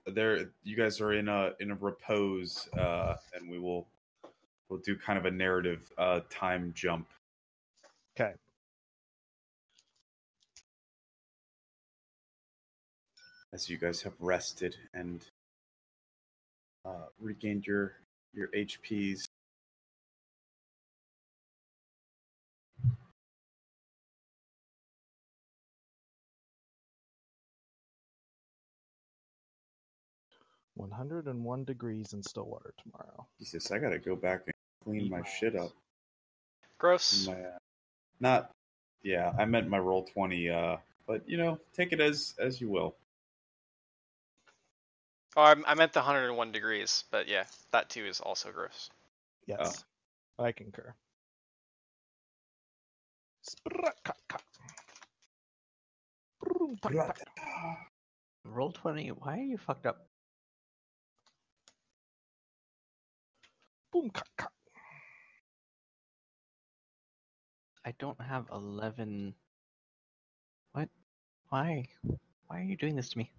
there. You guys are in a repose, and we'll do kind of a narrative time jump. Okay. As you guys have rested and regained your HPs. "101 degrees in Stillwater tomorrow." Jesus, I gotta go back and clean my shit up. Gross. I meant my Roll20, but take it as you will. Oh, I meant the 101 degrees, but yeah, that too is also gross. Yes, I concur. Roll20. Why are you fucked up? Boom. I don't have 11. What? Why? Why are you doing this to me?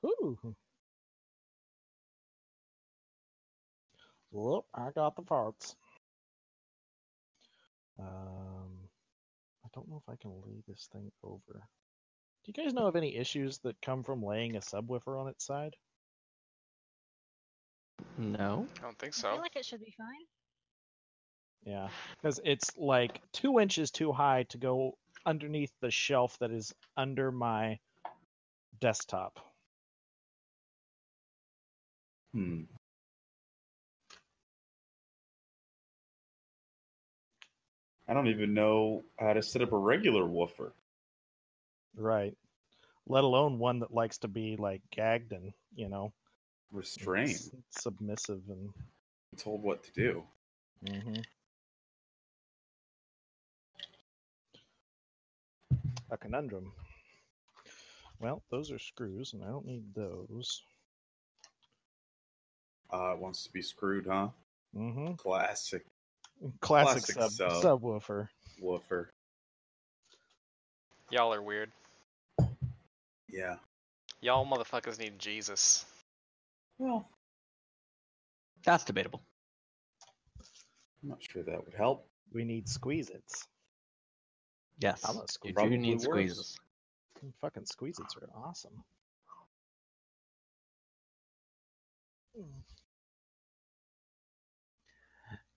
Ooh. Whoop, I got the parts. I don't know if I can lay this thing over. Do you guys know of any issues that come from laying a subwoofer on its side? No. I don't think I so. feel like it should be fine. Yeah, because it's like 2 inches too high to go underneath the shelf that is under my desktop. I don't even know how to set up a regular woofer. Right. Let alone one that likes to be like gagged and, restrained, submissive and told what to do. Mm-hmm. A conundrum. Well, those are screws, and I don't need those. It wants to be screwed, huh? Mm-hmm. Classic subwoofer. Woofer. Y'all are weird. Yeah. Y'all motherfuckers need Jesus. Well, that's debatable. I'm not sure that would help. We need Squeeze-Its. Yes, I'm a squeeze. you do need squeezes. Fucking Squeeze-Its are awesome.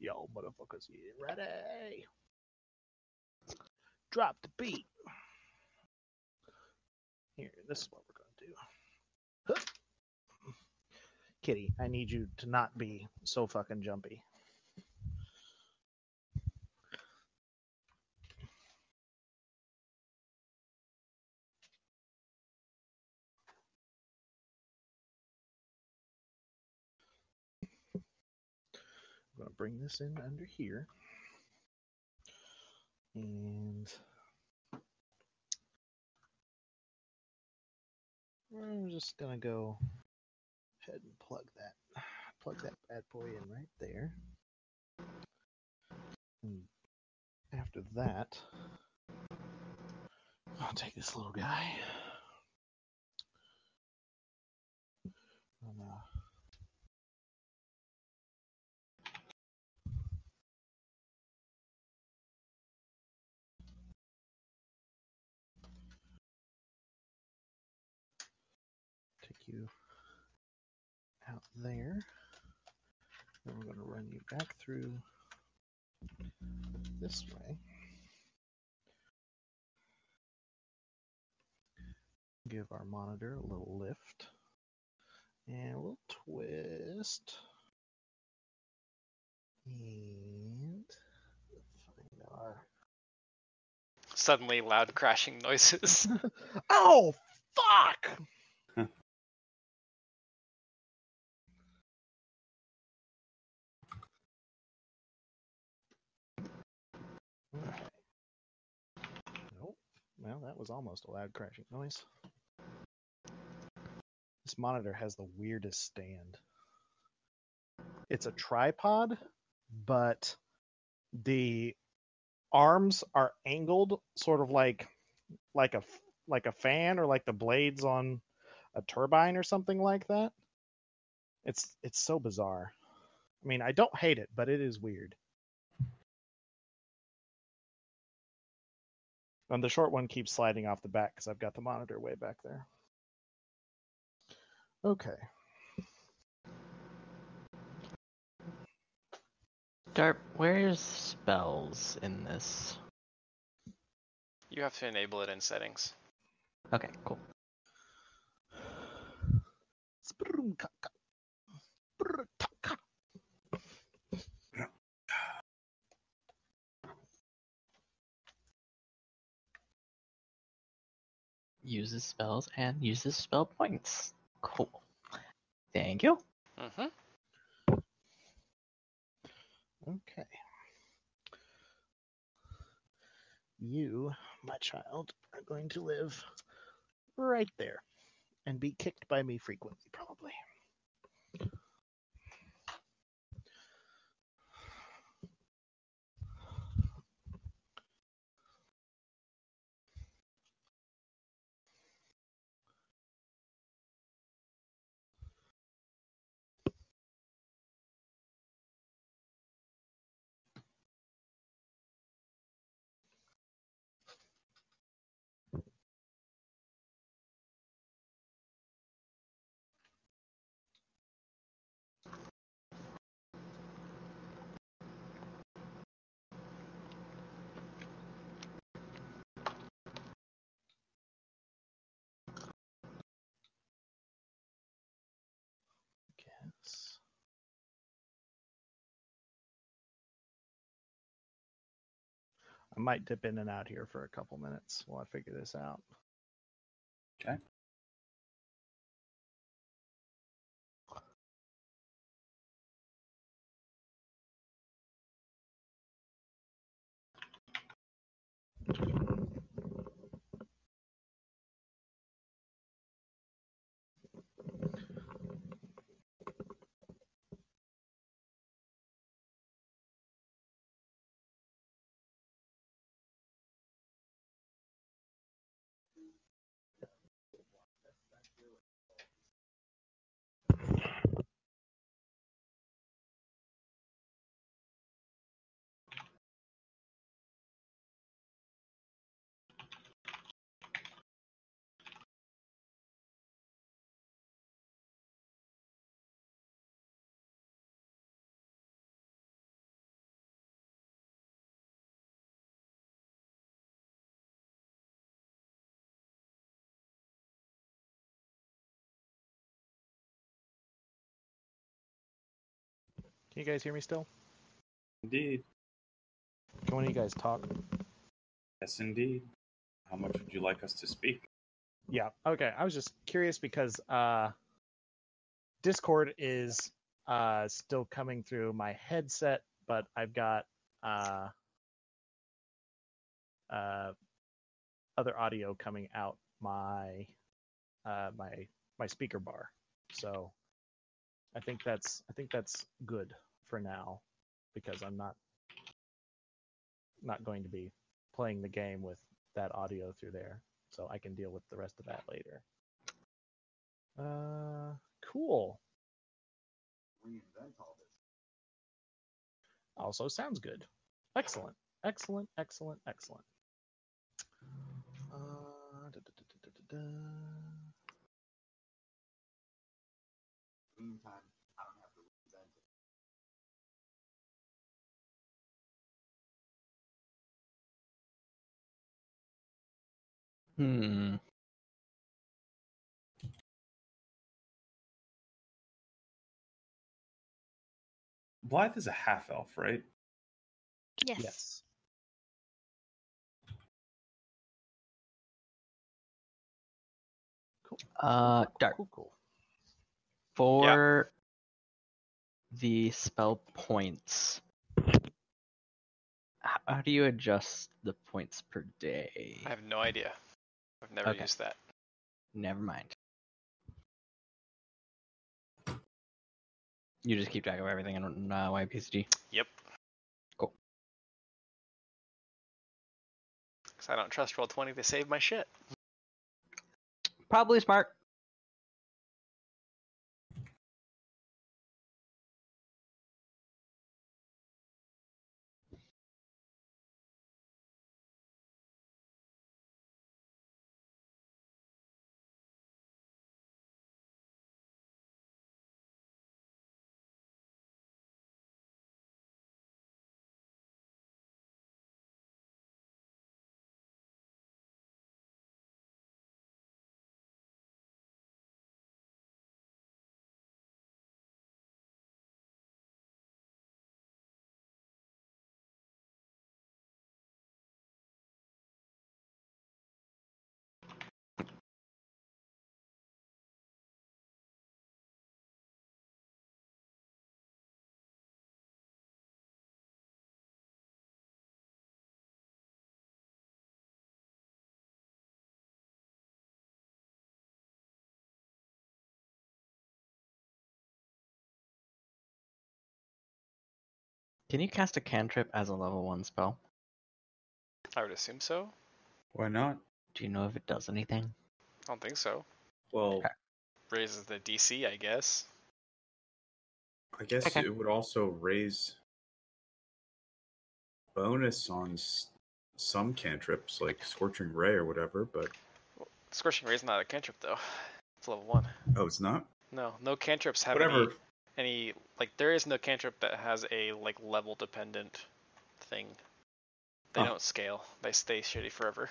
Yo, motherfuckers, get ready. Drop the beat. Here, this is what we're gonna do. Kitty, I need you to not be so fucking jumpy. I'm going to bring this in under here. And we're just going to go ahead and plug that bad boy in right there. And after that, I'll take this little guy. And, take you out there. Then we're going to run you back through this way. Give our monitor a little lift. And a little twist. And find our... Suddenly loud crashing noises. Oh, fuck! Okay. Nope. Well, that was almost a loud crashing noise. This monitor has the weirdest stand. It's a tripod, but the arms are angled sort of like a fan, or like the blades on a turbine or something like that. It's so bizarre. I mean, I don't hate it, but it is weird. And the short one keeps sliding off the back because I've got the monitor way back there. Okay. Darp, where's spells in this? You have to enable it in settings. Okay, cool. Uses spells and uses spell points. Cool. Thank you. Mm-hmm. Okay. You, my child, are going to live right there and be kicked by me frequently, probably. Guess. I might dip in and out here for a couple minutes while I figure this out. Okay. Can you guys hear me still? Indeed. Can one of you guys talk? Yes, indeed. How much would you like us to speak? Yeah. Okay. I was just curious because Discord is still coming through my headset, but I've got other audio coming out my my speaker bar. So I think that's good for now, because I'm not going to be playing the game with that audio through there. So I can deal with the rest of that later. Cool. Reinvent all this. Also sounds good. Excellent. Excellent. Excellent. Excellent. Meantime, I don't have to reinvent it. Blythe is a half elf, right? Yes. Yes. Cool. Dark. Cool. For the spell points, how do you adjust the points per day? I have no idea. I've never Okay. used that. Never mind. You just keep track of everything on YPCG? Yep. I don't trust Roll20 to save my shit. Probably smart. Can you cast a cantrip as a level 1 spell? I would assume so. Why not? Do you know if it does anything? I don't think so. Well, Raises the DC, I guess. I guess Okay. it would also raise bonus on some cantrips, like Scorching Ray or whatever, but... Scorching Ray's not a cantrip, though. It's level 1. Oh, it's not? No cantrips have Whatever. any like there is no cantrip that has a like level dependent thing. They Huh. don't scale. They stay shitty forever.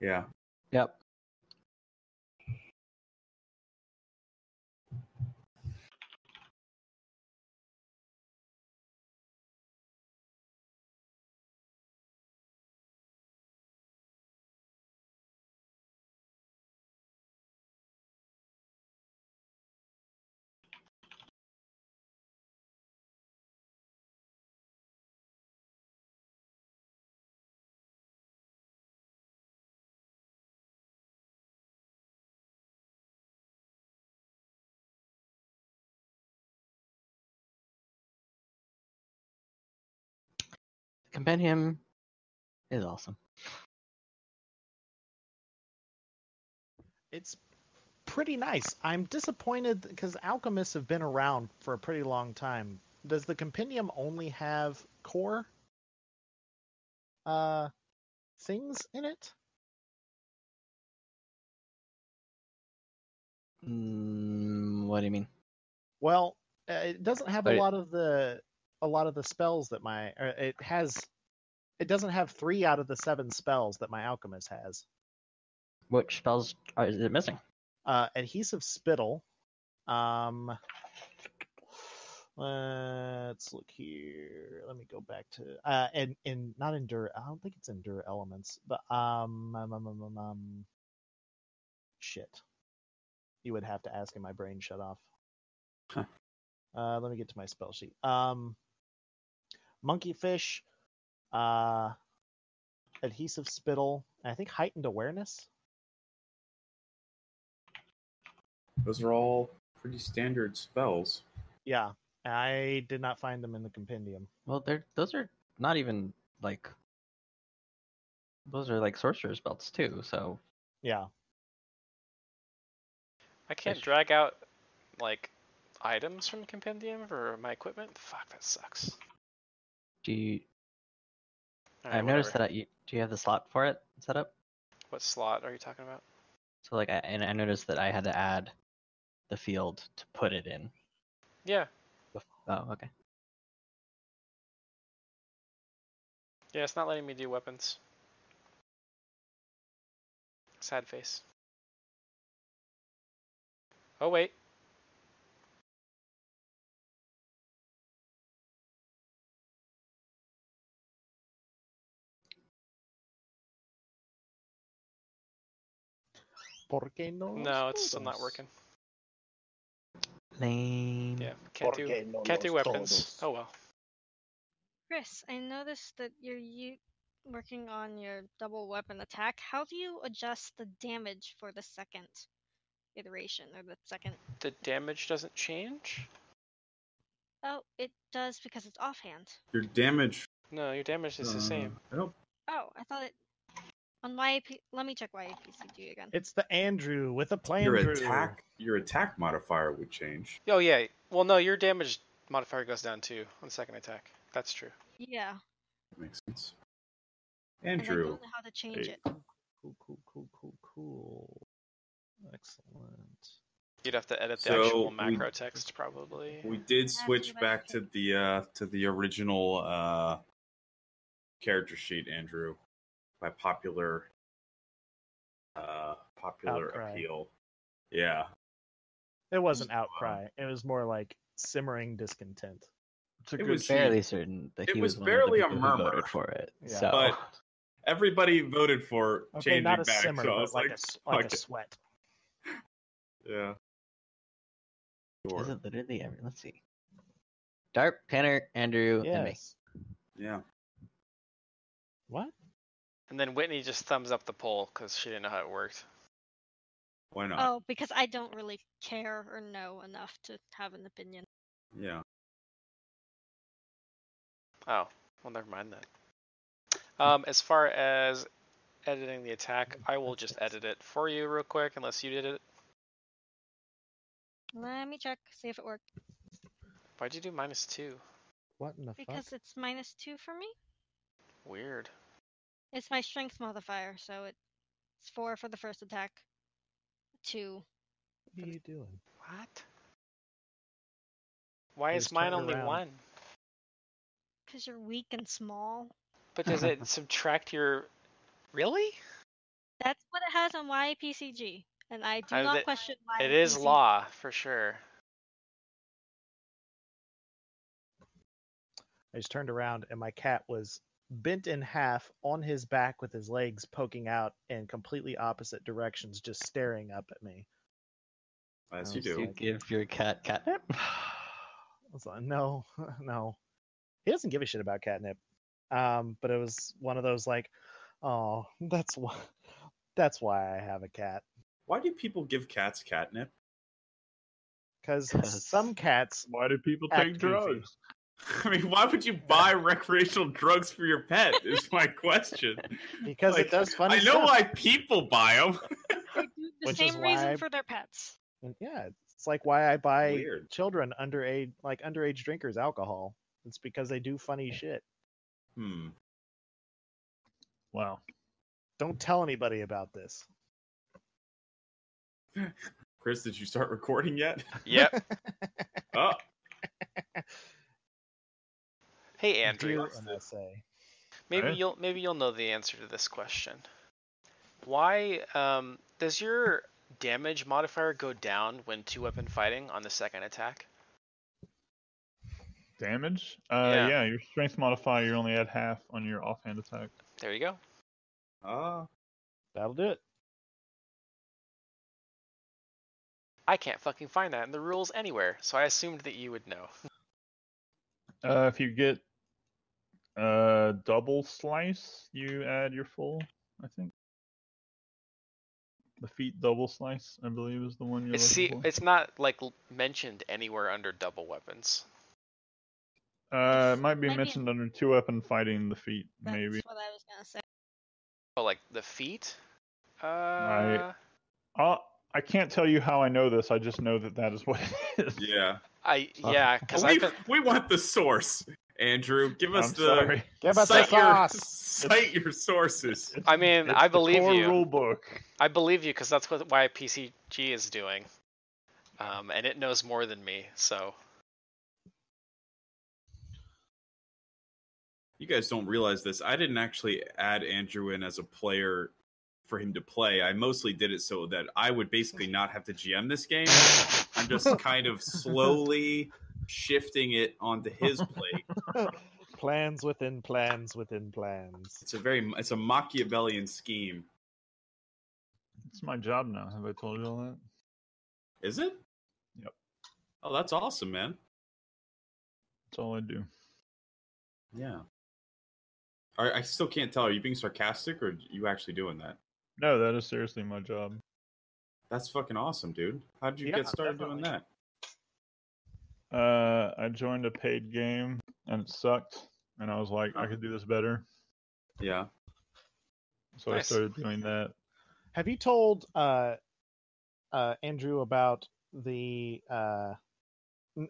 Yeah. Yep. Compendium is awesome. It's pretty nice. I'm disappointed because alchemists have been around for a pretty long time. Does the compendium only have core things in it? What do you mean? Well, it doesn't have But a lot of the spells that it doesn't have 3 out of the 7 spells that my alchemist has. which spells is it missing? Adhesive spittle. Let's look here. Let me go back to and not endure. I don't think it's endure elements, but shit. You would have to ask, and my brain shut off. Huh. Let me get to my spell sheet. Monkeyfish, adhesive spittle, and I think heightened awareness. Those are all pretty standard spells. Yeah, I did not find them in the compendium. Well, those are not even like those are like sorcerer's belts too. So Yeah, I can't Nice. drag out like items from compendium for my equipment. Fuck, that sucks. do you? Alright, I've noticed whatever. that do you have the slot for it set up? What slot are you talking about? So like, I noticed that I had to add the field to put it in. Yeah. Oh, okay. Yeah, it's not letting me do weapons. Sad face. Oh wait. ¿Por qué no? No, it's still not working. Lame. Yeah, can't do weapons. Oh well. Chris, I noticed that you're working on your double weapon attack. How do you adjust the damage for the second iteration or the second? The damage doesn't change? Oh, it does because it's offhand. Your damage... No, your damage is the same. I don't... Oh, I thought it. On YAP, let me check YAPCG again. It's the Andrew with a plan. Your attack modifier would change. Oh yeah. Well, no, your damage modifier goes down too on the second attack. That's true. Yeah. That makes sense. And I Andrew, don't know how to change it. Cool. Excellent. You'd have to edit the So actual we- macro text probably. we did That's switch what I back to the original character sheet, Andrew, by popular Outcry. appeal. Yeah. It wasn't outcry. It was more like simmering discontent. It's a It good was- Fairly certain that It he was was one barely a of the people who murmur. voted for it. Yeah. So But everybody voted for Okay, changing not a back, simmer, so I but was like like, like fuck a it. sweat. Yeah. is Sure. it literally every? Let's see. Dark, Tanner, Andrew, and me. Yes. Yeah. What? And then Whitney just thumbs up the poll because she didn't know how it worked. Why not? Oh, because I don't really care or know enough to have an opinion. Yeah. Oh, well, never mind then. As far as editing the attack, I will just edit it for you real quick, unless you did it. Let me check, see if it worked. Why'd you do -2? What in the Because fuck? it's -2 for me. Weird. It's my strength modifier, so it's 4 for the first attack. 2. What are you doing? What? Why You is just mine turned only around. 1? Because you're weak and small. But does it subtract your... Really? That's what it has on YAPCG. And I do Has not it- question It is YAPCG. law, for sure. I just turned around and my cat was bent in half on his back with his legs poking out in completely opposite directions, just staring up at me. As I you was do. You give your cat catnip? I was like, no, no. He doesn't give a shit about catnip. But it was one of those like, oh, that's why I have a cat. Why do people give cats catnip? Because 'Cause- some cats Why do people Act take goofy. drugs? I mean, why would you buy recreational drugs for your pet? Is my question. because Like, it does funny I know stuff. why people buy them. They do the Which is same reason why- for their pets. And yeah, it's like why I buy Weird. children underage drinkers alcohol. It's because they do funny shit. Wow. Don't tell anybody about this. Chris, did you start recording yet? Yep. Oh, Hey, Andrew. Dear MSA. Maybe Right. you'll know the answer to this question. Why does your damage modifier go down when 2-weapon fighting on the second attack? Damage? Yeah. Yeah, your strength modifier, you only add half on your offhand attack. There you go. That'll do it. I can't fucking find that in the rules anywhere, so I assumed that you would know. If you get double slice, you add your full, I think. The feet double slice, I believe, is the one you're looking for. It's not like mentioned anywhere under double weapons. It might be Maybe- mentioned under 2-weapon fighting the feet, That's maybe. what I was gonna say. Oh, like the feet? I can't tell you how I know this. I just know that that is what it is. yeah. Because I've been, We want the source, Andrew. Give us I'm the sorry. Give us the cite your sauce. cite your sources. I mean, It's I the believe core you. rule book. I believe you because that's why PCG is doing, and it knows more than me. So You guys don't realize this. I didn't actually add Andrew in as a player for him to play. I mostly did it so that I would basically not have to GM this game. I'm just kind of slowly shifting it onto his plate. Plans within plans within plans. It's a Machiavellian scheme. It's my job now. Have I told you all that? Is it? Yep. Oh, that's awesome, man. That's all I do. Yeah. I still can't tell. Are you being sarcastic or are you actually doing that? No, that is seriously my job. That's fucking awesome, dude. How did you Yeah, get started doing definitely. that? I joined a paid game and it sucked, and I was like, I could do this better. Yeah. So I Nice. started doing that. Have you told Andrew about the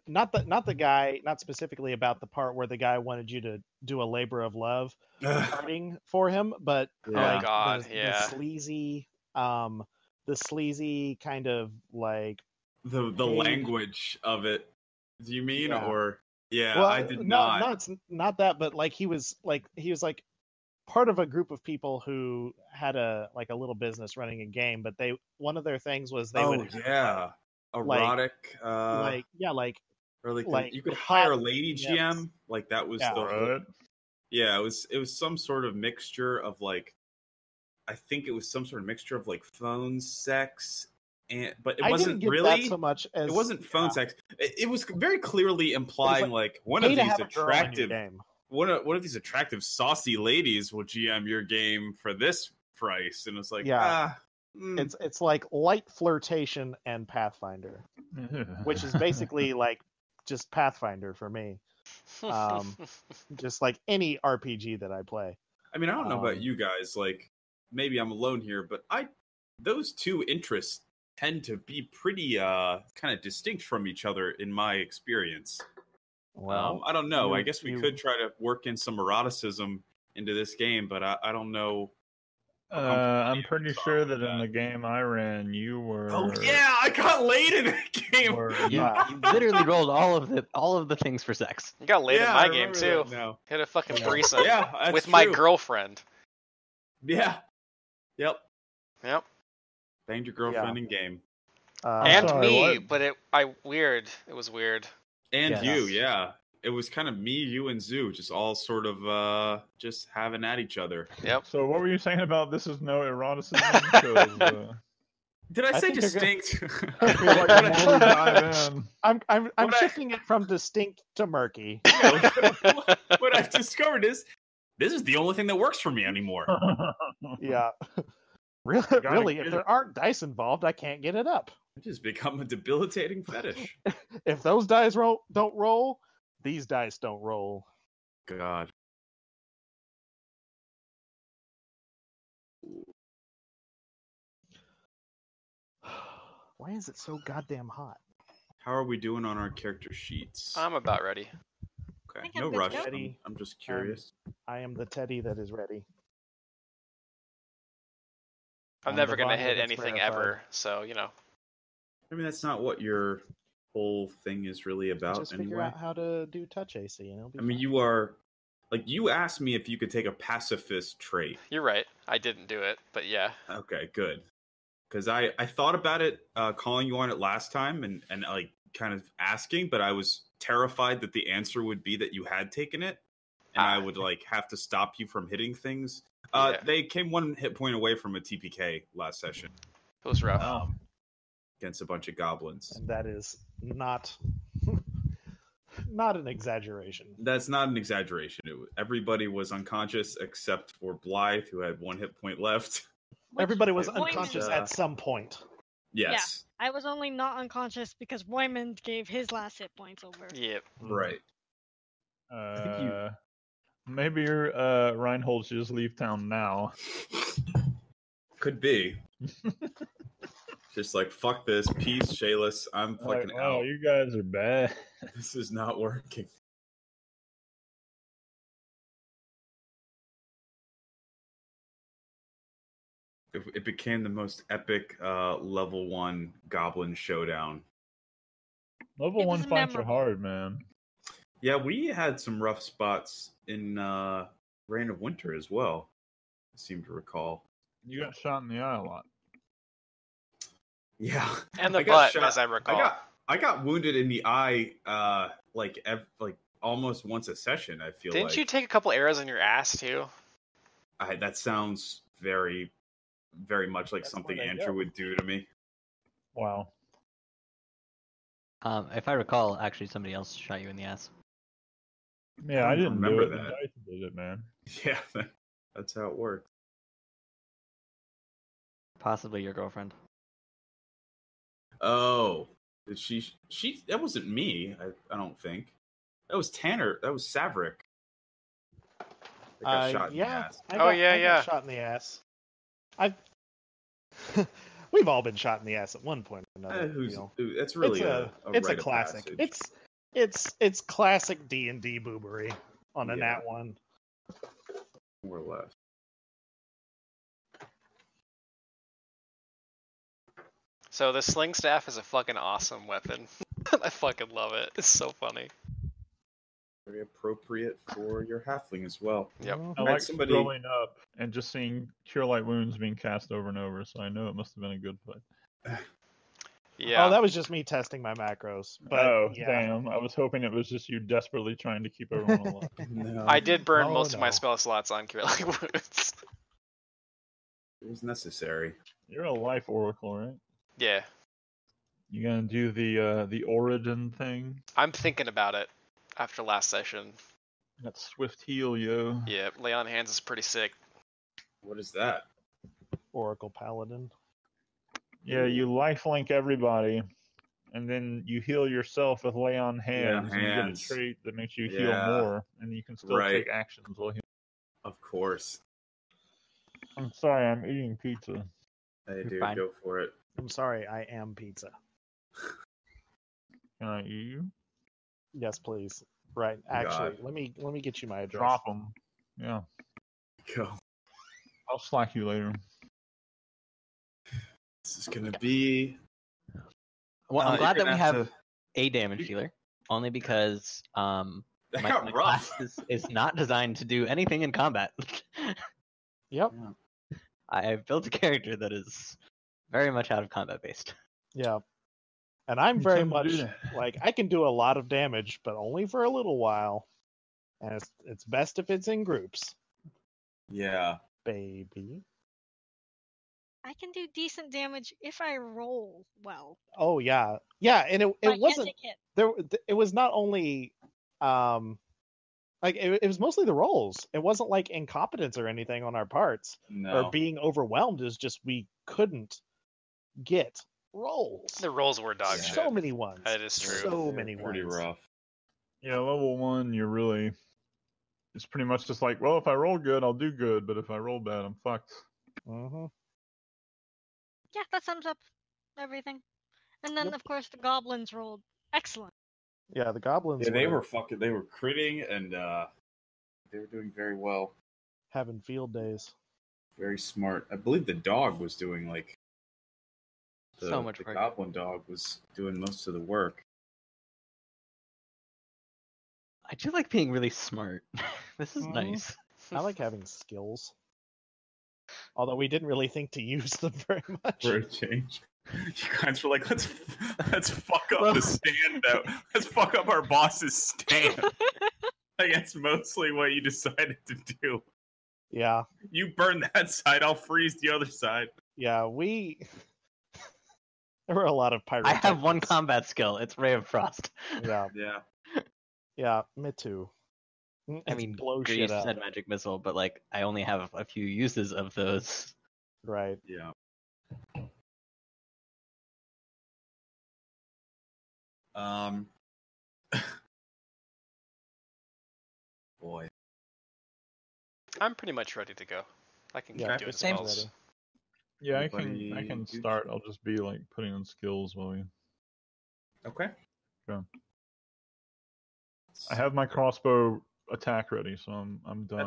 not the guy, not specifically about the part where the guy wanted you to do a labor of love charting for him, but Yeah. Oh God, the yeah. sleazy kind of like the Hey. language of it. Do you mean Yeah. or yeah? well, I did not. not that, but like he was like part of a group of people who had a little business running a game, but one of their things was they Oh would yeah, erotic. like or like you could hot hire a lady GMs. GM. Like that was Yeah. the whole. What? Yeah, it was some sort of mixture of like. I think it was some sort of mixture of like phone sex, but it I wasn't didn't get really. that so much as It wasn't phone sex. It was very clearly implying like one pay of to these have a girl in your attractive game. one of these attractive saucy ladies will GM your game for this price, and it's like Yeah. mm. It's like light flirtation and Pathfinder, which is basically like just Pathfinder for me. Just like any RPG that I play. I mean, I don't know about um, you guys. Like, maybe I'm alone here, but those two interests tend to be pretty kind of distinct from each other in my experience. Well, I don't know. I you- guess we you- could try to work in some eroticism into this game, but I don't know. I'm pretty sure that in the game I ran, you were. Oh yeah, I got laid in a game. were Yeah. You literally rolled all of the things for sex. You got laid Yeah, in I my game remember too. that now. Hit a fucking Yeah. threesome Yeah, that's with my true. girlfriend. Yeah. Yep. Yep. Banged your girlfriend in game. And sorry, me, what? but it was weird. And Yes. you, yeah. It was kind of me, you, and Zoo, just all sort of just having at each other. Yep. So what were you saying about this is no eroticism? 'Cause, Did I I say think you're distinct? I feel like the more we dive in. I'm What I- shifting it from distinct to murky. What I've discovered is this is the only thing that works for me anymore. Yeah. Really, gotta really, get if it. there aren't dice involved, I can't get it up. It just become a debilitating fetish. If those dice don't roll, these dice don't roll. God. Why is it so goddamn hot? How are we doing on our character sheets? I'm about ready. Okay, think I'm no good to rush. go. I'm just curious. I am the Teddy that is ready. I'm I'm never the gonna Vanya hit that's anything verified. ever, so you know. I mean, that's not what your whole thing is really about Just figure anyway. out how to do touch AC, and it'll be I mean, fine. you are like you asked me if you could take a pacifist trait. You're right. I didn't do it, but yeah. Okay, good. Because I thought about it, calling you on it last time, and like kind of asking, but I was terrified that the answer would be that you had taken it, and I would like have to stop you from hitting things. Yeah. They came one hit point away from a TPK last session It was rough. against a bunch of goblins. And that is not not an exaggeration. That's not an exaggeration. Everybody was unconscious except for Blythe, who had one hit point left. Everybody was It was, unconscious at some point. Yes, I was only not unconscious because Wyman gave his last hit points over. Yep. right. think you- Maybe your Reinhold should just leave town now. Could be. Just like fuck this, peace, Shayless. I'm Like, fucking wow, out. you guys are bad. This is not working. It became the most epic level 1 goblin showdown. Level It 1 was fights are memorable. hard, man. Yeah, we had some rough spots in Reign of Winter as well. I seem to recall. You got shot in the eye a lot. Yeah, And the I got butt, shot- as I recall. I got wounded in the eye, like almost once a session. I feel Didn't like you take a couple arrows in your ass too? that sounds very, very much like That's something where they Andrew go. would do to me. Wow. If I recall, actually somebody else shot you in the ass. Yeah, I I don't didn't do remember it. The that. dice did it, man. Yeah, that's how it works. Possibly your girlfriend. Oh, did she? That wasn't me. I don't think. That was Tanner. That was Saverick. That got shot in the yeah. ass. I Oh, got, yeah, I got yeah. shot in the ass. I've we've all been shot in the ass at one point or another. That's really it's rite a of classic. passage. It's classic D&D boobery on a nat one. More or less. So the sling staff is a fucking awesome weapon. I fucking love it. It's so funny. Very appropriate for your halfling as well. Yep. Mhm. I Right, like somebody- scrolling up and just seeing Cure Light Wounds being cast over and over, so I know it must have been a good play. Yeah. Oh, that was just me testing my macros. But Oh, yeah. damn. I was hoping it was just you desperately trying to keep everyone alive. No, I did burn Oh, most of my no. spell slots on Cure Light Wounds. it was necessary. You're a life oracle, right? Yeah. You gonna do the origin thing? I'm thinking about it after last session. That swift heal, yo. Yeah, Lay on Hands is pretty sick. What is that? Oracle Paladin. Yeah, you lifelink everybody, and then you heal yourself with lay on hands, and you get a hands. trait that makes you Yeah. heal more, and you can still Right. take actions while healing. Of course. I'm sorry, I'm eating pizza. Hey, You're dude, fine. go for it. I'm sorry, I am pizza. Can I eat you? Yes, please. Right. Actually, let me get you my address. Drop them. Yeah, Go. I'll slack you later. This is gonna be. Well, I'm you're glad that gonna we have to- a damage healer, only because That my got rough. class is not designed to do anything in combat. Yep. I have built a character that is very much out of combat based. Yeah. And I'm You very tend to do much that. like I can do a lot of damage, but only for a little while. And it's best if it's in groups, Yeah. baby. I can do decent damage if I roll well. Oh yeah. Yeah, and But I it can't wasn't take hit. it was not only like it was mostly the rolls. It wasn't like incompetence or anything on our parts No. or being overwhelmed. Is just we couldn't get rolls. The rolls were dog Yeah. shit. So many ones. That is true. So They're many pretty ones. rough. Yeah, level 1, you're really. It's pretty much just like, well, if I roll good, I'll do good, but if I roll bad, I'm fucked. Mm-hmm. Yeah, that sums up everything. And then, Yep. of course, the goblins rolled excellent. Yeah, the goblins Yeah, they were critting and they were doing very well. having field days. Very smart. I believe the dog was doing like So much the work. goblin dog was doing most of the work. I do like being really smart. This is Mhm. nice. I like having skills. Although we didn't really think to use them very much. For a change. You guys were like, let's fuck up Well- the stand out. Let's fuck up our boss's stand. Like that's mostly what you decided to do. Yeah, You burn that side, I'll freeze the other side. yeah, we. There were a lot of I pyrotechnics. have one combat skill. It's Ray of Frost. Yeah, Yeah. yeah, me too. I It's mean, blow Grease shit up. said magic missile, but like I only have a few uses of those. Right. Yeah. Boy. I'm pretty much ready to go. I can keep Yeah, doing same. spells. Yeah, I Anybody can do- start. I'll just be like putting on skills while we. Okay. I have my crossbow attack ready, so I'm done.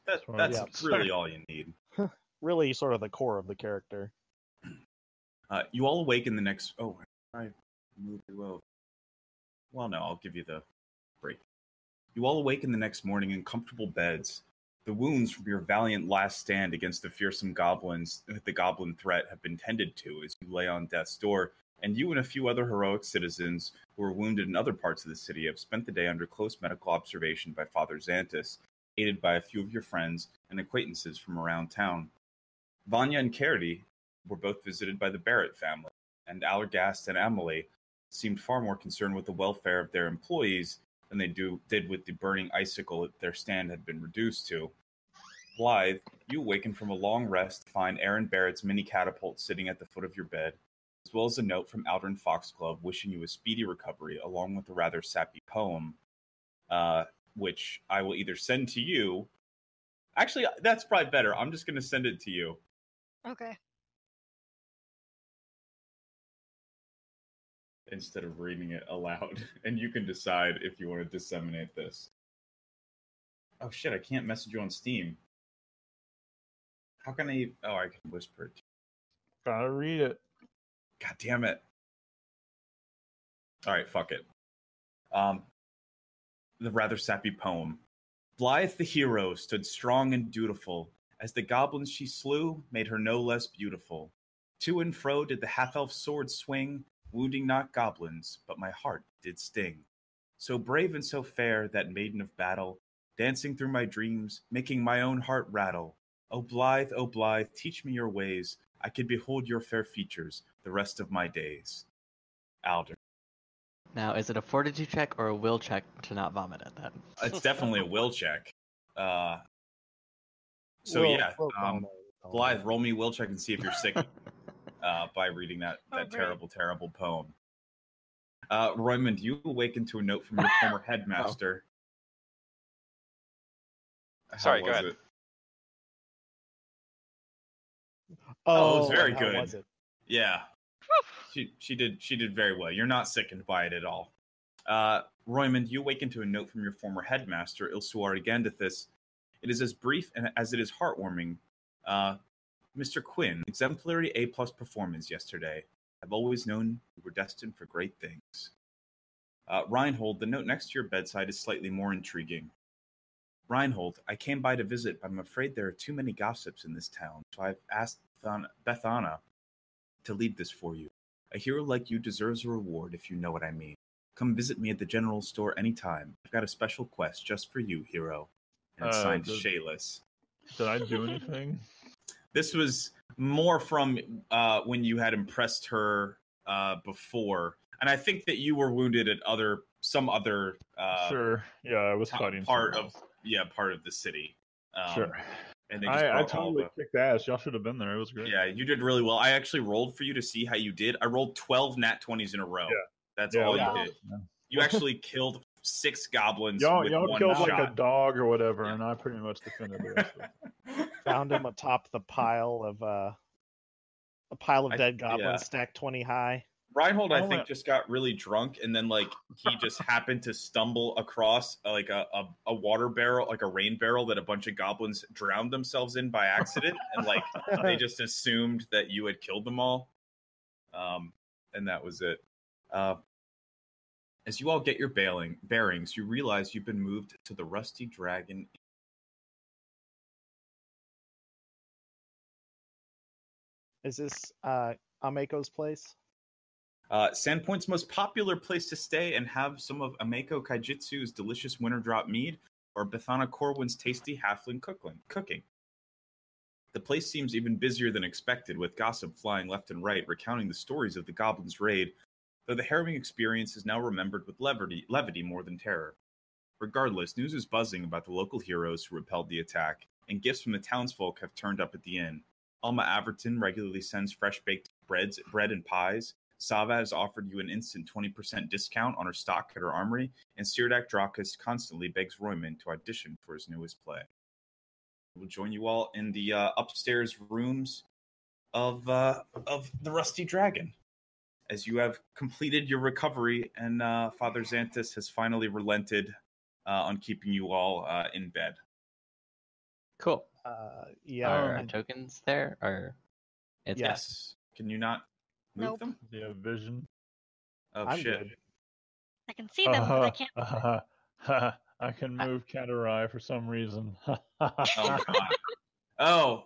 That's far that's as- really all you need. Really, sort of the core of the character. You all awaken the next. Oh, I moved it well. Well, no, I'll give you the break. You all awaken the next morning in comfortable beds. The wounds from your valiant last stand against the fearsome goblins, the goblin threat, have been tended to as you lay on death's door. And you and a few other heroic citizens who were wounded in other parts of the city have spent the day under close medical observation by Father Xantus, aided by a few of your friends and acquaintances from around town. Vanya and Carity were both visited by the Barrett family, and Allergast and Amelie seemed far more concerned with the welfare of their employees than they did with the burning icicle that their stand had been reduced to. Blythe, you awaken from a long rest to find Aaron Barrett's mini catapult sitting at the foot of your bed, as well as a note from Aldrin Foxglove wishing you a speedy recovery, along with a rather sappy poem, which I will either send to you. Actually, that's probably better. I'm just going to send it to you. Okay. instead of reading it aloud. And you can decide if you want to disseminate this. Oh shit, I can't message you on Steam. How can I? Oh, I can whisper it. Gotta read it. God damn it. All right, fuck it. The rather sappy poem. Blythe the hero stood strong and dutiful, as the goblins she slew made her no less beautiful. To and fro did the half-elf sword swing, wounding not goblins, but my heart did sting. So brave and so fair, that maiden of battle, dancing through my dreams, making my own heart rattle. O Blythe, teach me your ways, I could behold your fair features the rest of my days. Alder. Now, is it a fortitude check or a will check to not vomit at that? It's definitely a will check. So Will- yeah, Will Palmer. Blythe, roll me a will check and see if you're sick by reading that Oh, great. terrible poem. Roymond, you awaken to a note from your former headmaster. How Sorry, go was ahead. it? Oh, it was very how good. Was it? Yeah, she did very well. You're not sickened by it at all. Roymond, you awaken to a note from your former headmaster, Ilsuar Gandithis. It is as brief and as it is heartwarming. Mr. Quinn, exemplary A+ performance yesterday. I've always known you were destined for great things. Reinhold, the note next to your bedside is slightly more intriguing. Reinhold, I came by to visit, but I'm afraid there are too many gossips in this town, so I've asked Bethana to lead this for you. A hero like you deserves a reward, if you know what I mean. Come visit me at the general store anytime. I've got a special quest just for you, hero. And it's signed Shayless. Did I do anything? This was more from when you had impressed her before, and I think that you were wounded at some other Sure. Yeah, I was fighting part someone of part of the city. Sure. And they just I brought all totally the. kicked ass. Y'all should have been there. It was great. Yeah, you did really well. I actually rolled for you to see how you did. I rolled 12 nat 20s in a row. Yeah. That's Yeah, all wow. you did. Yeah. You actually killed 6 goblins Y'all with one killed shot. like a dog or whatever, Yeah. and I pretty much defended the rest of it. Found him atop the pile of a pile of dead goblins stacked 20 high. Reinhold, I Oh, think, yeah. just got really drunk, and then he just happened to stumble across a water barrel, like a rain barrel that a bunch of goblins drowned themselves in by accident, and they just assumed that you had killed them all, and that was it. As you all get your bearings, you realize you've been moved to the Rusty Dragon. Is this Ameko's place? Sandpoint's most popular place to stay and have some of Ameko Kaijitsu's delicious winter drop mead, or Bethana Corwin's tasty halfling cooking. The place seems even busier than expected, with gossip flying left and right, recounting the stories of the goblins' raid, though the harrowing experience is now remembered with levity more than terror. Regardless, news is buzzing about the local heroes who repelled the attack, and gifts from the townsfolk have turned up at the inn. Alma Averton regularly sends fresh-baked bread and pies. Sava has offered you an instant 20% discount on her stock at her armory, and Sirdak Drakus constantly begs Roymond to audition for his newest play. We'll join you all in the upstairs rooms of the Rusty Dragon, as you have completed your recovery, and Father Xanthus has finally relented on keeping you all in bed. Cool. Yeah. Are our tokens there? Or it's Yes. Can you not move Nope. them? Do you have vision? Oh, I'm shit. good. I can see them, but I can't. I can move Kandarai for some reason. Oh, God. Oh.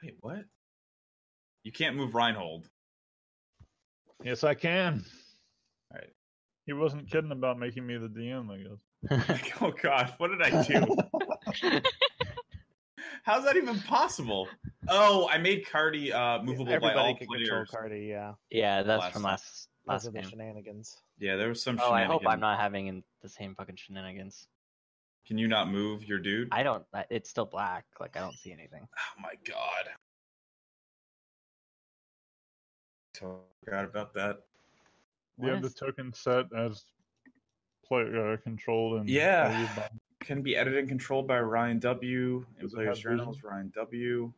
Wait, what? You can't move Reinhold. Yes, I can. All right. He wasn't kidding about making me the DM, I guess. Oh, God. What did I do? How's that even possible? Oh, I made Cardi movable by Everybody all can control players. Cardi, yeah. Yeah, that's Last from time. last Those are the game. shenanigans. Yeah, there was some Oh, I shenanigans. hope I'm not having the same fucking shenanigans. Can you not move your dude? I don't. It's still black. Like I don't see anything. Oh my god. So forgot about that. Do you have the What is- token set as controlled and Yeah. edited by- Can be edited and controlled by Ryan W. In Does it Players have vision? Journals, Ryan W.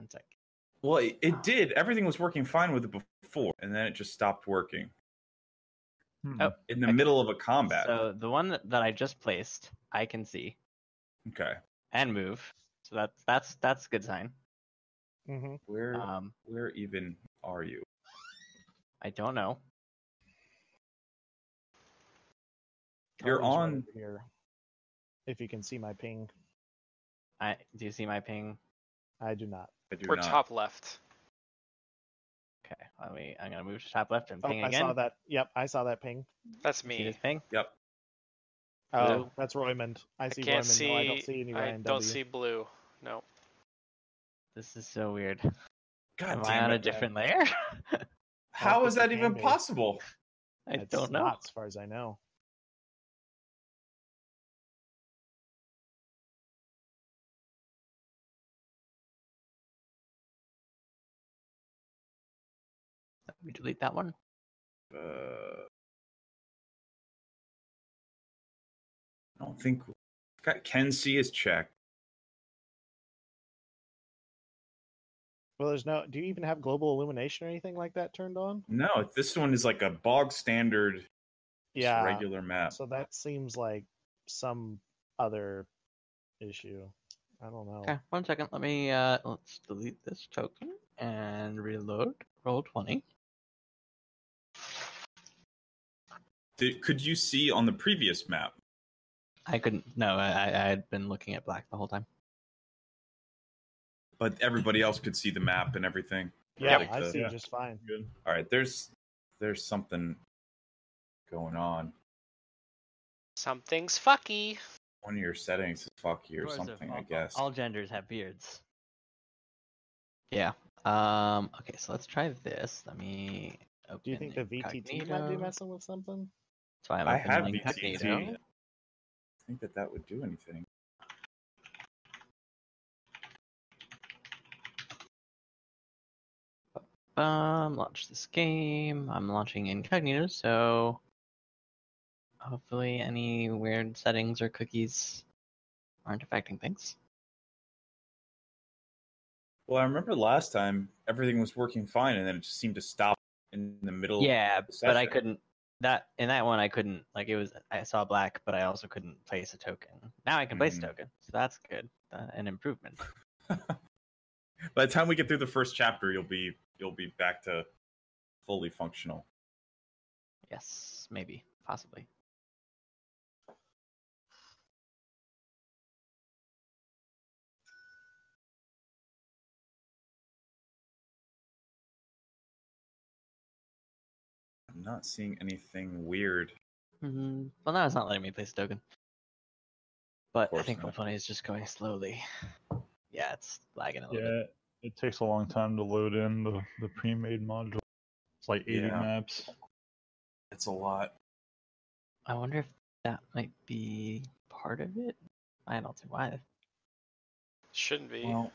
One sec. Well, it did. Everything was working fine with it before, and then it just stopped working Oh, in the okay. middle of a combat. So the one that I just placed, I can see Okay. and move. So that's a good sign. Mm-hmm. Where even are you? I don't know. You're on. Over here. If you can see my ping, Do you see my ping? I do not. I do We're not. top left. Okay, I'm gonna move to top left and Oh, ping I again. saw that. Yep, I saw that ping. That's See me. this ping? Yep. Oh, Blue. that's Roymond. I see can't Roymond. No, I don't see any I Ryan don't W. see blue. No. This is so weird. God Am I damn on a it. different layer? How think is you that can even be. possible? I It's don't know. not, as far as I know. Let me delete that one. I don't think. Can see is checked. Well, there's no. Do you even have global illumination or anything like that turned on? No, this one is like a bog standard, just Yeah. regular map. So that seems like some other issue. I don't know. Okay, 1 second. Let me let's delete this token and reload. Roll 20. Could you see on the previous map? I couldn't. No, I had been looking at black the whole time. But everybody else could see the map and everything. Yeah, Like I the- see just fine. Good. All right, there's something going on. Something's fucky. One of your settings is fucky or Of course, something, I all- guess. All genders have beards. Yeah. Okay, so let's try this. Let me open. Do you think the VTT might be messing with something? So I'm I have opening VTT. Incognito. I think that would do anything. Launch this game. I'm launching Incognito, so hopefully any weird settings or cookies aren't affecting things. Well, I remember last time everything was working fine, and then it just seemed to stop in the middle. Yeah, of the but I session. couldn't. In that one I couldn't. Like it was, I saw black, but I also couldn't place a token. Now I can place a Mhm. token, so that's good. An improvement. By the time we get through the first chapter, you'll be back to fully functional. Yes, maybe, possibly. I'm not seeing anything weird. Well, now it's not letting me place a token. But I course think not. Roll20 is just going slowly. Yeah, it's lagging a little bit. Yeah, it takes a long time to load in the pre-made module. It's like 80 Yeah. maps. It's a lot. I wonder if that might be part of it. I don't see why. Shouldn't be. Well,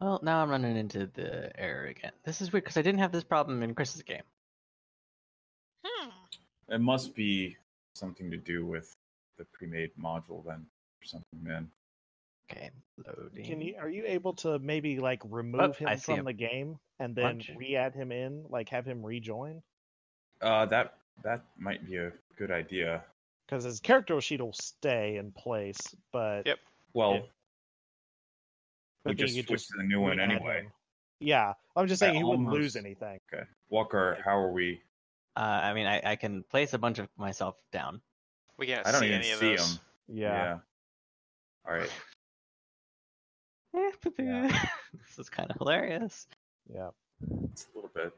Well, now I'm running into the error again. This is weird because I didn't have this problem in Chris's game. Hmm. it must be something to do with the pre-made module then, or something, man. Okay, loading. Are you able to maybe like remove Oh, him I see from him. the game and then Lunch. re-add him in, like have him rejoin? That might be a good idea. Because his character sheet will stay in place, but Yep. Well, Yeah. we but then just you could switched to the new one re-add anyway. him. Yeah, I'm just saying he wouldn't almost- lose anything. Okay, Walker, how are we? I mean, I can place a bunch of myself down. We can't I don't see even any of see those. him. Yeah. All right. This is kind of hilarious. Yeah. It's a little bit.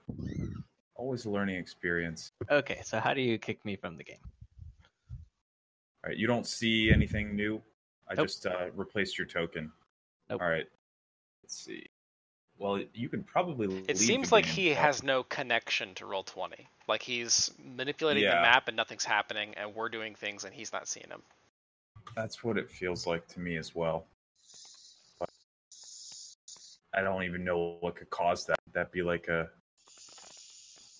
Always a learning experience. Okay, so how do you kick me from the game? All right, you don't see anything new. I Nope. just replaced your token. Nope. All right. Let's see. Well, you can probably. It seems like he has no connection to Roll20. Like he's manipulating the Yeah. map and nothing's happening, and we're doing things and he's not seeing them. That's what it feels like to me as well. But I don't even know what could cause that. Would that be like a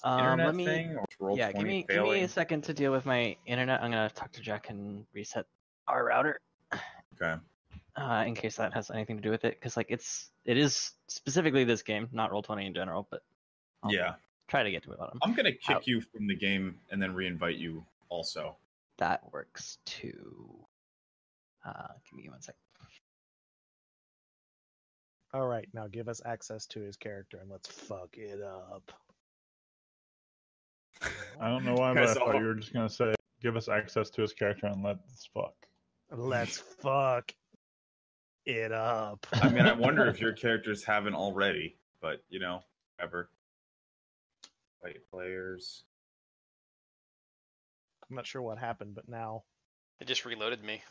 Let internet me. thing or roll Yeah, 20 give me failing? a second to deal with my internet. I'm gonna talk to Jack and reset our router. Okay. In case that has anything to do with it, because like it is specifically this game, not Roll20 in general, but I'll Yeah. try to get to it on them. I'm gonna kick you from the game and then reinvite you also. That works too. Give me 1 second. All right, now give us access to his character and let's fuck it up. I don't know why, but Guys, I thought all- you were just gonna say, "Give us access to his character and let's fuck." Let's fuck it up. I mean, I wonder if your characters haven't already, but you know, ever. Wait, players. I'm not sure what happened, but now, It just reloaded me.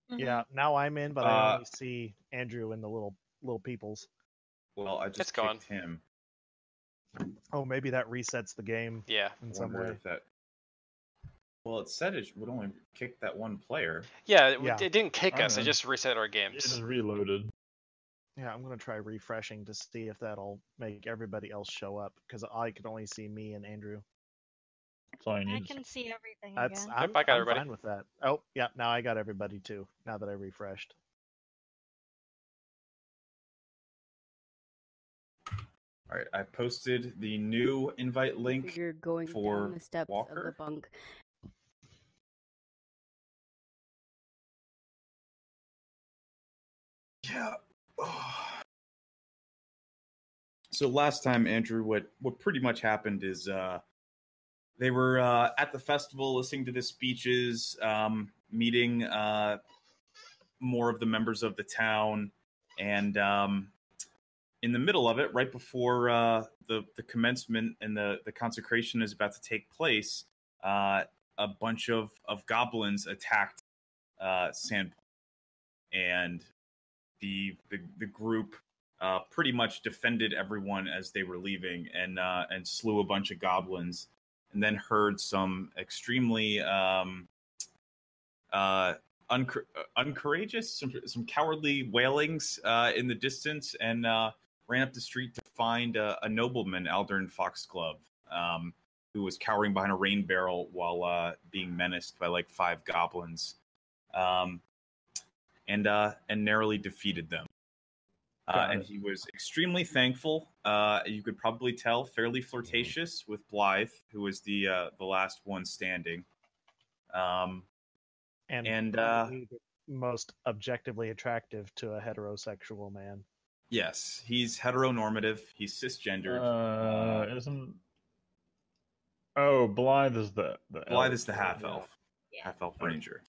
yeah, now I'm in, but I only see Andrew and the little peoples. Well, I just It's gone. kicked him. Oh, maybe that resets the game Yeah. in I some wonder way. if that. Well, it said it would only kick that one player. Yeah, it, Yeah. it didn't kick I us. It know. just reset our It games. is reloaded. Yeah, I'm gonna try refreshing to see if that'll make everybody else show up because I could only see me and Andrew. That's all you I need. can see everything That's again. I'm, I got I'm everybody. fine with that. Oh, yeah, now I got everybody too. Now that I refreshed. All right, I posted the new invite link. You're going for down the steps of Walker? the bunk. Yeah. So last time, Andrew, what pretty much happened is they were at the festival listening to the speeches, meeting more of the members of the town, and in the middle of it, right before the commencement and the consecration is about to take place, a bunch of goblins attacked Sandpoint, and the group pretty much defended everyone as they were leaving and slew a bunch of goblins, and then heard some extremely uncourageous, some cowardly wailings in the distance, and ran up the street to find a nobleman, Aldern Foxglove, who was cowering behind a rain barrel while being menaced by like 5 goblins, and narrowly defeated them. And he was extremely thankful. You could probably tell, fairly flirtatious with Blythe, who was the last one standing. And probably the most objectively attractive to a heterosexual man. yes, he's heteronormative. He's cisgendered. Isn't? Oh, Blythe is the Blythe elf. is the half elf, Yeah. half elf ranger.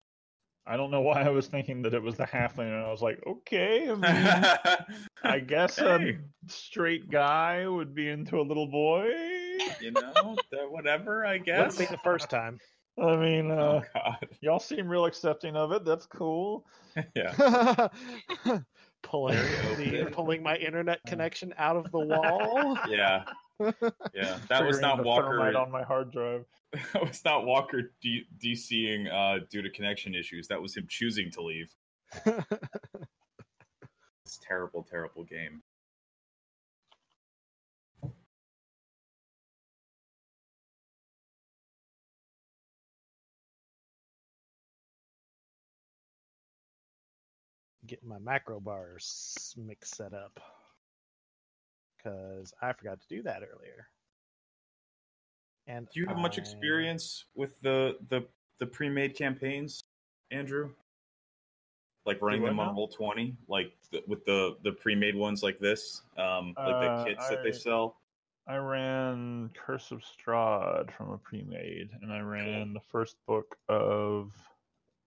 I don't know why I was thinking that it was the halfling, and I was like, okay. I mean, I guess Hey. a straight guy would be into a little boy. You know, whatever. I Wouldn't guess. be the first time. I mean, Oh God. y'all seem real accepting of it. That's cool. Yeah. pulling my internet connection out of the wall. Yeah. Yeah. That was Triggering not the Walker. thermite on my hard drive. That was not Walker DCing due to connection issues. That was him choosing to leave. It's a terrible, terrible game. Getting my macro bars mix set up because I forgot to do that earlier. And Do you have much experience with the pre-made campaigns, Andrew? Like running Do I them on now? Roll20, like with the pre-made ones like this, like the kits that they sell. I ran Curse of Strahd from a pre-made, and I ran the first book of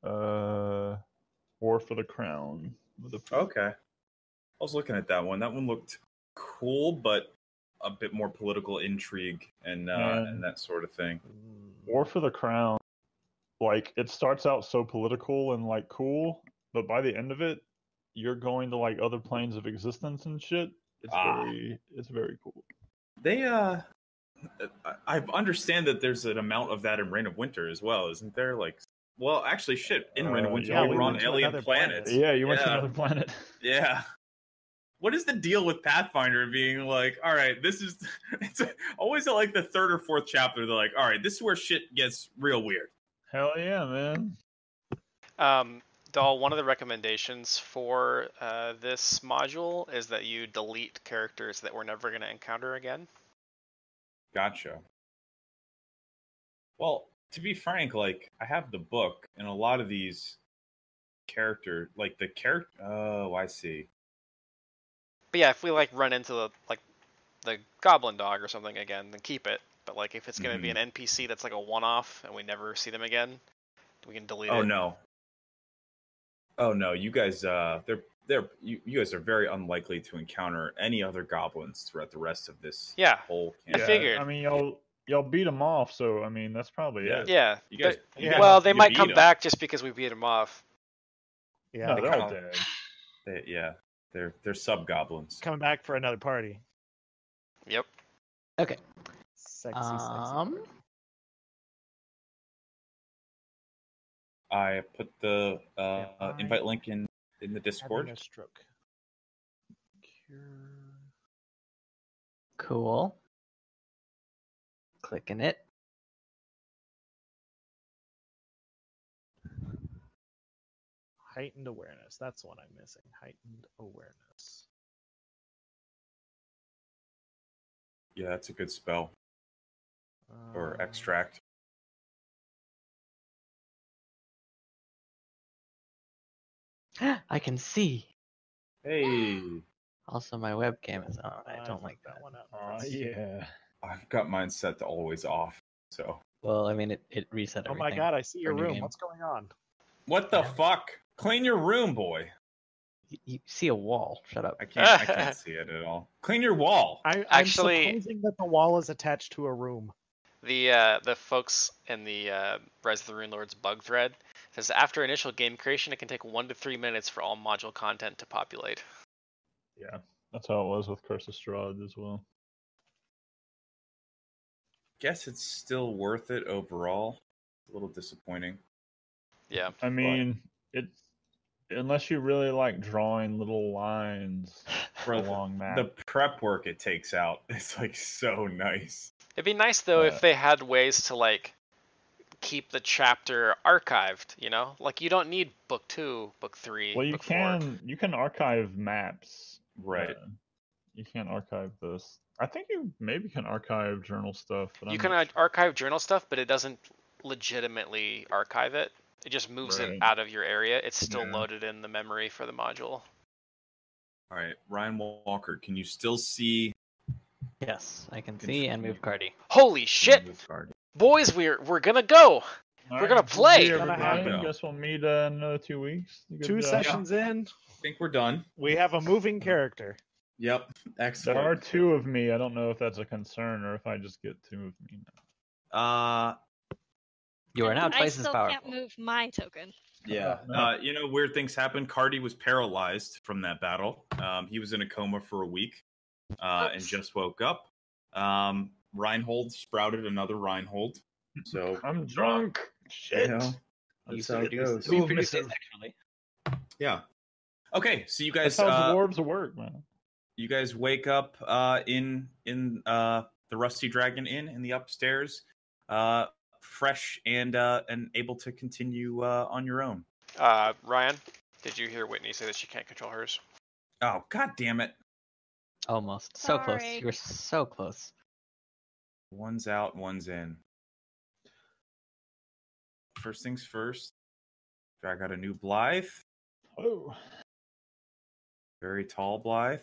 War for the Crown. With a pre- Okay, I was looking at that one. That one looked cool, but a bit more political intrigue and that sort of thing. War for the Crown, like it starts out so political and like cool, but by the end of it, you're going to like other planes of existence and shit. It's very cool. They I understand that there's an amount of that in Reign of Winter as well, isn't there? Like, well, actually, shit, in Reign of Winter, yeah, we we were on went to alien another planets. planet. Yeah, you went to another planet. Yeah. what is the deal with Pathfinder being like, all right, this is it's always at like the third or fourth chapter. They're like, all right, this is where shit gets real weird. Hell yeah, man. Doll, one of the recommendations for this module is that you delete characters that we're never going to encounter again. Gotcha. Well, to be frank, like I have the book, and a lot of these character, like the character. Oh, I see. But yeah, if we like run into the goblin dog or something again, then keep it. But like if it's going to be an NPC that's like a one-off and we never see them again, we can delete it. Oh no, you guys, you guys are very unlikely to encounter any other goblins throughout the rest of this whole campaign. I figured. I mean, y'all beat them off, so I mean that's probably it. Yeah. You guys, well, they might beat come 'em. back just because we beat them off. Yeah, No, they're all dead. They're sub goblins. coming back for another party. Yep. Okay. Sexy. I put the I invite link in the Discord. Having a stroke. Cool. Clicking it. Heightened awareness. That's the one I'm missing. Heightened awareness. Yeah, that's a good spell or extract. I can see. Hey, Also, my webcam is on. I don't like that. one up. Yeah. I've got mine set to always off. So Well, I mean, it reset Oh everything. my god, I see your for new room. game. What's going on? what the fuck? Clean your room, boy. You see a wall. Shut up. I can't see it at all. Clean your wall. Actually- I'm supposing that the wall is attached to a room. The folks in the Rise of the Rune Lords bug thread says after initial game creation, it can take 1 to 3 minutes for all module content to populate. Yeah. That's how it was with Curse of Strahd as well. Guess it's still worth it overall. A little disappointing. Yeah. I mean, unless you really like drawing little lines Bro, along that. The prep work it takes out is like so nice. It'd be nice though if they had ways to like keep the chapter archived, you know? Like you don't need book 2, book 3, Well, you book 4. can archive maps. Right. You can't archive this. I think you maybe can archive journal stuff. But You I'm can not archive journal stuff, but it doesn't legitimately archive it. It just moves it Right. out of your area. It's still Yeah. loaded in the memory for the module. All right, Ryan Walker, can you still see? Yes, I can see and move Cardi. Holy shit, With Guardian? boys! We're gonna go. All We're gonna right, play. good Gonna everybody. happen. Guess we'll meet in another 2 weeks. Good 2 job. sessions in, I think we're done. we have a moving character. Yep, There excellent. are 2 of me. I don't know if that's a concern or if I just get 2 of me now. You are now I twice as still powerful. can't move my token. Yeah, weird things happen. Cardi was paralyzed from that battle. He was in a coma for a week and Oops. just woke up. Reinhold sprouted another Reinhold. So, I'm drunk. Shit. you know, You that's how it see- goes. we Two produced it misses. sexually. Yeah. Okay, so you guys That's how dwarves work, man. you guys wake up in the Rusty Dragon Inn in the upstairs, fresh and able to continue on your own. Ryan, did you hear Whitney say that she can't control hers? Oh, god damn it. Almost. So close. Sorry. You were so close. One's out, one's in. First things first. Drag out a new Blythe. Oh. Very tall Blythe.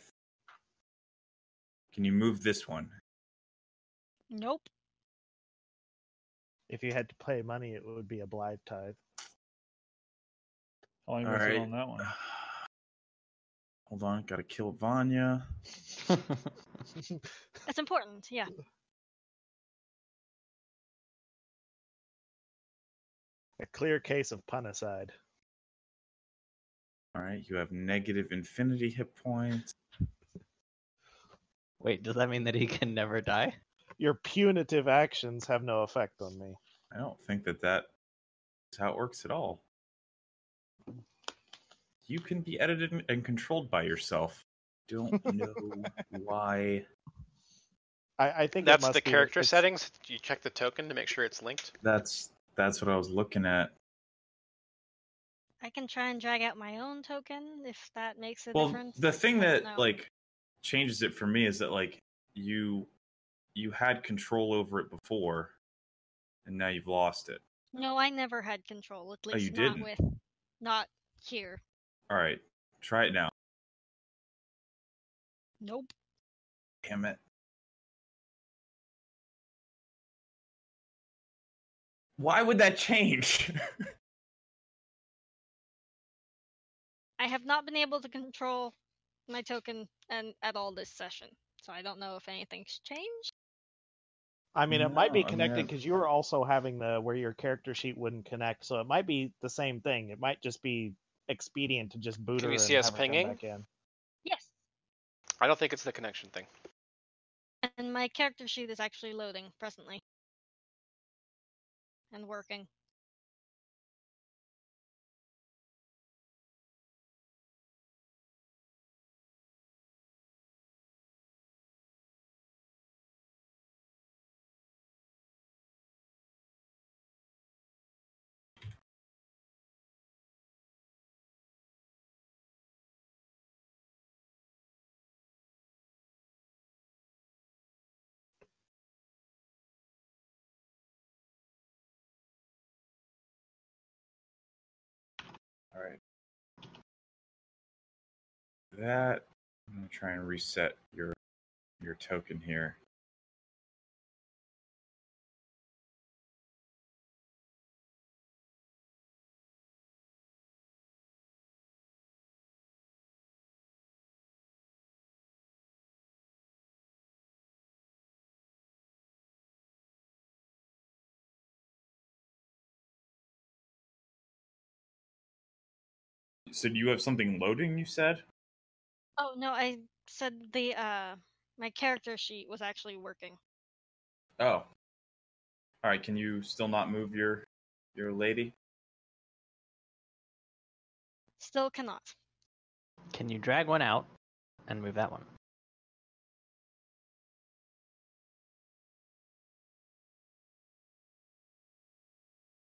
Can you move this one? Nope. If you had to pay money, it would be a Blythe tithe. How long All was it right. on that one? Hold on, gotta kill Vanya. That's important. Yeah. A clear case of punicide. All right, you have negative infinity hit points. Wait, does that mean that he can never die? Your punitive actions have no effect on me. I don't think that is how it works at all. You can be edited and controlled by yourself. don't know why. I think it That's must the be character it's- settings. You check the token to make sure it's linked. That's what I was looking at. I can try and drag out my own token if that makes a Well, difference. the thing I don't that know. like changes it for me is that like you had control over it before, and now you've lost it. No, I never had control. At Oh, least you not didn't? not here. All right, try it now. Nope. Damn it! Why would that change? I have not been able to control my token and at all this session, so I don't know if anything's changed. I mean, it might be No, I mean, connected because you were also having the where your character sheet wouldn't connect, so it might be the same thing. It might just be expedient to just boot Can her you and see us have her come pinging? back in. Yes. I don't think it's the connection thing. And my character sheet is actually loading presently. And working. All right. That I'm gonna try and reset your token here. So do you have something loading, you said? Oh no, I said the my character sheet was actually working. Oh. All right, can you still not move your lady? Still cannot. Can you drag one out and move that one?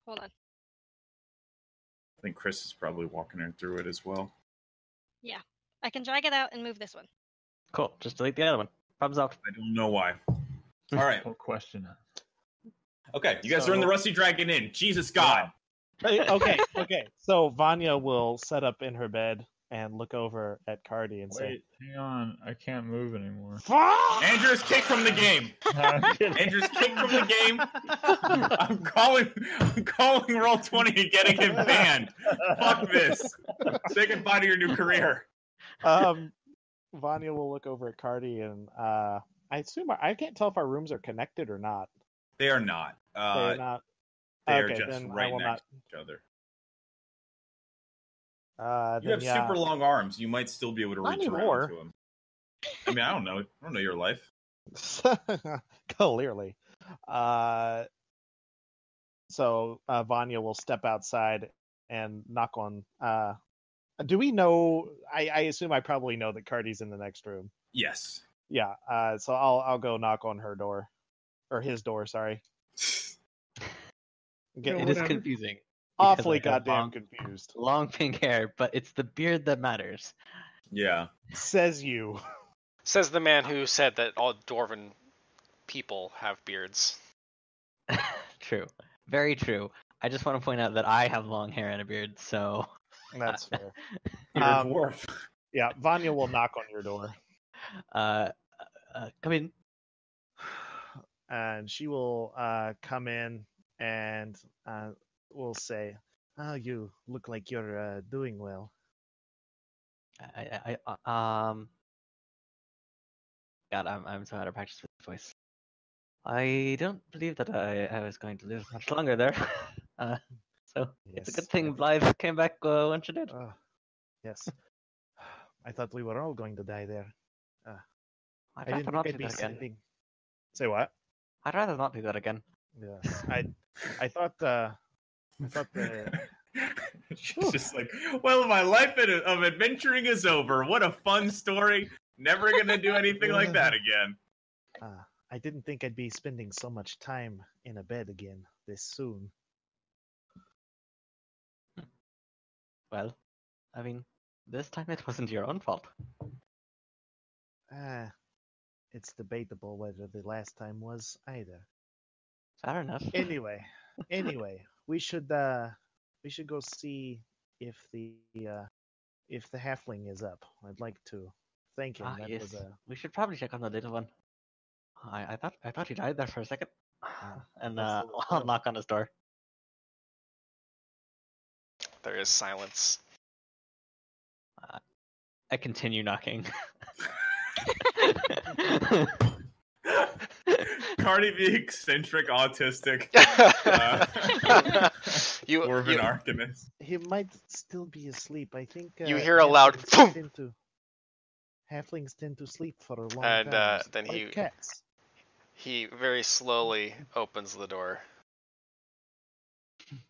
Hold on. I think Chris is probably walking her through it as well. I can drag it out and move this one. Cool. Just delete the other one. Problems solved. I don't know why. All right. No question. Okay, you guys are in the So- Rusty Dragon Inn. Jesus God. Okay. So Vanya will set up in her bed and look over at Cardi and say, Wait, hang on. I can't move anymore. "Fuck!" Andrew is kicked from the game. I'm kidding. Andrew's kicked from the game. I'm calling Roll20 and getting him banned. Fuck this. Say goodbye to your new career. Vanya will look over at Cardi and I assume I can't tell if our rooms are connected or not. They are not. They're not. They are Okay, just then I right will next to each other. not. You have Then, yeah. super long arms. You might still be able to Not reach anymore. around to him. I mean, I don't know. I don't know your life. Clearly. So Vanya will step outside and knock on. Do we know? I assume I probably know that Cardi's in the next room. Yes. Yeah. So I'll go knock on her door, or his door. Sorry. Get It is confusing. awfully because I have goddamn confused. Long pink hair, but it's the beard that matters. Yeah. Says you. Says the man who said that all dwarven people have beards. True. Very true. I just want to point out that I have long hair and a beard, so That's fair. You're a Um, dwarf. Yeah. Vanya will knock on your door, come in. and she will come in and will say, "Oh, you look like you're doing well." God, I'm so out of practice with the voice. I don't believe that I was going to live much longer there. So it's a good thing Blythe came back when she did. Yes. I thought we were all going to die there. I'd I rather didn't not think do I'd be that again. sleeping. Say what? I'd rather not do that again. Yes. I thought the She's just like, well, my life of adventuring is over. What a fun story. Never gonna do anything like that again. I didn't think I'd be spending so much time in a bed again this soon. Well, I mean, this time it wasn't your own fault. It's debatable whether the last time was either. Fair enough. Anyway, we should go see if the halfling is up. I'd like to thank him. That Yes. was a We should probably check on the little one. I thought he died there for a second. And that's the little I'll girl. knock on his door. There is silence. I continue knocking. Cardi the eccentric, autistic Dwarven Arcanist. He might still be asleep. I think You hear a loud halflings tend to sleep for a long And, time. then like he- cats. He very slowly opens the door.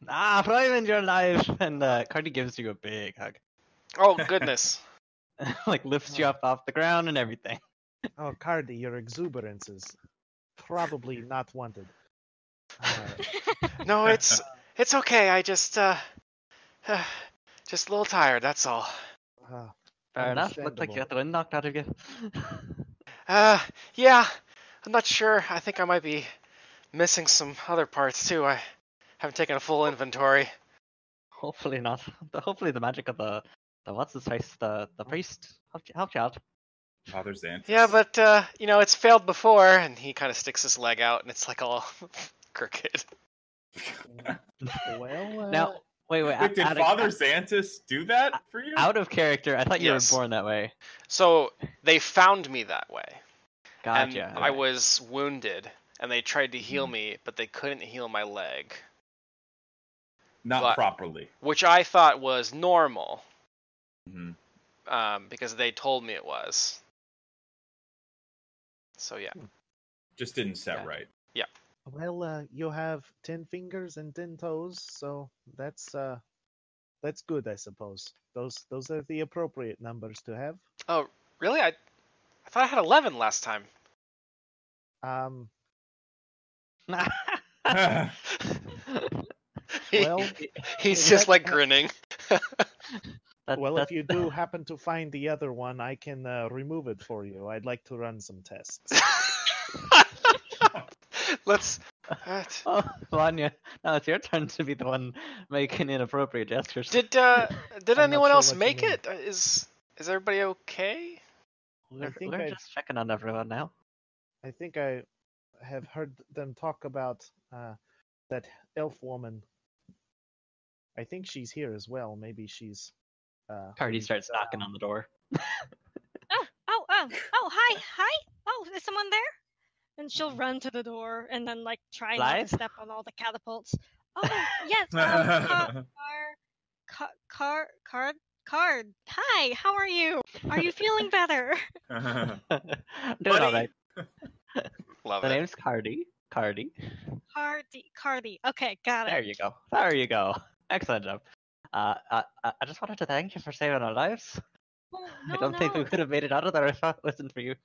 Ryman, you're alive! And Cardi gives you a big hug. Oh goodness! Like lifts you up off the ground and everything. Oh, Cardi, your exuberance is probably not wanted. No, it's okay. I just a little tired. That's all. Fair enough. Looked like you got the wind knocked out of you. Yeah. I'm not sure. I think I might be missing some other parts too. I haven't taken a full inventory. Hopefully not. Hopefully the magic of the what's his face, the priest helped you out. Father Xanthus. Yeah, but it's failed before, and he kind of sticks his leg out, and it's like all crooked. Well, Now, wait. Wait, did Father Xanthus do that for you? Out of character, I thought you Yes. were born that way. So they found me that way, Gotcha. and I was wounded, and they tried to heal me, but they couldn't heal my leg, Not but- properly. which I thought was normal, Mhm. because they told me it was. So yeah. Just didn't set Yeah. right. well, you have 10 fingers and 10 toes, so that's good, I suppose. Those are the appropriate numbers to have. Oh, really? I thought I had 11 last time. Well, He's it just had- like grinning. if you do happen to find the other one, I can remove it for you. I'd like to run some tests. Let's. Oh, Vanya, now it's your turn to be the one making inappropriate gestures. Did not anyone sure else what you make mean. it? Is everybody okay? We're, think we're I- just checking on everyone now. I think I have heard them talk about that elf woman. I think she's here as well. Maybe she's. Cardi maybe starts she's knocking on the door. Oh, hi. Oh, is someone there? And she'll run to the door and then like try not Live? to step on all the catapults. Oh, yes. Card. Hi, how are you? Are you feeling better? Doing Buddy. alright. Love The it. name's Cardi. Cardi. Cardi. Okay, got it. There you go. Excellent job. I just wanted to thank you for saving our lives. Oh, I don't think we would have made it out of there if it wasn't for you.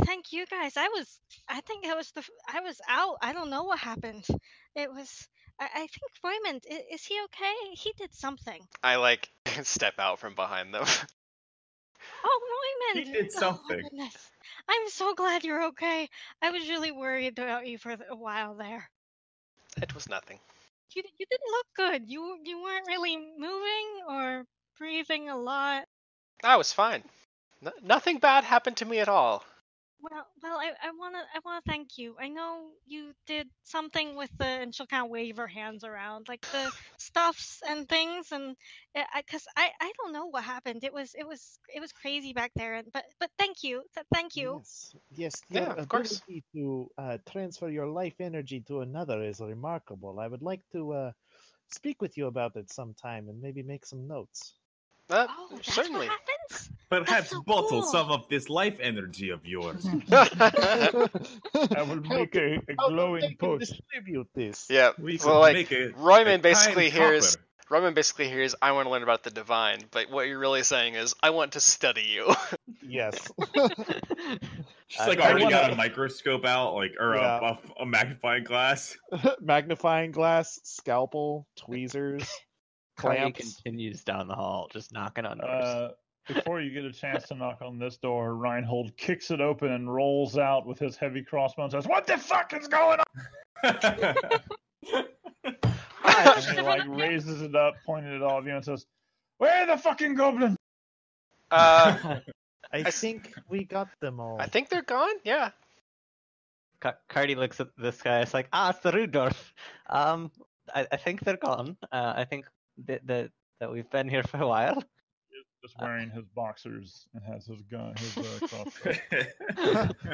Thank you guys. I was out. I don't know what happened. It was. I think Raymond. Is he okay? He did something. I like step out from behind them. Oh, Raymond. He did Oh, something. my goodness. I'm so glad you're okay. I was really worried about you for a while there. It was nothing. You didn't look good. You weren't really moving or breathing a lot. I was fine. Nothing bad happened to me at all. Well, I wanna thank you. I know you did something with and she'll kind of wave her hands around, like the stuffs and things, and cause I don't know what happened. It was crazy back there, but thank you, thank you. Yes. Yeah, Your of course. ability to transfer your life energy to another is remarkable. I would like to speak with you about it sometime and maybe make some notes. Oh, that's Certainly. what happens. Perhaps so bottle cool. some of this life energy of yours. I will make a How do glowing they torch. distribute this? Yeah. We So could like make a Royman kind basically hears copper. I want to learn about the divine, but what you're really saying is I want to study you. Yes. She's like I already wanna- got a microscope out, like or Yeah. a magnifying glass. Magnifying glass, scalpel, tweezers, Cardi clamps. continues down the hall, just knocking on doors. Before you get a chance to knock on this door, Reinhold kicks it open and rolls out with his heavy crossbow and says, "What the fuck is going on?" And he like raises it up, pointing at all of you, and says, "Where are the fucking goblins?" I I think we got them all. think they're gone. Yeah. Cardi looks at this guy. It's like, it's the Rudolph. I think they're gone. I think that we've been here for a while. He's just wearing his boxers and has his gun, his crossbow.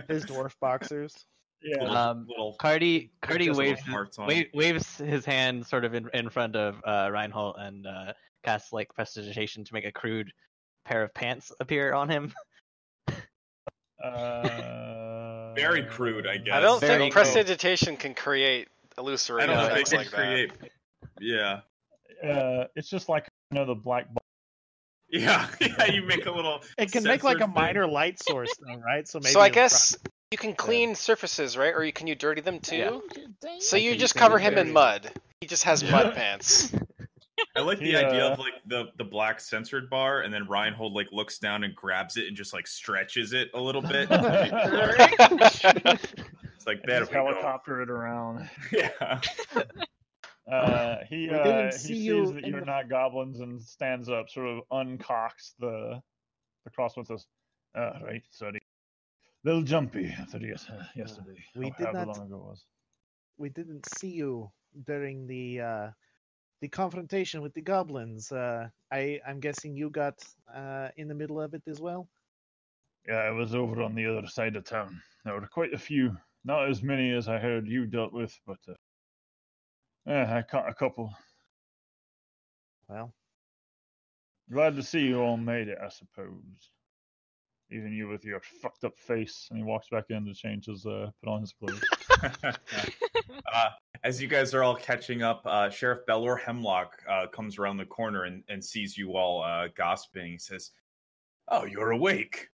His dwarf boxers. Yeah. Little Cardi just little waves hearts on waves his hand sort of in front of Reinhold and casts like prestidigitation to make a crude pair of pants appear on him. Very crude, I guess. I don't Very think cool. prestidigitation can create illusory I don't think effects they like can create. Yeah. It's just like the black box. Yeah, yeah, you make a little. It can make like a censored thing. minor light source, though, right? So maybe. So I in guess you can clean surfaces, right? Or can you dirty them too? Yeah. So I you think just you cover can him in dirty mud. He just has Yeah. mud pants. I like the Yeah. idea of like the black censored bar, and then Reinhold like looks down and grabs it and just like stretches it a little bit. It's like there Just we go. helicopter it around. Yeah. He didn't he see sees you that in you're the- not goblins and stands up, sort of uncocks the crossbow and says, "Right, sorry, little jumpy after yesterday. We did However not- long ago it was." we didn't see you during the confrontation with the goblins. I'm guessing you got in the middle of it as well. Yeah, I was over on the other side of town. There were quite a few, not as many as I heard you dealt with, but I caught a couple. Well, Glad to see you all made it, I suppose. Even you with your fucked up face. And he walks back in to change his, put on his clothes. As you guys are all catching up, Sheriff Belor Hemlock comes around the corner and sees you all gossiping. He says, "Oh, you're awake.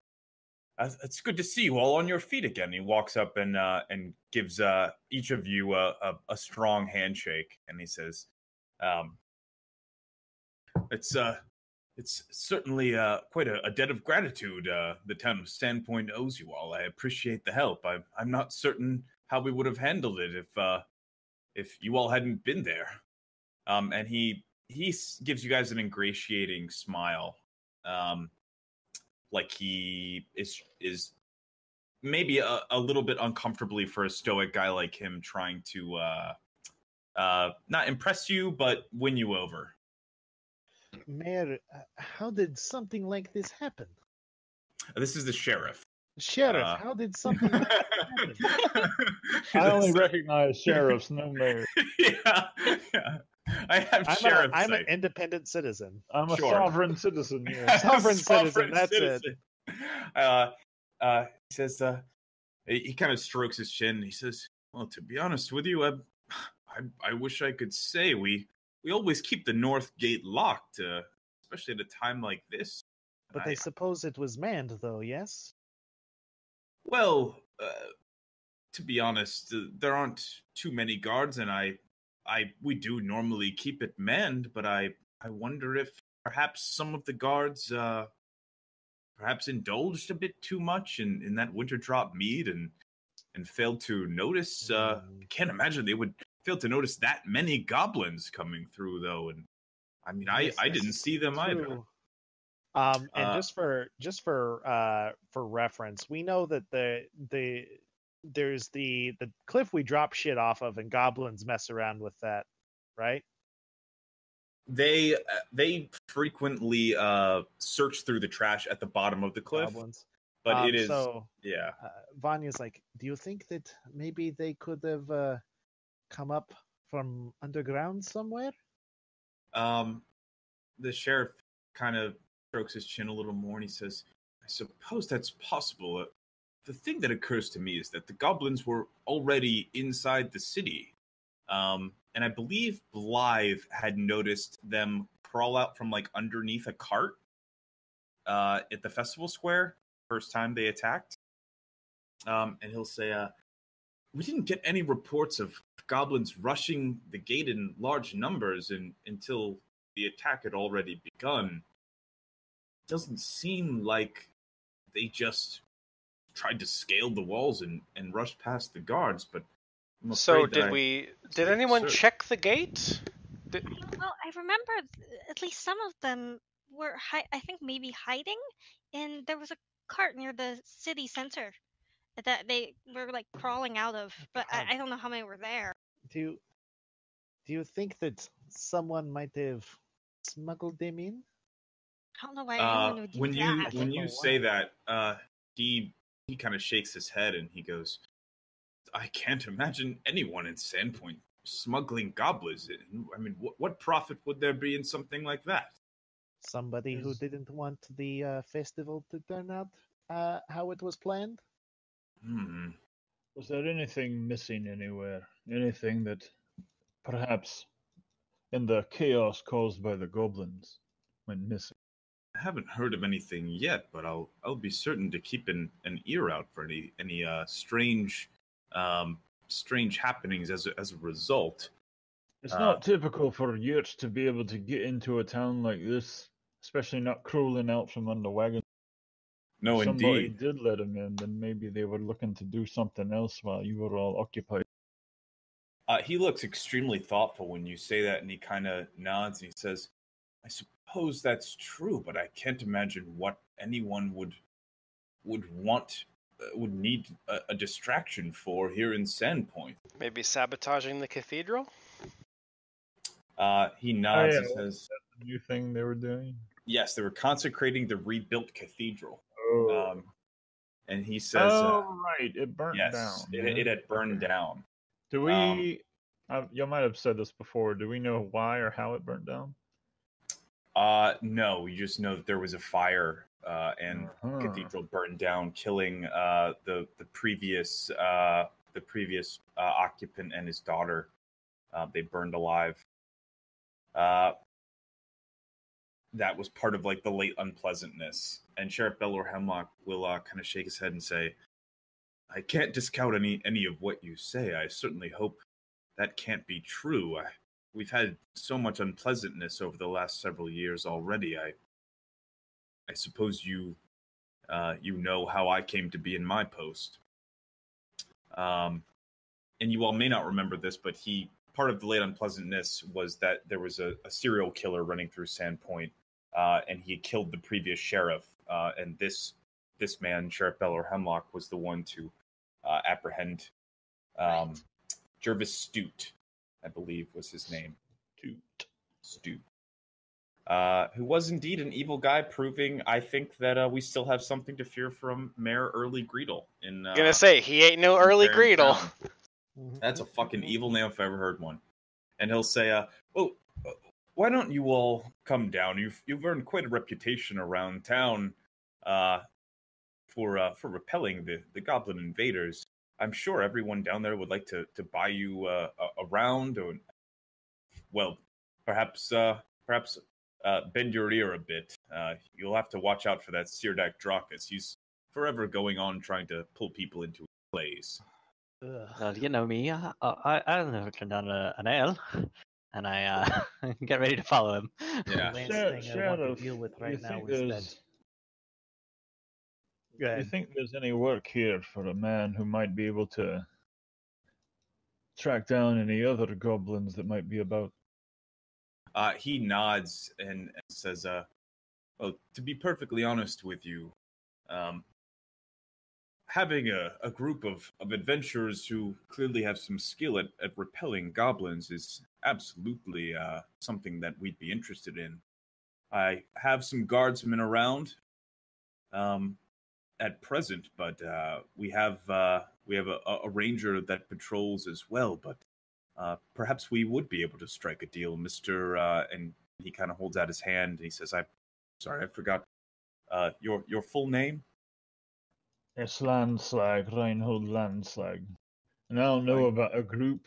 It's good to see you all on your feet again." He walks up and gives each of you a strong handshake, and he says, "It's certainly quite a debt of gratitude the town of Standpoint owes you all. I appreciate the help. I'm not certain how we would have handled it if you all hadn't been there." And he gives you guys an ingratiating smile, like he is maybe a little bit uncomfortably for a stoic guy like him trying to not impress you but win you over. Mayor, how did something like this happen? This is the sheriff. Sheriff, how did something like this happen? I only recognize sheriffs, no mayor. yeah. I have sheriff. I'm an independent citizen. I'm a Sure. sovereign citizen. Yeah. Sovereign citizen, that's it. He says, he kind of strokes his chin. He says, "Well, to be honest with you, I wish I could say we always keep the north gate locked, especially at a time like this." But I suppose it was manned, though, yes? Well, to be honest, there aren't too many guards, and we do normally keep it manned. But I wonder if perhaps some of the guards perhaps indulged a bit too much in that winter drop mead and failed to notice. I can't imagine they would fail to notice that many goblins coming through, though. And I mean, Yes, I didn't yes, see them either. true. And just for reference, we know that there's the cliff we drop shit off of, and goblins mess around with that, right? They frequently search through the trash at the bottom of the cliff, Goblins. but it is So yeah. Vanya's like, do you think that maybe they could have come up from underground somewhere? The sheriff kind of strokes his chin a little more and he says, "I suppose that's possible. The thing that occurs to me is that the goblins were already inside the city. And I believe Blythe had noticed them crawl out from like underneath a cart at the festival square. first time they attacked. And he'll say, we didn't get any reports of goblins rushing the gate in large numbers until the attack had already begun. It doesn't seem like they just tried to scale the walls and rush past the guards, but I'm So afraid did anyone check the gate? Well, I remember at least some of them were, I think, maybe hiding, and there was a cart near the city center that they were like crawling out of, but I don't know how many were there. Do you think that someone might have smuggled them in? I don't know why anyone would do when that. when you say that, he kind of shakes his head and he goes, I can't imagine anyone in Sandpoint smuggling goblins. I mean, what profit would there be in something like that? Somebody who didn't want the festival to turn out how it was planned? Was there anything missing anywhere? Anything that perhaps in the chaos caused by the goblins went missing? I haven't heard of anything yet, but I'll be certain to keep an ear out for any strange happenings as a result. It's not typical for yurts to be able to get into a town like this, especially not crawling out from under wagons. No, if somebody indeed. did let them in, then maybe they were looking to do something else while you were all occupied. He looks extremely thoughtful when you say that, and he kind of nods and he says, I suppose that's true, but I can't imagine what anyone would need a distraction for here in Sandpoint. Maybe sabotaging the cathedral? He nods and says, That's the new thing they were doing? yes, they were consecrating the rebuilt cathedral. Oh, And he says, right, it burnt yes, down. it had burned down. Do we, you might have said this before, do we know why or how it burnt down? No, we just know that there was a fire and the cathedral burned down, killing the previous occupant and his daughter. They burned alive. That was part of like the late unpleasantness. And Sheriff Belor Hemlock will kind of shake his head and say, I can't discount any of what you say. I certainly hope that can't be true. We've had so much unpleasantness over the last several years already. I suppose you know how I came to be in my post. And you all may not remember this, but part of the late unpleasantness was that there was a serial killer running through Sandpoint, and he had killed the previous sheriff. And this man, Sheriff Belor Hemlock, was the one to apprehend Jervis Stute, I believe was his name. Stute. Who was indeed an evil guy, proving, I think, that we still have something to fear from Mayor Early Greedle. Gonna say, he ain't no Early Greedle. That's a fucking evil name if I ever heard one. And he'll say, why don't you all come down? You've earned quite a reputation around town for repelling the goblin invaders. I'm sure everyone down there would like to buy you a round, or, well, perhaps bend your ear a bit. You'll have to watch out for that Sirdak Drakus. He's forever going on trying to pull people into his plays. You know me, I'll never turn down an ale, and I get ready to follow him. Yeah. The last thing I want to deal with right now is that. Go Do you ahead. think there's any work here for a man who might be able to track down any other goblins that might be about? He nods and says, well, to be perfectly honest with you, having a group of adventurers who clearly have some skill at repelling goblins is absolutely something that we'd be interested in. I have some guardsmen around at present, but we have a ranger that patrols as well, but perhaps we would be able to strike a deal, Mr. And he kind of holds out his hand and he says, I'm sorry, I forgot your full name? It's Landslag, Reinhold Landslag. And I don't know about a group.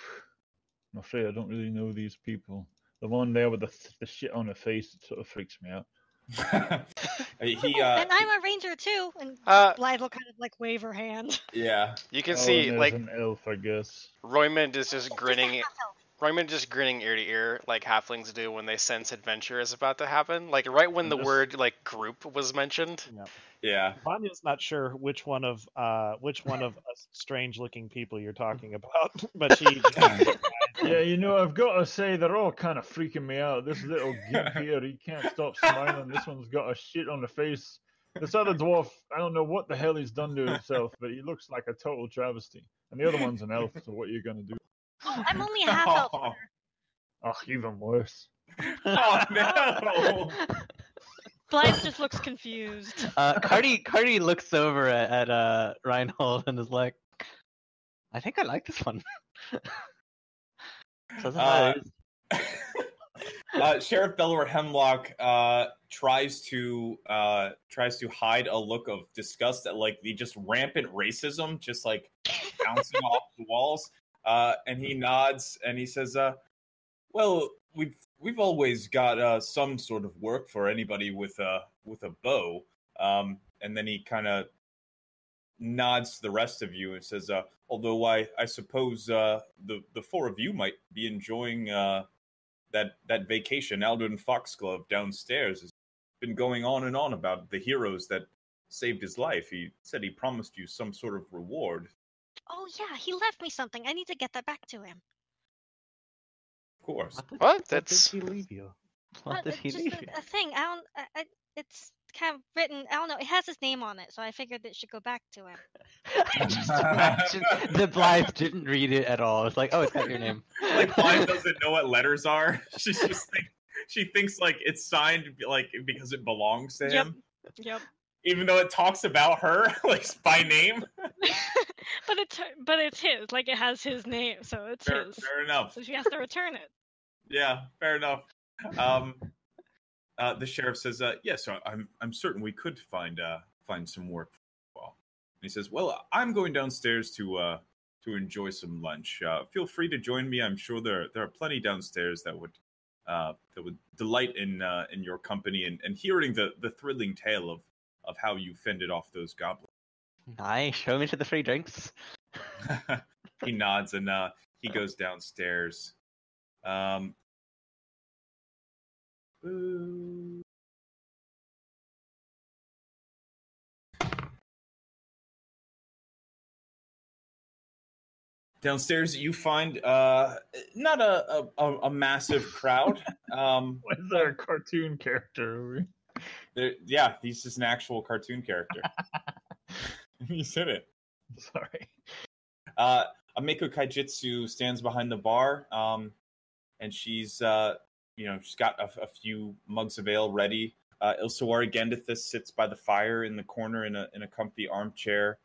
I'm afraid I don't really know these people. The one there with the shit on her face, it sort of freaks me out. he And I'm a ranger too. And Blythe will kind of like wave her hand. yeah. You can Oh, see and there's like an elf, I guess. Roymond is just grinning. Roymond just grinning ear to ear, like halflings do when they sense adventure is about to happen. Like right when the word like group was mentioned. Yeah. Vanya's not sure which one of us strange-looking people you're talking about, but she. Yeah, you know, I've got to say they're all kind of freaking me out. This little gimp here, he can't stop smiling. This one's got a shit on the face. This other dwarf, I don't know what the hell he's done to himself, but he looks like a total travesty. And the other one's an elf, so what are you gonna do? Oh, I'm only a half elf. Oh, even worse. Oh no! Blythe just looks confused. Cardi looks over at Reinhold and is like, I think I like this one. So Sheriff Belor Hemlock tries to hide a look of disgust at like the just rampant racism, just like bouncing off the walls. And he nods and he says, "Well, we've always got some sort of work for anybody with a bow." And then he kind of nods to the rest of you and says, "Although I suppose the four of you might be enjoying that vacation. Aldrin Foxglove downstairs has been going on and on about the heroes that saved his life. He said he promised you some sort of reward." Oh yeah, he left me something. I need to get that back to him. Of course. What? Did That's he leave you? what did It's he just leave you? a thing. I don't. It's kind of written. I don't know. It has his name on it, so I figured it should go back to him. Just imagine that Blythe didn't read it at all. It's like, oh, it's got your name. Like Blythe doesn't know what letters are. She thinks like it's signed like because it belongs to him. Yep. Even though it talks about her like by name. but it's his. Like it has his name, so it's his. Fair enough. So she has to return it. Yeah, fair enough. The sheriff says, "Yes, I'm certain we could find some work for you all." And he says, "Well, I'm going downstairs to enjoy some lunch. Feel free to join me. I'm sure there are plenty downstairs that would delight in your company and hearing the thrilling tale of how you fended off those goblins." Nice. Show me to the free drinks. He nods and he goes downstairs. Downstairs, you find not a massive crowd. Why is there a cartoon character? Yeah, he's just an actual cartoon character. You said it. Sorry. Ameko Kaijitsu stands behind the bar, and she's she's got a few mugs of ale ready. Ilsawari Gendithus sits by the fire in the corner in a comfy armchair.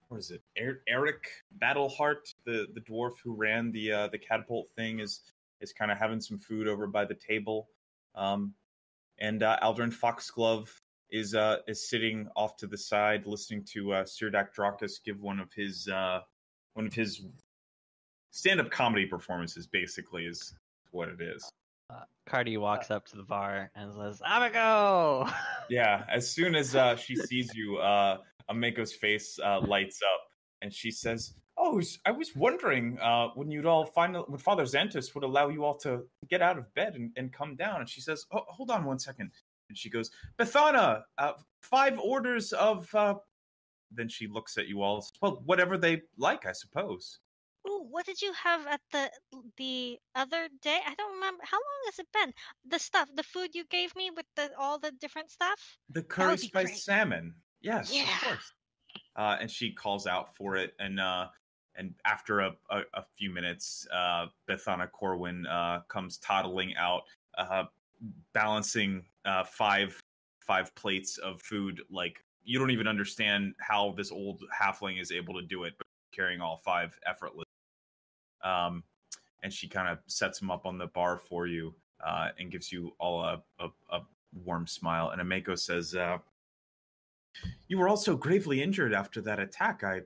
What is it? Eric Battleheart, the dwarf who ran the catapult thing, is kind of having some food over by the table. And Aldrin Foxglove is sitting off to the side, listening to Sirdak Drakus give one of his stand-up comedy performances. Basically, is what it is. Cardi walks up to the bar and says, "Amigo!" Yeah, as soon as she sees you, Ameko's face lights up, and she says, "Oh, I was wondering when when Father Xantus would allow you all to get out of bed and come down." And she says, "Oh, hold on one second." And she goes, "Bethana, 5 orders of." Then she looks at you all. Well, whatever they like, I suppose. Ooh, what did you have at the other day? I don't remember. How long has it been? The food you gave me with all the different stuff? The curry would be spiced great. salmon. Yes, Yeah. of course. And she calls out for it, and after a few minutes, Bethana Corwin comes toddling out, balancing 5 plates of food. Like, you don't even understand how this old halfling is able to do it, but carrying all 5 effortlessly. And she kind of sets them up on the bar for you, and gives you all a warm smile. And Ameko says, "You were also gravely injured after that attack. I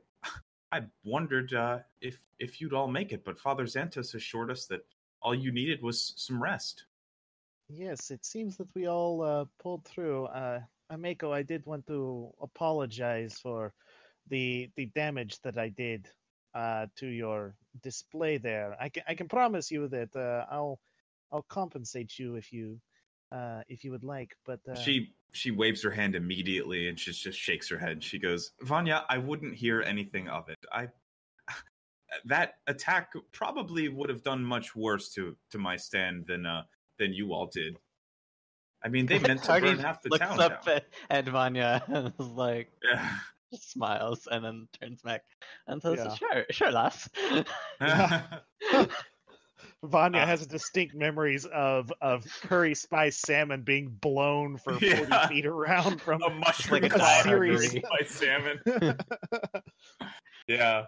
wondered if you'd all make it, but Father Xantus assured us that all you needed was some rest." Yes, it seems that we all pulled through. Ameko, I did want to apologize for the damage that I did to your display there. I can promise you that I'll compensate you if you would like. But She waves her hand immediately and she just shakes her head. She goes, Vanya, I wouldn't hear anything of it. That attack probably would have done much worse to my stand than you all did. I mean, they meant to Hardy burn half the looks town up down. at Vanya and is like, Yeah. just smiles and then turns back and says, Yeah. sure, lass. Vanya has distinct memories of curry spice salmon being blown for 40 Yeah. feet around from A mushroom like a cloud series. by salmon. Yeah.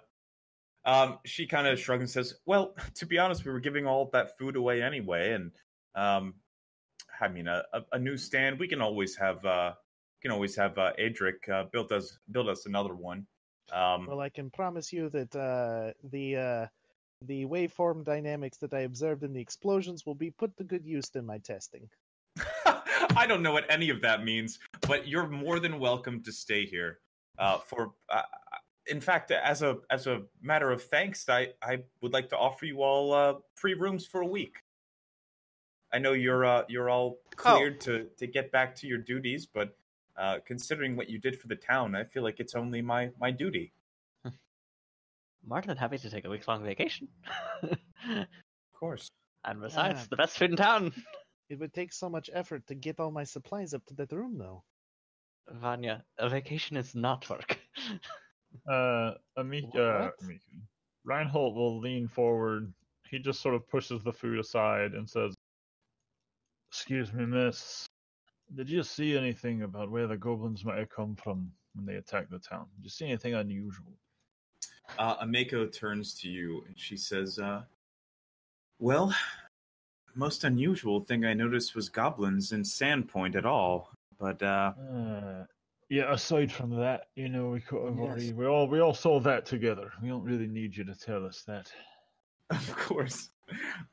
She kind of shrugs and says, "Well, to be honest, we were giving all that food away anyway, and I mean, a new stand. We can always have Adric build us another one." Well, I can promise you that the waveform dynamics that I observed in the explosions will be put to good use in my testing. I don't know what any of that means, but you're more than welcome to stay here. In fact, as a matter of thanks, I would like to offer you all free rooms for a week. I know you're all cleared to get back to your duties, but considering what you did for the town, I feel like it's only my duty. More than happy to take a week-long vacation. Of course. And besides, Ah. the best food in town. It would take so much effort to get all my supplies up to that room, though. Vanya, a vacation is not work. Amika, Reinhold will lean forward. He just sort of pushes the food aside and says, "Excuse me, miss. Did you see anything about where the goblins might have come from when they attacked the town? Did you see anything unusual?" Ameko turns to you and she says, well, most unusual thing I noticed was goblins in Sandpoint at all. But yeah, aside from that, we could have Yes. already we all saw that together. We don't really need you to tell us that. Of course.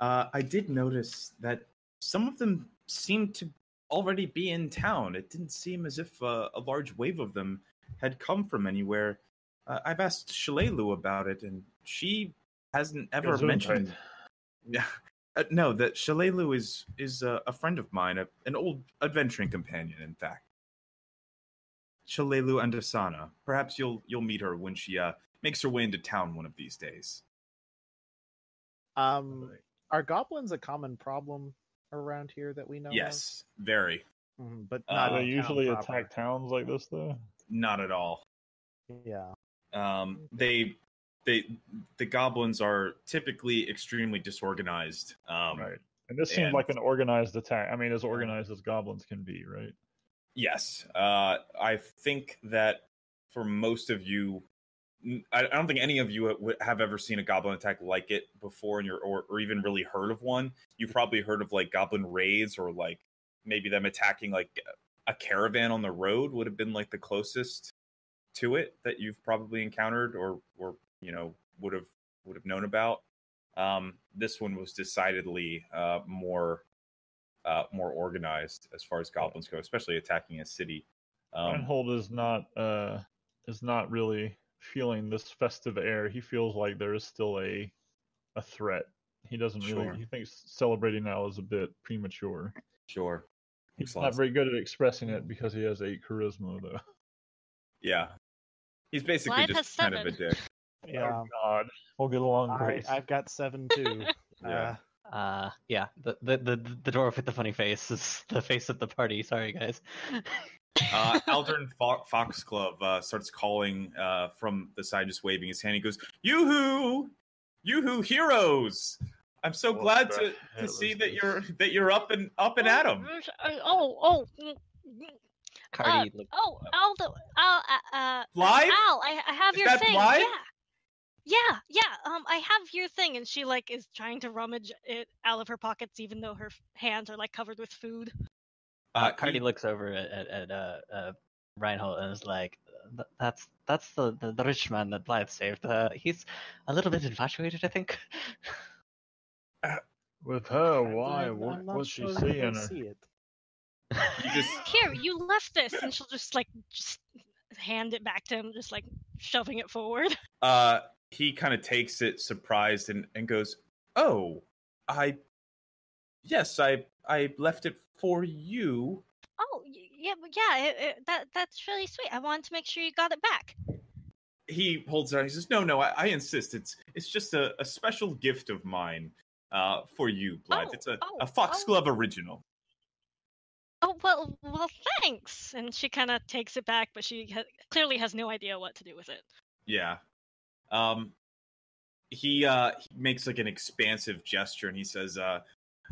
I did notice that some of them seemed to already be in town. It didn't seem as if a large wave of them had come from anywhere. I've asked Shalelu about it, and she hasn't ever mentioned. Yeah, no, that Shalelu is a friend of mine, an old adventuring companion, in fact. Shalelu Andasana. Perhaps you'll meet her when she makes her way into town one of these days. Are goblins a common problem around here that we know Yes, very. of? But Do not they in town usually proper. attack towns like this, though? Not at all. Yeah. The goblins are typically extremely disorganized. Right. And this seemed like an organized attack. I mean, as organized as goblins can be, right? Yes. I think that for most of you, I don't think any of you have ever seen a goblin attack like it before, or even really heard of one. You've probably heard of like goblin raids, or like maybe them attacking like a caravan on the road would have been like the closest to it that you've probably encountered or would have known about. This one was decidedly more organized as far as goblins go, especially attacking a city. Reinhold is not really feeling this festive air. He feels like there is still a threat. He doesn't really. Sure. He thinks celebrating now is a bit premature. Sure. He's not very good at expressing it because he has 8 charisma, though. Yeah. He's basically Slide just has kind of a 7. dick. Yeah. Oh God, we'll get along great. I've got 7 too. Yeah. Yeah, the dwarf with the funny face is the face of the party. Sorry, guys. Aldrin Foxglove starts calling from the side, just waving his hand. He goes, "Yoo-hoo! Yoo-hoo, heroes! I'm so What glad the to hell see is that this? you're up and at 'em." Cardi look. Aldo, Blythe? Al, I have Is your that thing. Blythe? Yeah. I have your thing, and she like is trying to rummage it out of her pockets, even though her hands are like covered with food. Cardi looks over at Reinhold and is like, "That's the rich man that Blythe saved. He's a little bit infatuated, I think." With her, I'm why? not What's sure she you seeing can her? see it. You just Here, you left this, and she'll just hand it back to him, just like shoving it forward. he kind of takes it surprised and goes, "Oh, yes, I left it for you." Oh, yeah, that's really sweet. I wanted to make sure you got it back. He holds it out. He says, "No, I insist. It's just a special gift of mine, for you, Blythe. Oh, It's a oh, Foxglove original." Oh, well, thanks. And she kind of takes it back, but she clearly has no idea what to do with it. Yeah. He makes like an expansive gesture and he says,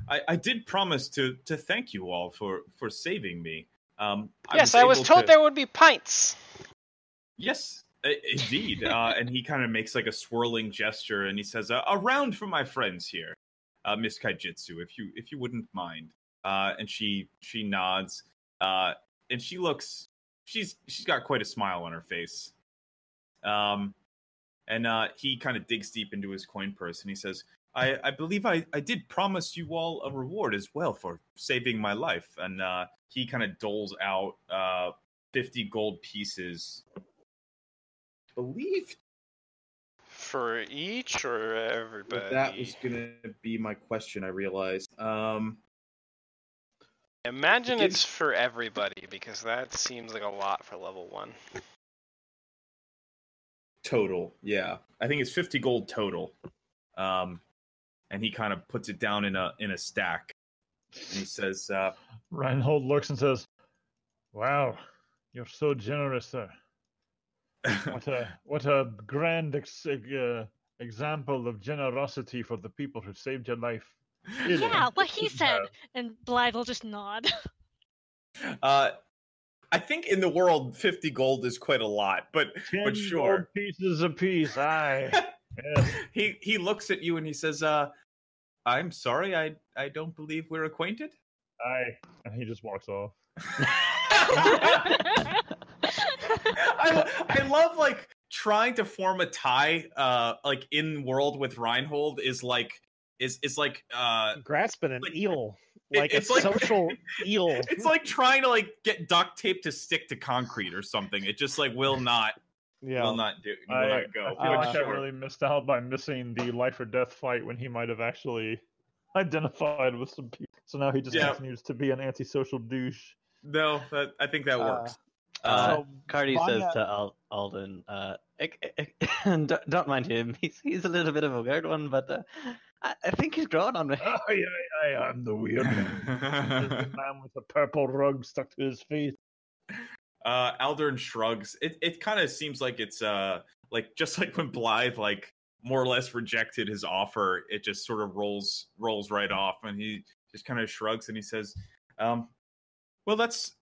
I did promise to thank you all for saving me. Yes, I was told there would be pints. Yes, indeed. And he kind of makes like a swirling gesture and he says, "A round for my friends here, Miss Kaijitsu, if you wouldn't mind." And she nods, and she looks. She's got quite a smile on her face. And he kind of digs deep into his coin purse and he says, I believe I did promise you all a reward as well for saving my life. And he kind of doles out 50 gold pieces. I believe. For each or everybody? That was going to be my question, I realized. Imagine it's for everybody, because that seems like a lot for level 1. Total, yeah. I think it's 50 gold total. And he kind of puts it down in a stack. And he says, Reinhold looks and says, "Wow, you're so generous, sir. What a grand example of generosity for the people who saved your life." Yeah, what he said. And Blythe will just nod. I think in the world 50 gold is quite a lot, but 10 sure. gold pieces apiece, aye. Yes. He looks at you and he says, "I'm sorry, I don't believe we're acquainted." Aye. And he just walks off. I love like trying to form a tie like in world with Reinhold is like grasping an eel, like it's a like social eel. It's like trying to like get duct tape to stick to concrete or something. It just like will not Yeah. will not go. I But feel like I sure. really missed out by missing the life or death fight when he might have actually identified with some people. So now he just continues to be an antisocial douche. No, I think that works. So Cardi Vanya- says to Alden, don't mind him. He's a little bit of a weird one, but I think he's growing on me. Oh, yeah, I'm the weird one. The man with a purple rug stuck to his face. Aldern shrugs. It kind of seems like it's like just like when Blythe like more or less rejected his offer, it just sort of rolls right off, and he just kind of shrugs and he says, "Well, that's.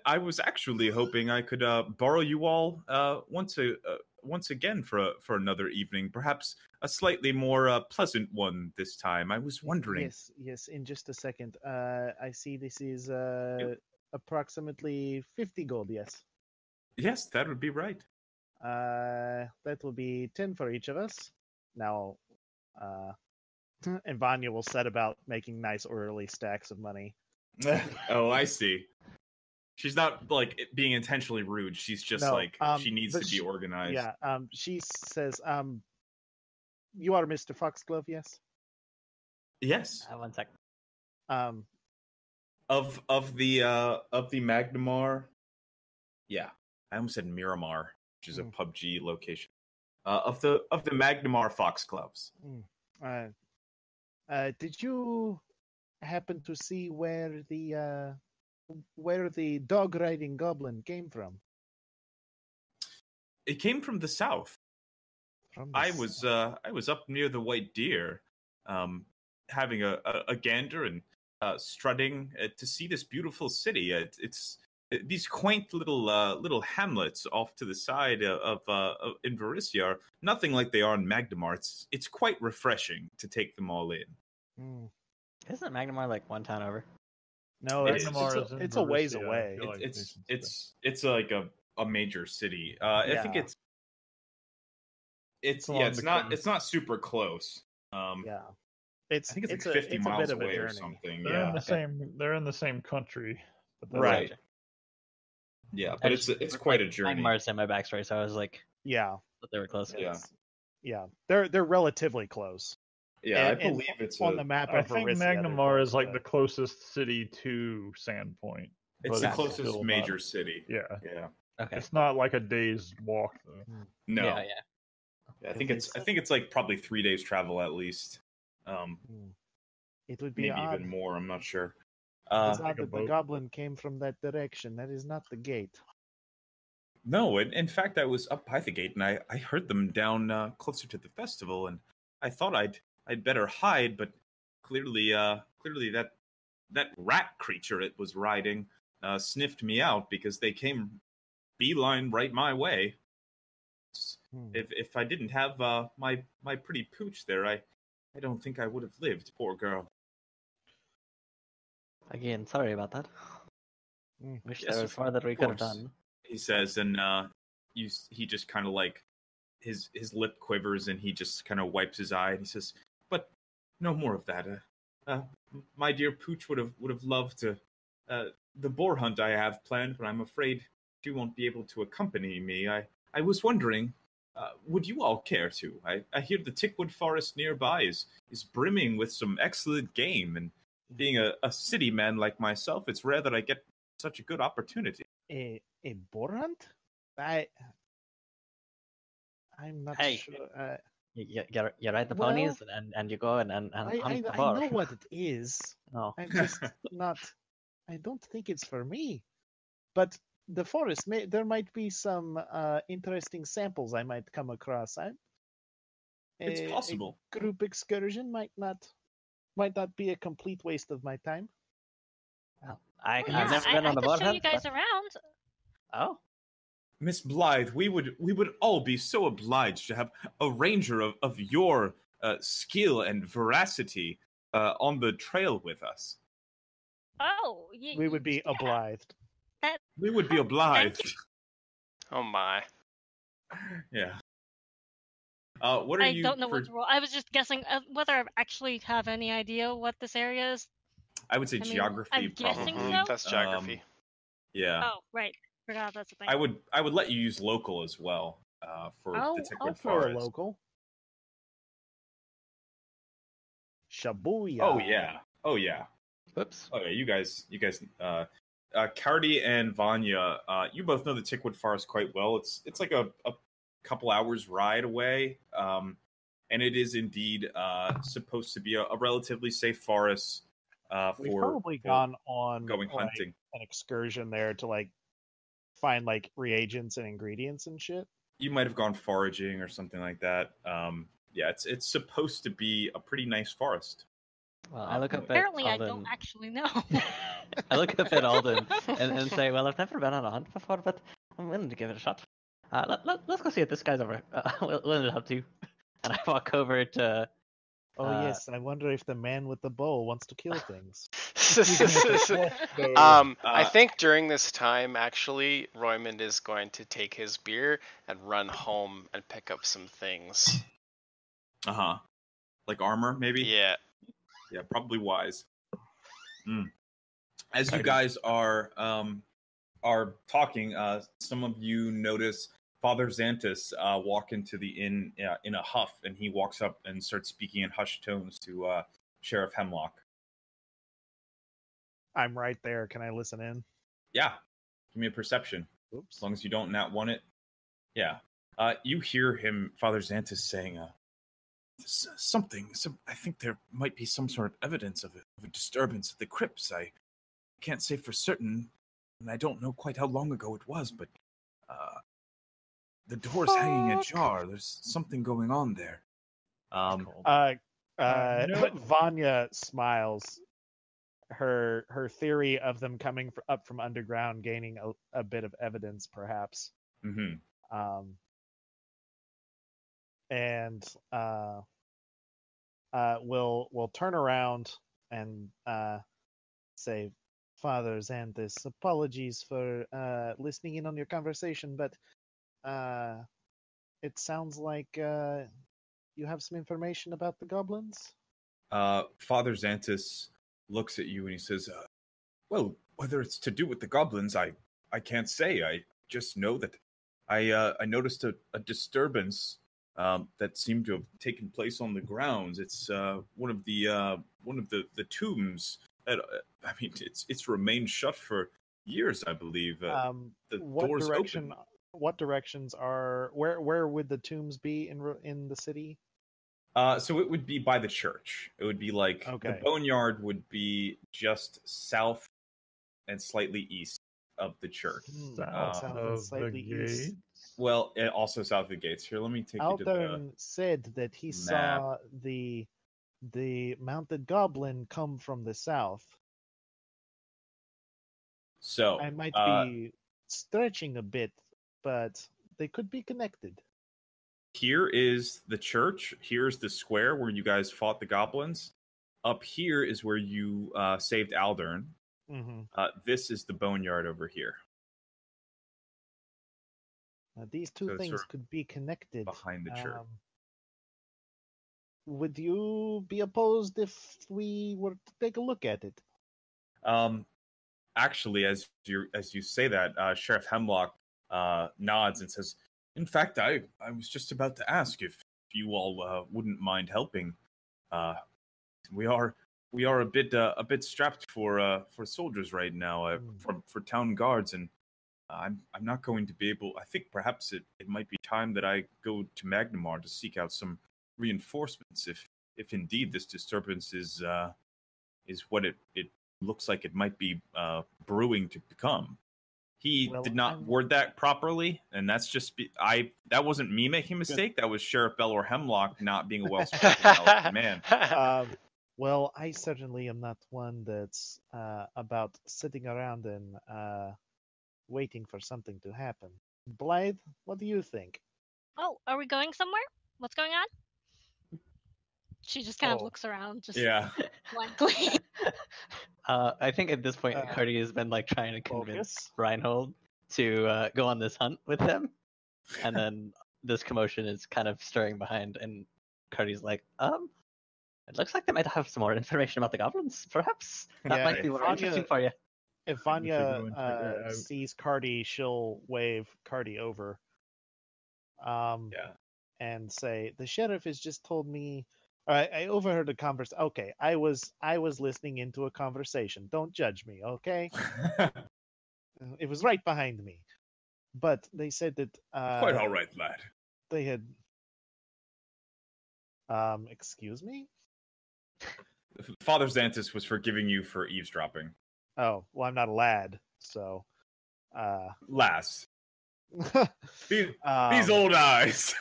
I was actually hoping I could borrow you all once again for another evening, perhaps a slightly more pleasant one this time. I was wondering." Yes. In just a second. I see this is approximately 50 gold. Yes, that would be right. That will be 10 for each of us. Now, and Vanya will set about making nice early stacks of money. Oh, I see. She's not like being intentionally rude. She's just she needs to be organized. Yeah. She says, "You are Mr. Foxglove, yes?" Yes. 1 sec. Of the Magnamar. Yeah, I almost said Miramar, which is a PUBG location. Of the Magnamar Foxgloves. Did you happen to see where the dog riding goblin came from? It came from the south. I was up near the White Deer, having a gander and strutting to see this beautiful city. It's these quaint little hamlets off to the side of in Varisia are nothing like they are in Magnamar. It's quite refreshing to take them all in. Isn't Magnamar like one town over? No, it's a ways away. It's like a major city. I think it's not super close. Yeah. It's I think it's like it's a 50 it's a miles bit of a away or journey. something. They're in Yeah, the same. They're in the same country. But that's right. it. Yeah, I but just it's looked quite a like journey. Mars in my backstory, so I was like, Yeah, that they were close. Yeah. yeah. They're relatively close. Yeah, I And believe it's on the map I of think Varisia, they're Magnamar both, is like the closest city to Sandpoint. it's but the Gotcha. closest still major not- city. Yeah, Yeah. Okay. it's not like a day's walk though. No. Yeah, yeah. Yeah, I think it's like probably 3 days travel at least. It would be Maybe odd. even more. I'm not sure. It's Like odd a that the boat. goblin came from that direction. That is not the gate. No, in fact, I was up by the gate and I heard them down closer to the festival, and I thought I'd better hide, but clearly that rat creature it was riding sniffed me out because they came beeline right my way. If I didn't have my pretty pooch there, I don't think I would have lived. Poor girl. Again, sorry about that. Wish Yes, there was of more that we could have course. done. He says, and he just kind of like his lip quivers and he just kind of wipes his eye and he says, "But no more of that. My dear Pooch would have loved to the boar hunt I have planned, but I'm afraid she won't be able to accompany me. I was wondering, would you all care to? I hear the Tickwood Forest nearby is brimming with some excellent game, and being a city man like myself, it's rare that I get such a good opportunity." A boar hunt? I'm not Hey. sure. You ride the Well, ponies and you go and I hunt the I boar. know what it is. Oh. I'm just not. I don't think it's for me. But the forest, there might be some interesting samples I might come across. It's possible. A group excursion might not be a complete waste of my time. Well, I've Yeah, never I been on a could boar show hunt. you guys but- around. Oh. Miss Blythe, we would all be so obliged to have a ranger of your skill and veracity on the trail with us. Oh, We would be yeah, obliged. We would be Thank obliged. Oh my. Yeah. What are I you? don't know what to roll. I was just guessing whether I actually have any idea what this area is. I would say I mean, geography. I'm guessing probably. so. That's geography. Yeah. Oh, right. Forgot that's a thing. I would let you use local as well for I'll the Tickwood throw a Forest. local. Shabuya. Oh yeah. Whoops. Okay, you guys, Cardi and Vanya, you both know the Tickwood Forest quite well. It's like a couple hours ride away, and it is indeed supposed to be a relatively safe forest We've for probably gone on going like, hunting. an excursion there to like find like reagents and ingredients and shit. You might have gone foraging or something like that. Yeah, it's supposed to be a pretty nice forest. Well, I look up at Apparently, I Alden. don't actually know. I look up at Alden and say, "Well, I've never been on a hunt before, but I'm willing to give it a shot. Let's go see if this guy's over willing to help too." And I walk over to. Oh yes, I wonder if the man with the bow wants to kill things. I think during this time, actually, Roymond is going to take his beer and run home and pick up some things. Like armor, maybe. Yeah. Yeah, probably wise. As you guys are talking, some of you notice Father Xantus walk into the inn in a huff, and he walks up and starts speaking in hushed tones to Sheriff Hemlock. I'm right there. Can I listen in? Yeah, give me a perception. Oops. As long as you don't nat one it. Yeah. You hear him, Father Xantus, saying, I think there might be some sort of evidence of a disturbance at the crypts. I can't say for certain, and I don't know quite how long ago it was, but the door's hanging ajar. There's something going on there. Vanya smiles. Her theory of them coming up from underground, gaining a bit of evidence, perhaps. Mm-hmm. And we'll turn around and say, Father Xanthus, apologies for listening in on your conversation, but it sounds like you have some information about the goblins. Father Xantus looks at you and he says, well, whether it's to do with the goblins, I can't say. I just know that I noticed a disturbance that seemed to have taken place on the grounds. It's one of the tombs. That, I mean, it's remained shut for years, I believe. The what doors direction? open. What directions are where would the tombs be in the city? So it would be by the church. It would be like the boneyard would be just south and slightly east of the church. South of the gates. Well, also south of the gates. Here, let me take you to the... Aldern said that he saw the mounted goblin come from the south. So I might be stretching a bit, but they could be connected. Here is the church. Here's the square where you guys fought the goblins. Up here is where you saved Aldern. Mm-hmm. This is the boneyard over here. These two things could be connected. Behind the church. Would you be opposed if we were to take a look at it? Actually, as you say that, Sheriff Hemlock nods and says, "In fact, I was just about to ask if you all wouldn't mind helping. We are a bit strapped for soldiers right now, for town guards, and I'm not going to be able. I think perhaps it might be time that I go to Magnamar to seek out some reinforcements if indeed this disturbance is what it looks like it might be brewing to become." He did not word that properly, and that's just that wasn't me making a mistake. That was Sheriff Belor Hemlock not being a well-spoken man. Well, I certainly am not one that's about sitting around and waiting for something to happen. Blythe, what do you think? Oh, are we going somewhere? What's going on? She just kind of looks around, just blankly. I think at this point, Cardi has been like trying to convince Reinhold to go on this hunt with them, and then this commotion is kind of stirring behind, and Cardi's like, it looks like they might have some more information about the goblins. Perhaps that might be more interesting for you. If Vanya sees Cardi, she'll wave Cardi over. And say, the sheriff has just told me. I overheard a conversation. Okay, I was listening into a conversation. Don't judge me, okay? It was right behind me, but they said that. Quite all right, lad. They had. Excuse me. Father Xantus was forgiving you for eavesdropping. Oh well, I'm not a lad, so. Lass. These old eyes.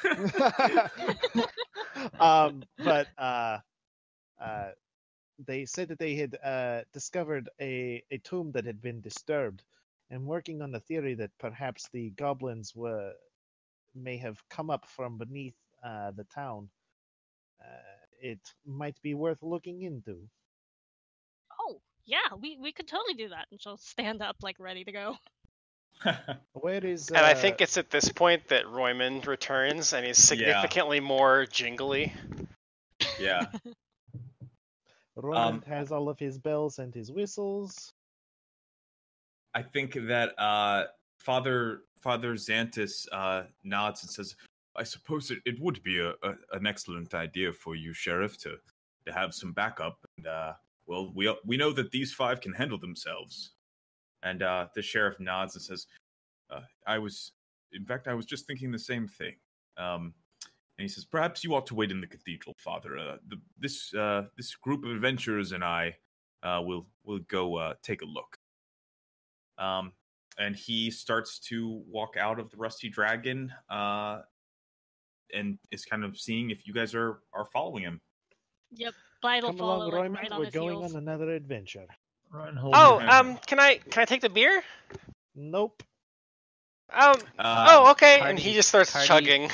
But they said that they had discovered a tomb that had been disturbed, and working on the theory that perhaps the goblins may have come up from beneath the town. It might be worth looking into. Oh yeah, we could totally do that. And she'll stand up like ready to go. Where is? And I think it's at this point that Roymond returns, and he's significantly more jingly. Yeah. Roymond has all of his bells and his whistles. I think that Father Xantus nods and says, "I suppose it would be an excellent idea for you, Sheriff, to have some backup. And well, we know that these 5 can handle themselves." And the sheriff nods and says, I was just thinking the same thing. And he says, "Perhaps you ought to wait in the cathedral, Father. This group of adventurers and I will go take a look." And he starts to walk out of the Rusty Dragon and is kind of seeing if you guys are following him. Yep, Blythe will Come follow along, Roymond. right on We're his going heels. on another adventure. Can I take the beer? Nope. Okay. Cardi, and he just starts chugging.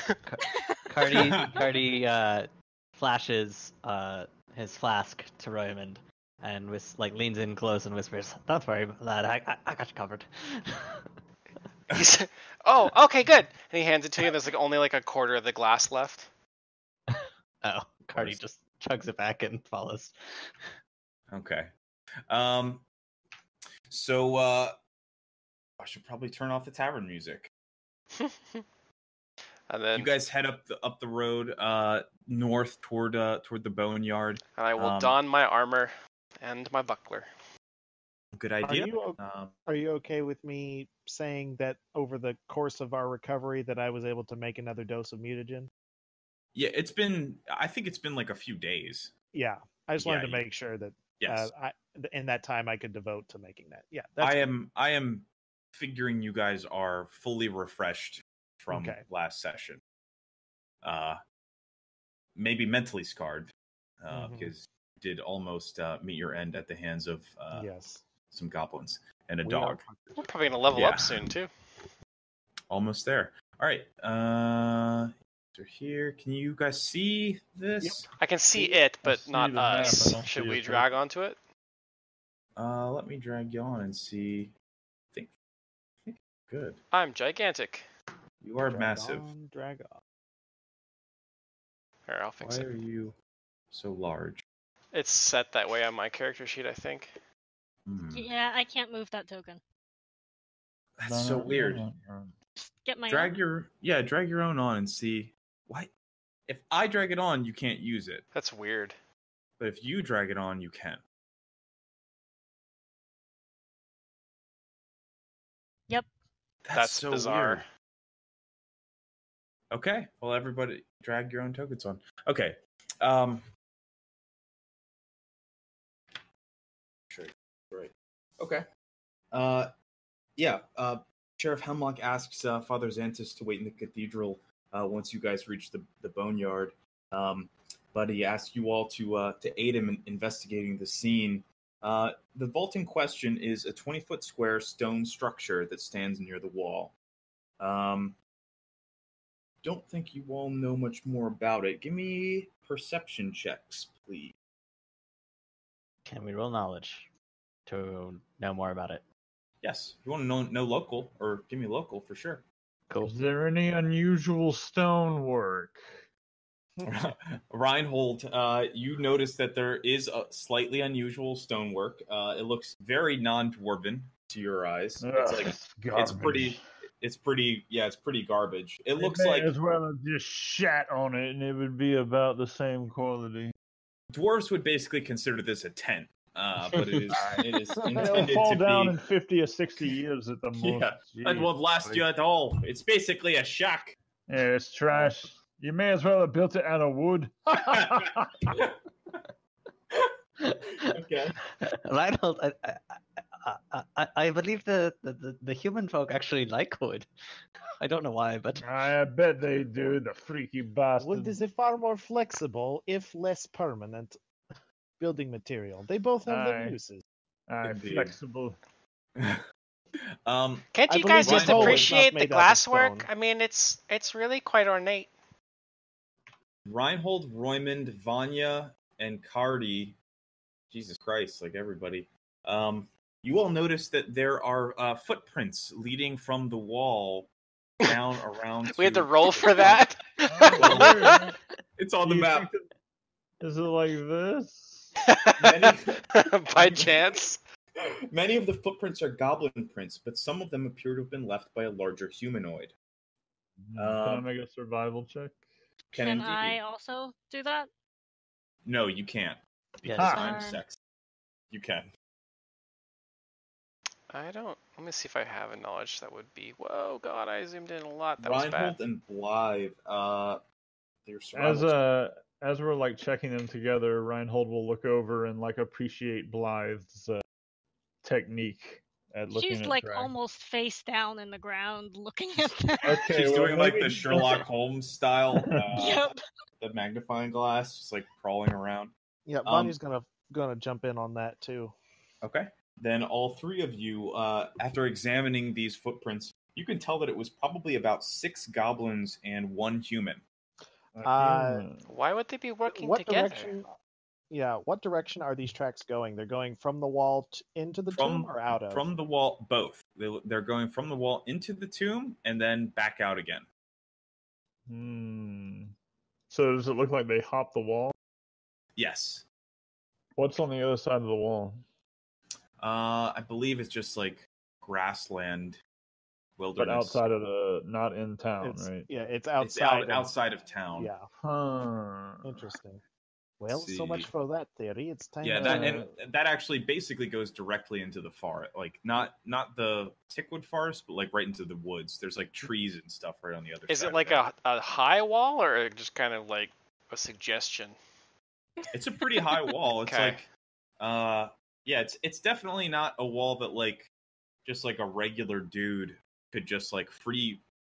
Cardi flashes his flask to Roymond and leans in close and whispers, "Don't worry, lad. I got you covered." He's, okay, good. And he hands it to you. And there's only a quarter of the glass left. Oh, Cardi just chugs it back and follows. Okay. So I should probably turn off the tavern music. And then You guys head up the road north toward the boneyard. and I will don my armor and my buckler. Good idea. Are you okay with me saying that over the course of our recovery that I was able to make another dose of mutagen? Yeah, I think it's been like a few days. Yeah, I just wanted to make sure that Yes. in that time I could devote to making that. Yeah, I am figuring you guys are fully refreshed from last session. Maybe mentally scarred because you did almost meet your end at the hands of some goblins and a dog. We're probably gonna level up soon too. Almost there. All right. So here, can you guys see this? Yep. I can see it, but not us. Should we drag onto it? Let me drag you on and see. I think good. I'm gigantic. You are massive. Drag on. Here, I'll fix it. Why are you so large? It's set that way on my character sheet, I think. Yeah, I can't move that token. That's so weird. Just get my drag your own on and see. Why? If I drag it on, you can't use it. That's weird. But if you drag it on, you can. Yep. That's so bizarre. Weird. Okay. Well, everybody drag your own tokens on. Okay. Sure. Right. Okay. Sheriff Hemlock asks Father Xantus to wait in the cathedral once you guys reach the boneyard. But he asks you all to aid him in investigating the scene. The vault in question is a 20-foot square stone structure that stands near the wall. Don't think you all know much more about it. Give me perception checks, please. Can we roll knowledge to know more about it? Yes. If you want to know local, or give me local for sure. Cool. Is there any unusual stonework? Reinhold, you notice that there is a slightly unusual stonework. It looks very non-dwarven to your eyes. It's pretty garbage. It looks like as well as just shat on it, and it would be about the same quality. Dwarves would basically consider this a tent, but it is intended It'll fall to down be in 50 or 60 years at the most. Yeah, it won't last you at all. It's basically a shack. Yeah, it's trash. You may as well have built it out of wood. Okay. Reinhold, I believe the human folk actually like wood. I don't know why, but I bet they do, the freaky bastards. Wood is a far more flexible, if less permanent, building material. They both have their uses. I'm flexible. Can't you guys just appreciate the glasswork? I mean, it's really quite ornate. Reinhold, Roymond, Vanya, and Cardi, Jesus Christ, like everybody. You all notice that there are footprints leading from the wall down around. We had to roll for that. It's on the map. Is it like this? By chance? Many of the footprints are goblin prints, but some of them appear to have been left by a larger humanoid. Can I make a survival check? Can I also do that? No, you can't. Because I'm sex. You can. I don't. Let me see if I have a knowledge that would be. Whoa, God! I zoomed in a lot. That Reinhold was bad. and Blythe. As we're like checking them together, Reinhold will look over and like appreciate Blythe's technique at looking at. She's like almost face down in the ground, looking at them. Okay, she's doing like the Sherlock Holmes style. Yep. The magnifying glass, just like crawling around. Yeah, Bonnie's gonna jump in on that too. Okay. Then all three of you, after examining these footprints, you can tell that it was probably about 6 goblins and 1 human. Why would they be working together? What direction are these tracks going? They're going from the wall into the tomb or out of? From the wall, both. They're going from the wall into the tomb and then back out again. So does it look like they hop the wall? Yes. What's on the other side of the wall? I believe it's just like grassland, wilderness. But outside of not in town, It's, right? yeah, it's It's outside. outside of town. Yeah. Huh. Interesting. Well, so see. much for that theory. It's time. Yeah, to... that actually basically goes directly into the forest, like not the Tickwood forest, but like right into the woods. There's like trees and stuff right on the other side. Is it of like that. a high wall or just kind of like a suggestion? It's a pretty high wall. It's Okay. like, yeah, it's definitely not a wall that like just like a regular dude could just like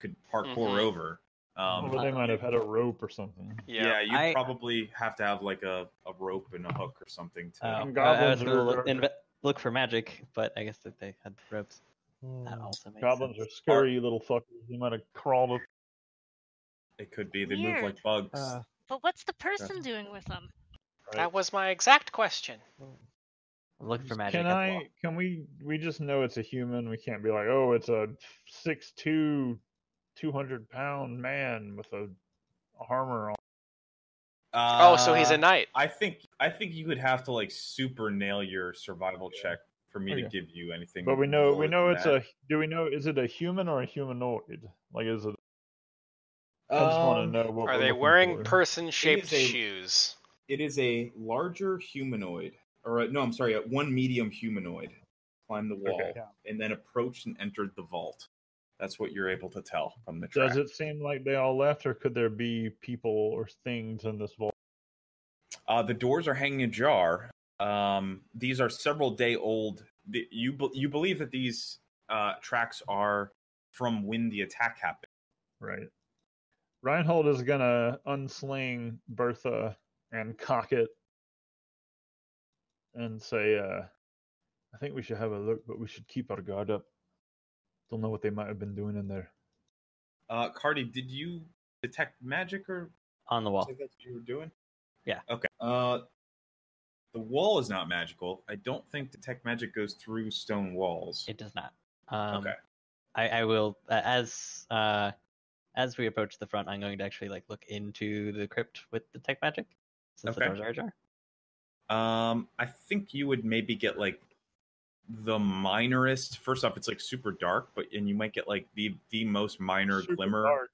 could parkour Mhm. over. Well, they might have had a rope or something. Yeah, you I- probably have to have like a rope and a hook or something to. I goblins was gonna are- look for magic, but I guess that they had ropes. That Hmm. also makes Goblins sense. are scary little fuckers. They might have crawled up. It could be they move Weird. like bugs. But what's the person doing with them? That was my exact question. Look for magic. Can we just know it's a human? We can't be like, oh, it's a 6'2", 200-pound man with a armor on. Oh, so he's a knight. I think you would have to like super nail your survival check for me to Okay. give you anything. But we know more than it's that. do we know, is it a human or a humanoid? Like, is it? I just want to know what Are we're they looking wearing for. person-shaped It is a- shoes? It is a larger humanoid, or no, I'm sorry, one medium humanoid. Climbed the wall Okay. Yeah. and then approached and entered the vault. That's what you're able to tell from the track. Does it seem like they all left, or could there be people or things in this vault? The doors are hanging ajar. These are several day old. You believe that these tracks are from when the attack happened. Right. Reinhold is gonna unsling Bertha and cock it and say, I think we should have a look, but we should keep our guard up. Don't know what they might have been doing in there. Cardi, did you detect magic or On the wall. something that you were doing? Yeah. Okay. The wall is not magical. I don't think detect magic goes through stone walls. It does not. Okay. I will as we approach the front, I'm going to actually like look into the crypt with detect magic since the Okay. doors are ajar. I think you would maybe get like the minorest. First off, it's like super dark, and you might get like the most minor Super glimmer. dark.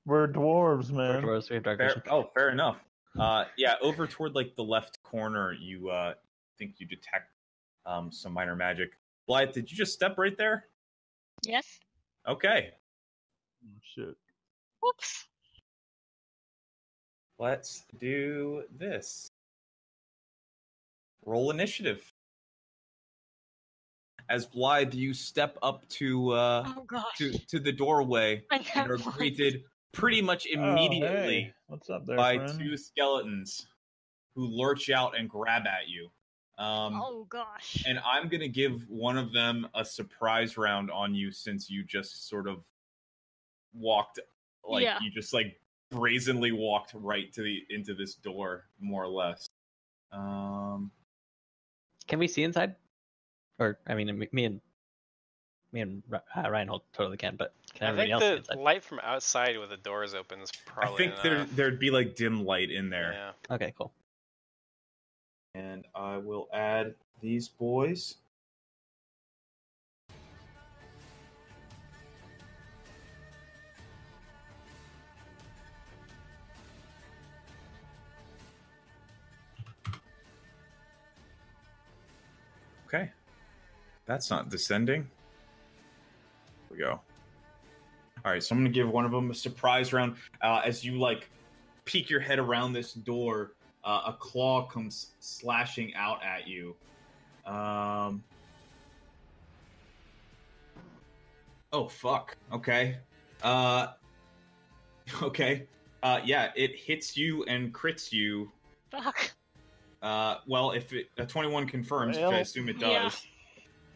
We're dwarves, Or man. dwarves, we have dark Fair, vision. fair enough. Yeah, over toward like the left corner, you think you detect some minor magic. Blythe, did you just step right there? Yes. Okay, Oh, shit. Whoops. let's do this. Roll initiative. As Blythe, you step up to Oh gosh. to the doorway I and can't are believe- greeted pretty much Oh, immediately hey. What's up there, by friend? two skeletons who lurch out and grab at you. Oh gosh. And I'm going to give one of them a surprise round on you since you just sort of walked, like, Yeah. you just, like, brazenly walked right into this door, more or less. Can we see inside? Or I mean, me and Reinhold totally can, but can I everybody think else see the inside? light from outside with the doors open is I probably think enough. there'd be, like, dim light in there. Yeah. Okay, cool. And I will add these boys. Okay. That's not descending. Here we go. All right, so I'm going to give one of them a surprise round. As you, like, peek your head around this door, a claw comes slashing out at you. Oh, fuck. Okay. Okay. Yeah, it hits you and crits you. Fuck. Well, if a 21 confirms, which I Well, assume it yeah.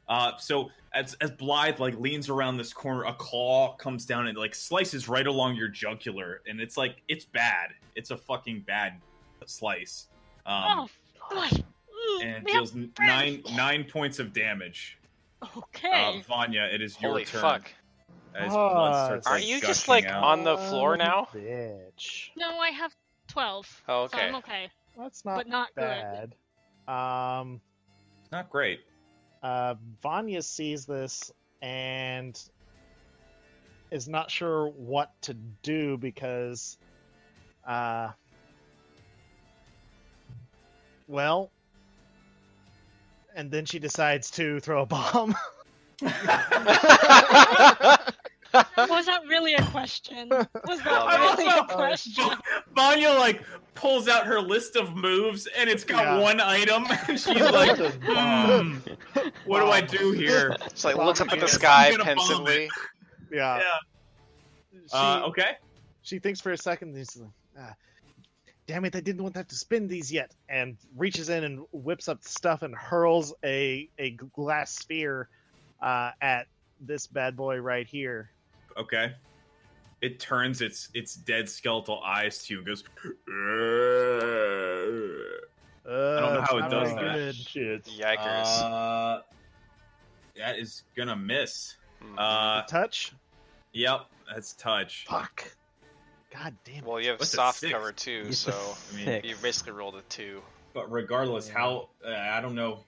does. So as Blythe like leans around this corner, a claw comes down and like slices right along your jugular, and it's like it's bad. It's a fucking bad slice. Oh gosh. Ooh, And it we deals have nine points of damage. Okay. Vanya, it is your Holy turn. fuck. As blood starts, Aren't like, you just gushing like out. on the floor now? Bitch. No, I have 12. Oh, So okay. I'm okay. That's not But not bad. Not great. Vanya sees this and is not sure what to do because, well, and then she decides to throw a bomb. Was that really a question? Was that Love really a question? Vanya like pulls out her list of moves, and it's got one item, and she's like, "What do I do here?" She like looks up at the Yes, sky I'm gonna bomb pensively. Yeah. Yeah. Okay. She thinks for a second, and she's like, damn it, I didn't want to have to spin these yet, and reaches in and whips up stuff and hurls a glass sphere at this bad boy right here. Okay. It turns its dead skeletal eyes to you and goes. I don't know how it does that. Good shit. Yikers. That is gonna miss. Touch? Yep, that's touch. Fuck. God damn it. Well, you have What's a soft 6? cover too, It's so a I mean, 6. you basically rolled a 2. But regardless, how I don't know.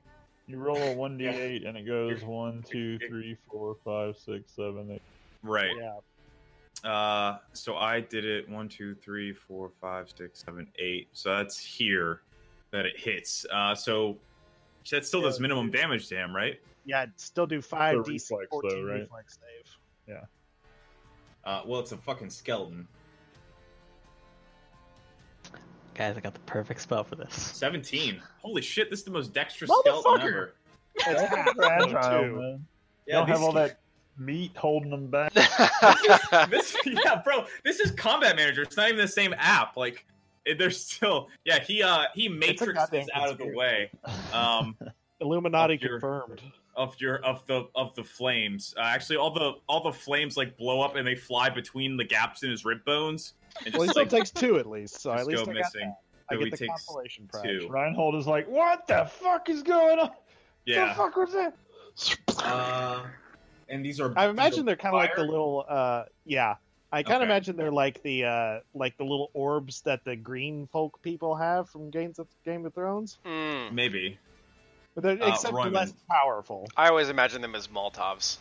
You roll a 1d8 and it goes 1, 2, 3, 4, 5, 6, 7, 8. Right. Yeah. So I did it 1, 2, 3, 4, 5, 6, 7, 8. So that's here that it hits. So that still does minimum damage to him, right? Yeah, I'd still do 5 The DC reflex, 14 though, right? reflex save. Well, it's a fucking skeleton. Guys, I got the perfect spell for this. 17. Holy shit! This is the most dexterous Motherfucker! skeleton ever. It's half Fragile, too. man. Yeah, You don't have these- all that meat holding them back. Yeah, bro. This is Combat Manager. It's not even the same app. Like, there's still. Yeah, he matrixes goddamn out of the way. Illuminati Of your- confirmed. Of the flames. Actually, all the flames like blow up and they fly between the gaps in his rib bones. And Well, he just still like takes 2 at least, so just at least go I got missing. that. I So he get the takes consolation prize. 2. Reinhold is like, what the fuck is going on? What the Yeah. fuck was that? And these are. I imagine they're kind of like the fire? little, yeah. I kind of Okay. imagine they're like the little orbs that the green folk people have from Game of Thrones, Maybe. but they're except Roman. less powerful. I always imagine them as Molotovs.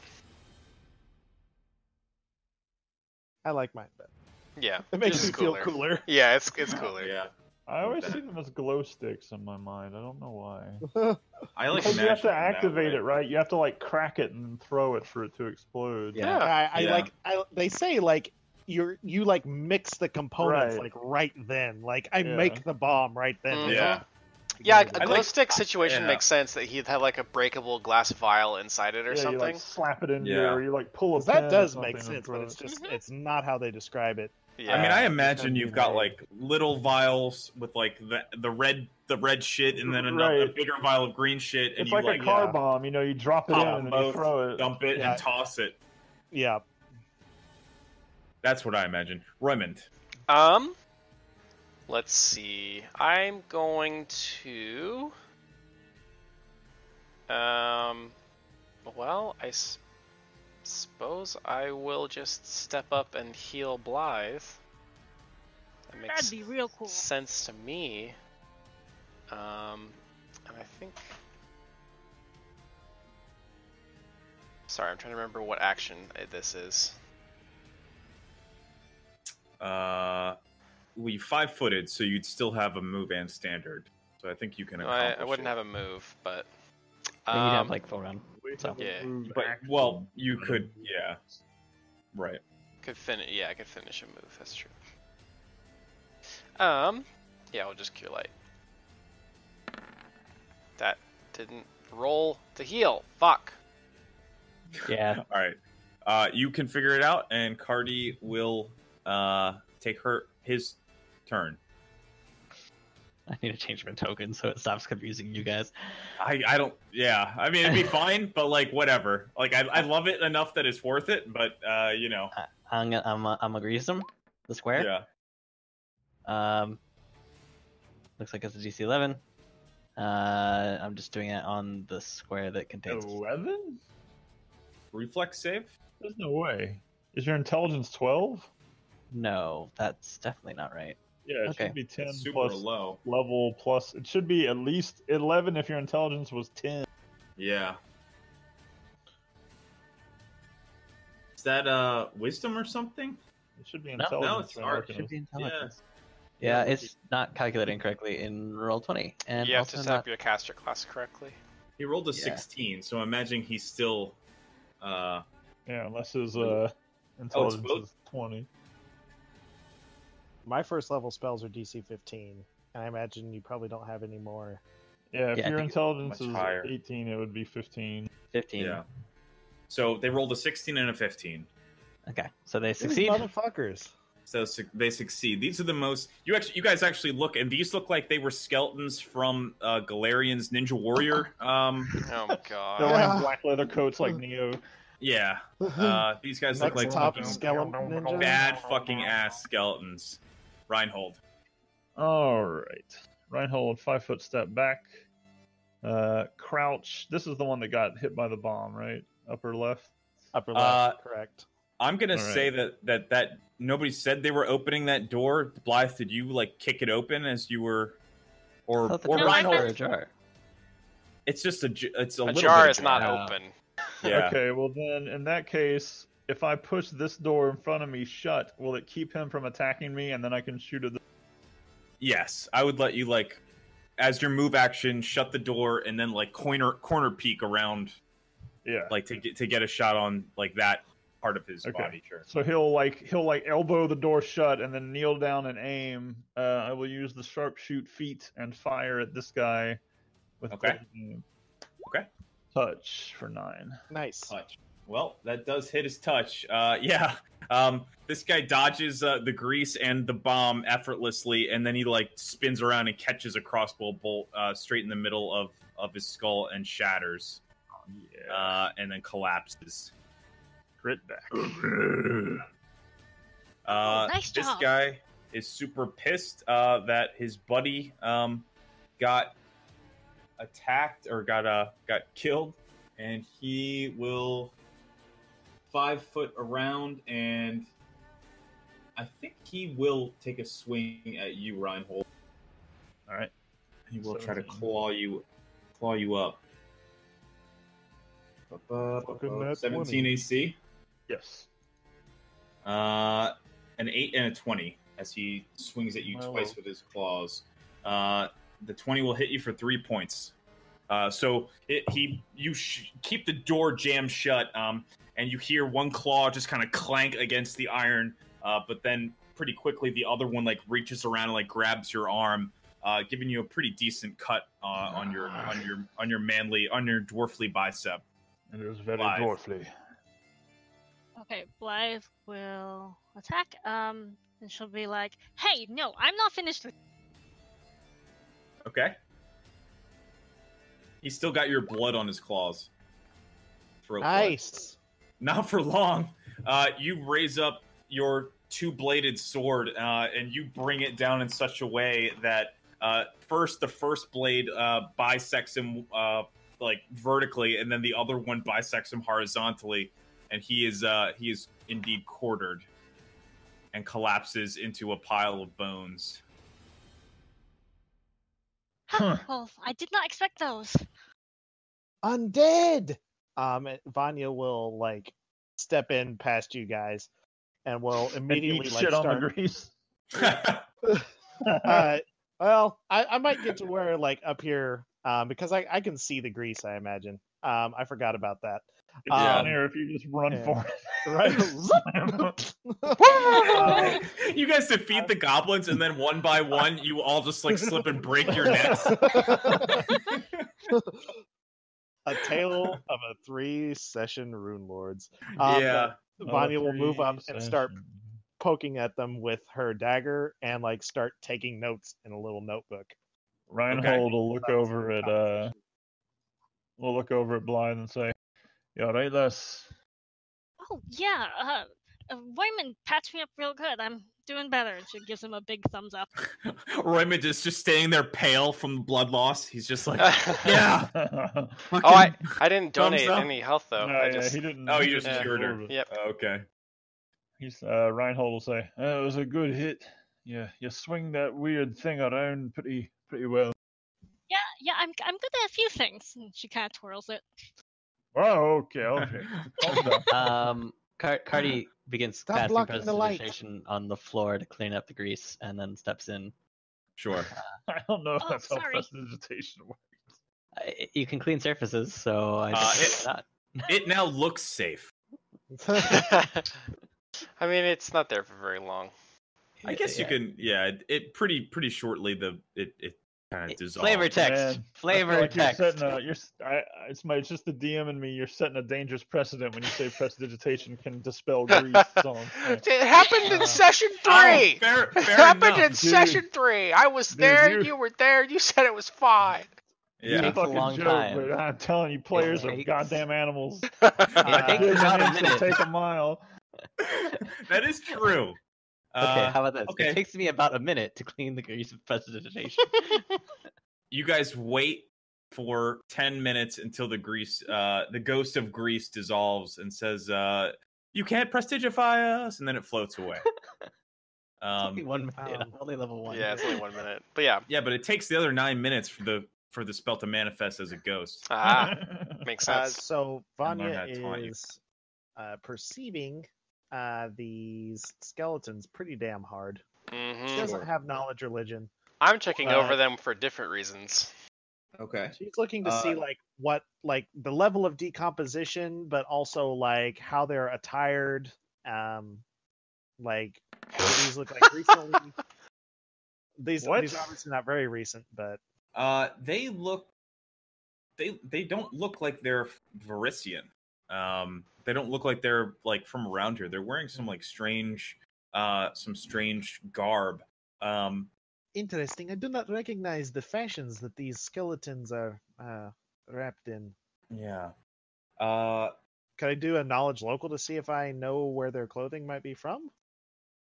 I like mine better. Yeah, It makes this me is feel cooler. Yeah, it's cooler. Yeah. I always see them as glow sticks in my mind. I don't know why. I like. Because you have to imagining that activate way. it, right? You have to like crack it and then throw it for it to explode. Yeah. I Yeah. like. They say like you like mix the components Right. like right then. Like I Yeah. make the bomb right then. Mhm. Yeah. Yeah, I a glow like- stick situation yeah. makes sense that he'd have like a breakable glass vial inside it or Yeah, something. you like slap it in Yeah. there, or you like pull a 'Cause that pin or does something make and sense, throw but it's it. just it's not how they describe it. Yeah. I mean, I Yeah, imagine it's you've got gonna be like little vials with like the red shit, and then a Right. bigger vial of green shit, and It's you like a car bomb, you know, you drop it in pop and then both, you throw it. dump it, Yeah. and toss it. Yeah. That's what I imagine. Raymond. Let's see. I'm going to. Well, I suppose I will just step up and heal Blythe. That makes That'd be real cool. sense to me. And I think. Sorry, I'm trying to remember what action this is. Well, you 5-footed, so you'd still have a move and standard. So I think you can No, accomplish I wouldn't it. have a move, but. I think you'd have like full round. So. Yeah. But, well, you could, yeah. Right. Yeah, I could finish a move. That's true. Yeah, I'll just cure light. That didn't roll to heal. Fuck. Yeah. All right. You can figure it out, and Cardi will take his turn. I need to change my token so it stops confusing you guys. I don't. Yeah. I mean, it'd be fine, but like whatever. Like I love it enough that it's worth it, but you know. I'm gonna grease them. The square. Yeah. Looks like it's a DC 11. I'm just doing it on the square that contains. 11? Reflex save. There's no way. Is your intelligence 12? No, that's definitely not right. Yeah, it Okay. should be 10 Super plus low. level plus. It should be at least 11 if your intelligence was 10. Yeah. Is that wisdom or something? It should be No, intelligence. it's for art. an Should be Arcanist. intelligence. Yeah, Yeah, it's not calculating correctly in Roll20, and you have to also set not. up your caster class correctly. He rolled a Yeah. 16, so I imagine he's still. Yeah, unless his Oh, intelligence both? is 20. My first level spells are DC 15, and I imagine you probably don't have any more. Yeah, if Yeah, I your think it's intelligence much is higher. 18, it would be 15. 15. Yeah. So they rolled a 16 and a 15. Okay, so they These succeed. motherfuckers. So they succeed. These are the most. You guys actually look, and these look like they were skeletons from Galarian's Ninja Warrior. Oh They're god. wearing black leather coats like Neo. Yeah. These guys look Next like top fucking skeleton ninja. bad fucking ass skeletons. Reinhold. All right. Reinhold, 5-foot step back. Crouch. This is the one that got hit by the bomb, right? Upper left. Upper left, correct. I'm gonna All right. say that nobody said they were opening that door. Blythe, did you like kick it open as you were, or I thought the or door Reinhold? was ajar. It's just it's a A little jar bit is not jar. open. Yeah. Okay, well then, in that case, if I push this door in front of me shut, will it keep him from attacking me, and then I can shoot at the... Yes, I would let you like, as your move action, shut the door and then like corner peek around, Yeah. like to get a shot on like that part of his Okay. body. Sure. So he'll elbow the door shut and then kneel down and aim. I will use the sharpshoot feat and fire at this guy with Okay. close aim. Okay. Touch for 9. Nice. Touch. Well, that does hit his touch. Yeah. This guy dodges the grease and the bomb effortlessly, and then he like spins around and catches a crossbow bolt straight in the middle of his skull and shatters, Yeah. and then collapses. Crit back. Nice This job. guy is super pissed that his buddy got attacked or got killed, and he will 5 foot around, and I think he will take a swing at you, Reinhold. All right. He will try to 17. claw you up. Fucking nat 17 20. AC. Yes. An 8 and a 20 as he swings at you My twice lord. with his claws. The 20 will hit you for 3 points. So you keep the door jammed shut, and you hear one claw just kind of clank against the iron, but then pretty quickly the other one like reaches around and like grabs your arm, giving you a pretty decent cut on your dwarfly bicep. And it was very Live. dwarfly. Okay, Blythe will attack. And she'll be like, "Hey, no, I'm not finished with." Okay. He's still got your blood on his claws. Throat blood. Nice. Not for long. You raise up your two-bladed sword, and you bring it down in such a way that the first blade bisects him like vertically, and then the other one bisects him horizontally, and he is indeed quartered and collapses into a pile of bones. Huh, well, I did not expect those. Undead. Vanya will like step in past you guys, and will And immediately eat like shit start. on the grease. Well, I might get to where like up here, because I can see the grease. I imagine. I forgot about that. It's funnier if you just run yeah. for it. Right. You guys defeat the goblins, and then one by one, you all just like slip and break your necks. A tale of a 3-session Rune Lords. Yeah. but Vanya will move up and start poking at them with her dagger, and like start taking notes in a little notebook. Reinhold will look over at Blythe and say, "You all right, lass?" Oh yeah, Wyman patched me up real good. I'm doing better. And she gives him a big thumbs up. Raymond is just standing there pale from blood loss. He's just like, yeah. Oh, fucking I didn't donate thumbs up. any health though. I just he didn't. Oh, he you just didn't cured her. absorb it. Yep. Okay. He's Reinhold will say, "It was a good hit. you swing that weird thing around pretty well. Yeah, I'm good at a few things. And she kind of twirls it. Oh, okay. Calm down. Cardi begins Stop casting blocking the light. prestidigitation on the floor to clean up the grease, and then steps in. Sure. I don't know if Oh, that's how sorry. prestidigitation works. You can clean surfaces, so I just not. It now looks safe. I mean, it's not there for very long. I guess you can. Yeah, it pretty shortly. It kind of dissolves. Flavor text. Man, Flavor I feel like text. it's just the DM and me. You're setting a dangerous precedent when you say prestidigitation can dispel grease. So It happened in session 3. Fair It happened enough. in session 3. I was Dude, there. You were there. You said it was fine. It's Yeah. a fucking long joke, time. but I'm telling you, players are takes- goddamn animals. It takes Give about an a inch, minute. take a mile. That is true. Okay, how about this? okay. It takes me about a minute to clean the grease of prestidigitation. You guys wait for 10 minutes until the ghost of grease dissolves and says, "You can't prestigify us," and then it floats away. Only 1 minute. I'm only level 1. Yeah, it's only 1 minute. But yeah. Yeah, but it takes the other 9 minutes for the spell to manifest as a ghost. Ah, makes sense. So And learn Vanya how to taunt you. is perceiving these skeletons pretty damn hard. She Hmm doesn't have knowledge religion. I'm checking over them for different reasons. Okay. She's looking to see what the level of decomposition, but also like how they're attired. Like what these look like recently. These What? these are obviously not very recent, but They don't look like they're Varisian. They don't look like they're like from around here. They're wearing some like strange garb. interesting. I do not recognize the fashions that these skeletons are wrapped in. Yeah. Can I do a knowledge local to see if I know where their clothing might be from?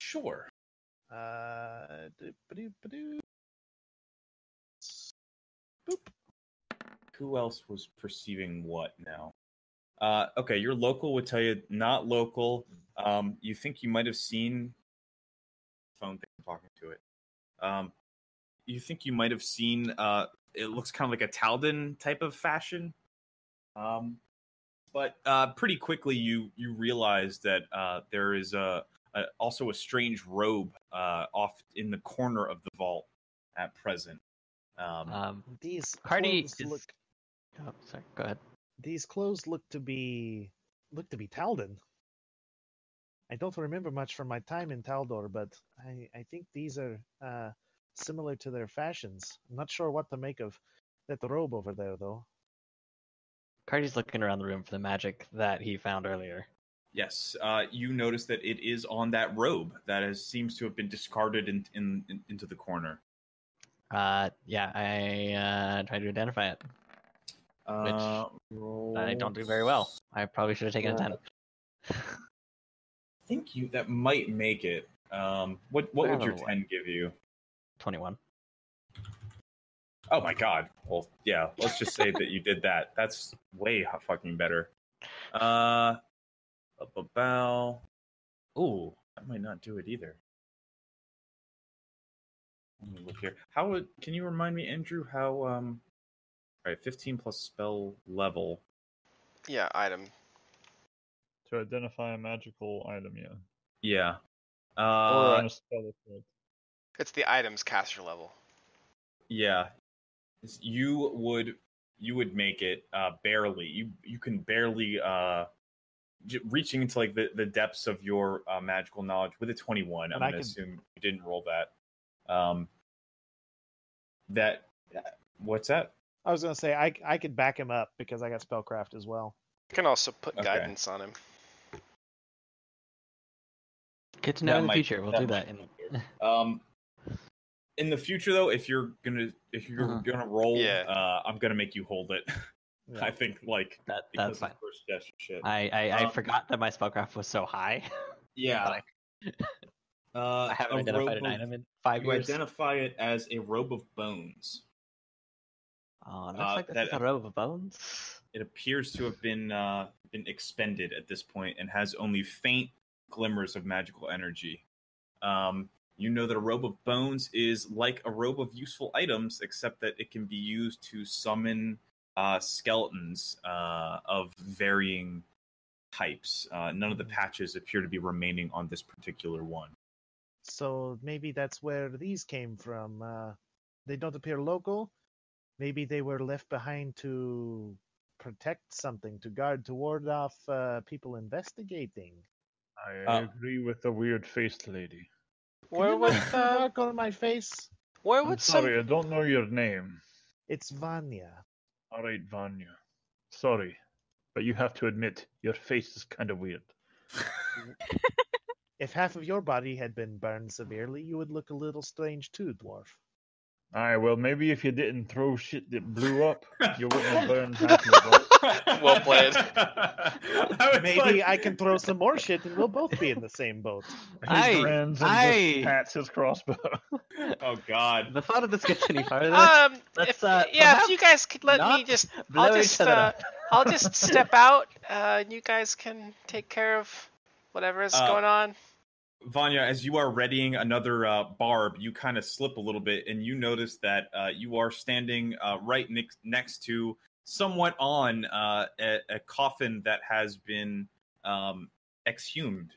Sure. Boop. Who else was perceiving what now? Okay, your local would tell you not local. You think you might have seen phone thing talking to it. You think you might have seen it looks kind of like a Taldan type of fashion. But pretty quickly you realize that there is also a strange robe off in the corner of the vault at present. These Cardi clothes is- look. Oh, sorry. Go ahead. These clothes look to be Taldan. I don't remember much from my time in Taldor, but I think these are similar to their fashions. I'm not sure what to make of that robe over there, though. Cardi's looking around the room for the magic that he found earlier. Yes, you notice that it is on that robe that seems to have been discarded into the corner. Yeah, I tried to identify it. I don't do very well. I probably should have taken a 10. I think that might make it. What would your 10 give you? 21. Oh my god. Well, yeah, let's just say that you did that. That's way fucking better. Ooh, that might not do it either. Let me look here. Can you remind me, Andrew, how all right, 15 plus spell level. Yeah, item. To identify a magical item, yeah. Yeah. Or on a spell effect. It's the items caster level. Yeah. You would make it barely. You can barely reaching into like the depths of your magical knowledge with a 21. I'm gonna assume you didn't roll that. What's that? I was gonna say I could back him up because I got spellcraft as well. You can also put Okay. guidance on him. Good to know That in the might- future. We'll that do that. might in the future, though, if you're gonna roll, Yeah. I'm gonna make you hold it. Yeah. I think like That's because fine. of first gesture shit. I forgot that my spellcraft was so high. Yeah. I haven't identified an item in 5 You years. identify it as a robe of bones. Oh, looks like that's that- a robe of bones. It appears to have been expended at this point and has only faint glimmers of magical energy. You know that a robe of bones is like a robe of useful items, except that it can be used to summon skeletons of varying types. None of the patches appear to be remaining on this particular one. So maybe that's where these came from. They don't appear local. Maybe they were left behind to protect something, to ward off people investigating. I agree with the weird-faced lady. Where Can you would not mark on my face? where I'm would sorry, I don't know your name. It's Vanya. All right, Vanya. Sorry, but you have to admit your face is kind of weird. If half of your body had been burned severely, you would look a little strange too, dwarf. Alright, well, maybe if you didn't throw shit that blew up, you wouldn't have burned half your body. Well played. Maybe I can throw some more shit and we'll both be in the same boat. He grins and just pats his crossbow. Oh God! Before this gets any further, let's if you guys could let me just, I'll just step out. And you guys can take care of whatever is going on. Vanya, as you are readying another barb, you kind of slip a little bit, and you notice that you are standing right next to somewhat on a coffin that has been exhumed.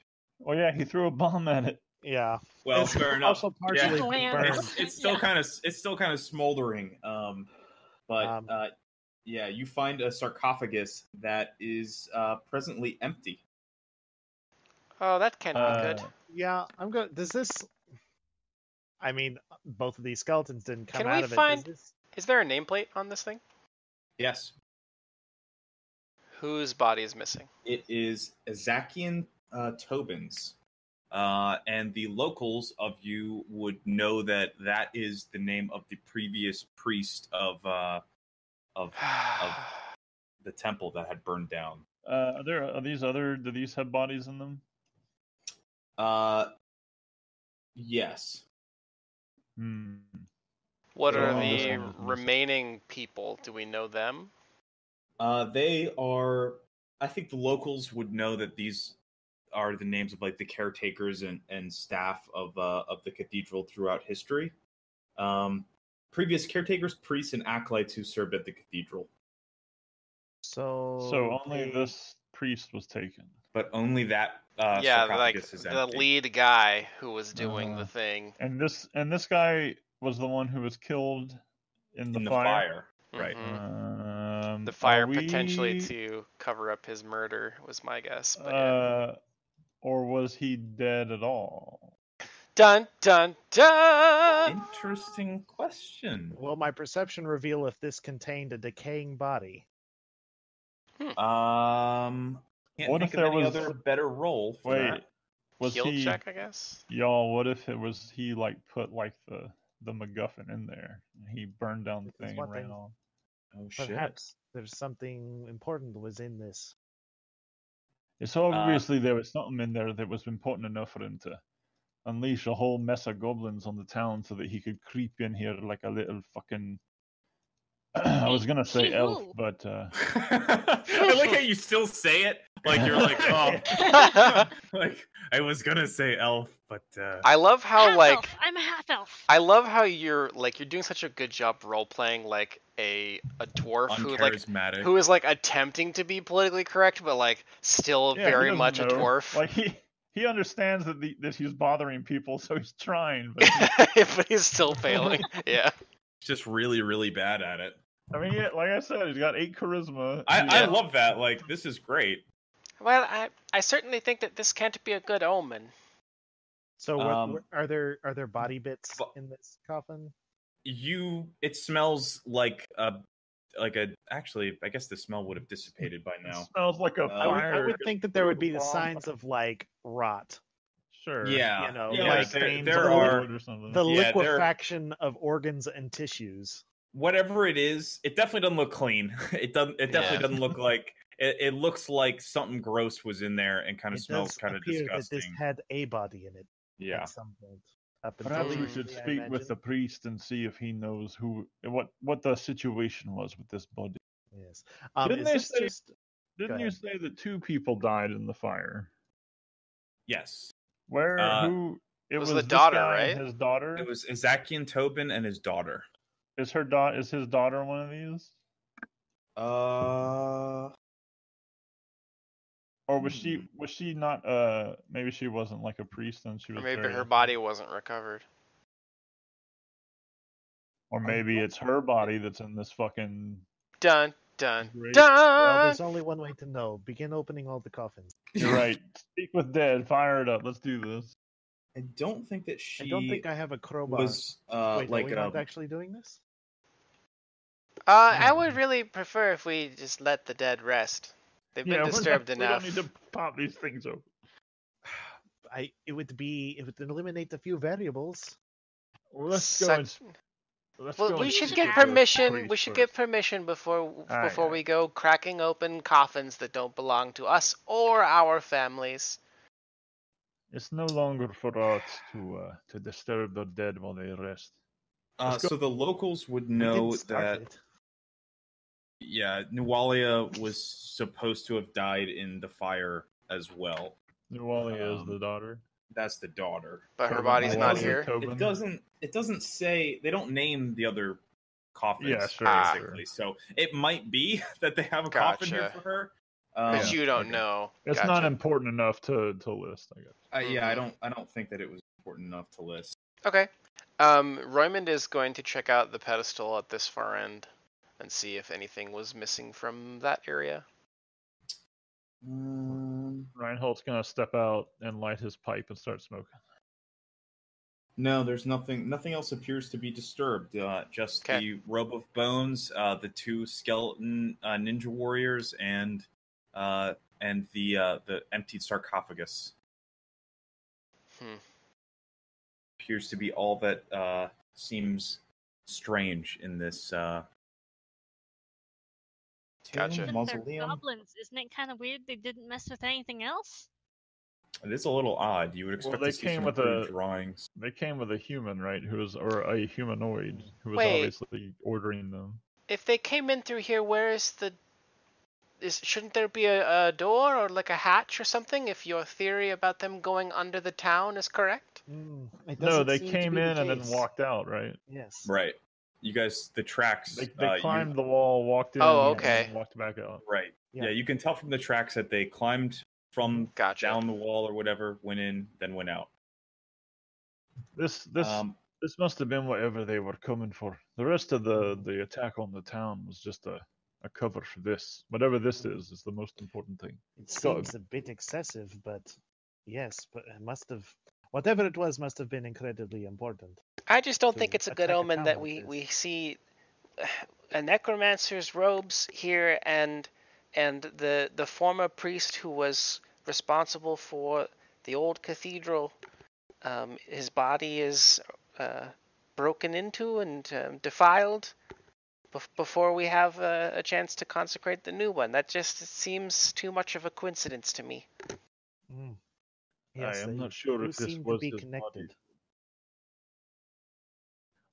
Oh yeah, he threw a bomb at it. Yeah. Well, It's fair enough. also partially Yeah. burned. It's still kind of smoldering. Yeah, you find a sarcophagus that is presently empty. Oh, that can't be good. Yeah, I'm good. Does this? I mean, both of these skeletons didn't come Can out we of it. find- Does this... Is there a nameplate on this thing? Yes, Whose body is missing? it is Zakian Tobin's. And the locals of you would know that that is the name of the previous priest of the temple that had burned down. Do these have bodies in them? Yes. What are Oh, this the one is missing. remaining people? Do we know them? They are. I think the locals would know that these are the names of like the caretakers and staff of the cathedral throughout history. Previous caretakers, priests, and acolytes who served at the cathedral. So only this priest was taken. But only that Yeah, like sarcophagus is the empty. lead guy who was doing the thing. And this guy was the one who was killed in the fire. Right. Mhm. The fire potentially to cover up his murder was my guess. But yeah. Or was he dead at all? Dun dun dun. Interesting question. will my perception reveal if this contained a decaying body? Can't What think if of there any was- other better role for that. Was Heal he? check, I guess. Y'all, what if it was he like put like the MacGuffin in there and he burned down the Because thing one and ran thing- on? Oh shit. Perhaps there's something important was in this. It's obviously there was something in there that was important enough for him to unleash a whole mess of goblins on the town so that he could creep in here like a little fucking. I was gonna say He elf, will. but I like how you still say it like you're like, oh, like I was gonna say elf, but I love how Half like elf. I'm a half elf. I love how you're doing such a good job role playing like a dwarf uncharismatic. who is like attempting to be politically correct but like still yeah, he very doesn't much a know. dwarf. Like he understands that he's bothering people, so he's trying. But But he's still failing. Yeah. just really, really bad at it. I mean, yeah, like I said, he's got 8 charisma. I love that. Like, this is great. Well, I certainly think that this can't be a good omen. So are there body bits in this coffin? It smells like a actually, I guess the smell would have dissipated by now. It smells like a fire. I would think that there would be the signs of like rot. Sure. Yeah, You know, yeah, like there are or something. The Yeah, liquefaction of organs and tissues. whatever it is. It definitely doesn't look clean. It definitely doesn't look like. It looks like something gross was in there and kind of It smells does kind of appear that disgusting. this had a body in it Yeah. at some point. Up until Perhaps we recently, should I speak with imagine. the priest and see if he knows what the situation was with this body. Yes. Didn't Is they this say- just Didn't you ahead. say that 2 people died in the fire? Yes. Where? Uh, Who? It was was the this daughter, guy right? and his daughter. It was Ezakian Tobin and his daughter. Is his daughter one of these? Or was she not maybe she wasn't like a priest and she Or was maybe buried her as- body wasn't recovered. Or maybe it's her body that's in this fucking Dun dun Great. Well, dun. there's only one way to know. Begin opening all the coffins. You're right. Speak with dead, fire it up, let's do this. I don't think that she I don't think I have a crowbar. was Wait, like are we not actually doing this? I would really prefer if we just let the dead rest. They've been disturbed we enough. don't need to pop these things open. It would eliminate a few variables. Well, let's go. Let's Well, go we and should speak get with the permission. priest We should first. get permission before Aye. we go cracking open coffins that don't belong to us or our families. It's no longer for us to disturb the dead while they rest. so the locals would We know didn't start that it. yeah, Nualia was supposed to have died in the fire as well. Nualia is the daughter. That's the daughter. But her Tobin, body's not Nualia, here. Tobin. It doesn't say, they don't name the other coffins, Yeah, sure, basically. So it might be that they have a coffin here Gotcha. for her. But Yeah, you don't okay. know. It's Gotcha. not important enough to list, I guess. Yeah, I don't think that it was important enough to list. Okay. Roymond is going to check out the pedestal at this far end and see if anything was missing from that area. Reinhold's gonna step out and light his pipe and start smoking. No, there's nothing. Nothing else appears to be disturbed. Just Okay. the robe of bones, the two skeleton ninja warriors, and the emptied sarcophagus. Appears to be all that seems strange in this Gotcha. tomb, But they're mausoleum. goblins. Isn't it kind of weird they didn't mess with anything else? It is a little odd. You would expect they to see came some with improved a- drawings. They came with a human, right? Or a humanoid who was Wait. obviously ordering them. If they came in through here, where is the... shouldn't there be a door or like a hatch or something if your theory about them going under the town is correct? It No, doesn't they seem to came be the in and then case. walked out, right? Yes. Right. You guys, the tracks. They you- climbed the wall, walked in, Oh, and okay. then walked back out. Right. Yeah. Yeah, you can tell from the tracks that they climbed from Gotcha. down the wall or whatever, went in, then went out. This Um, this must have been whatever they were coming for. The rest of the attack on the town was just a cover for this. Whatever this is the most important thing. It Got- seems a bit excessive, but yes, but it must have. Whatever it was must have been incredibly important. I just don't to think it's a good attack a omen town that like we this. see a necromancer's robes here and the former priest who was responsible for the old cathedral. His body is broken into and defiled before we have a chance to consecrate the new one. That just seems too much of a coincidence to me. Yes, I am they not sure do if this seem was to be his connected. body.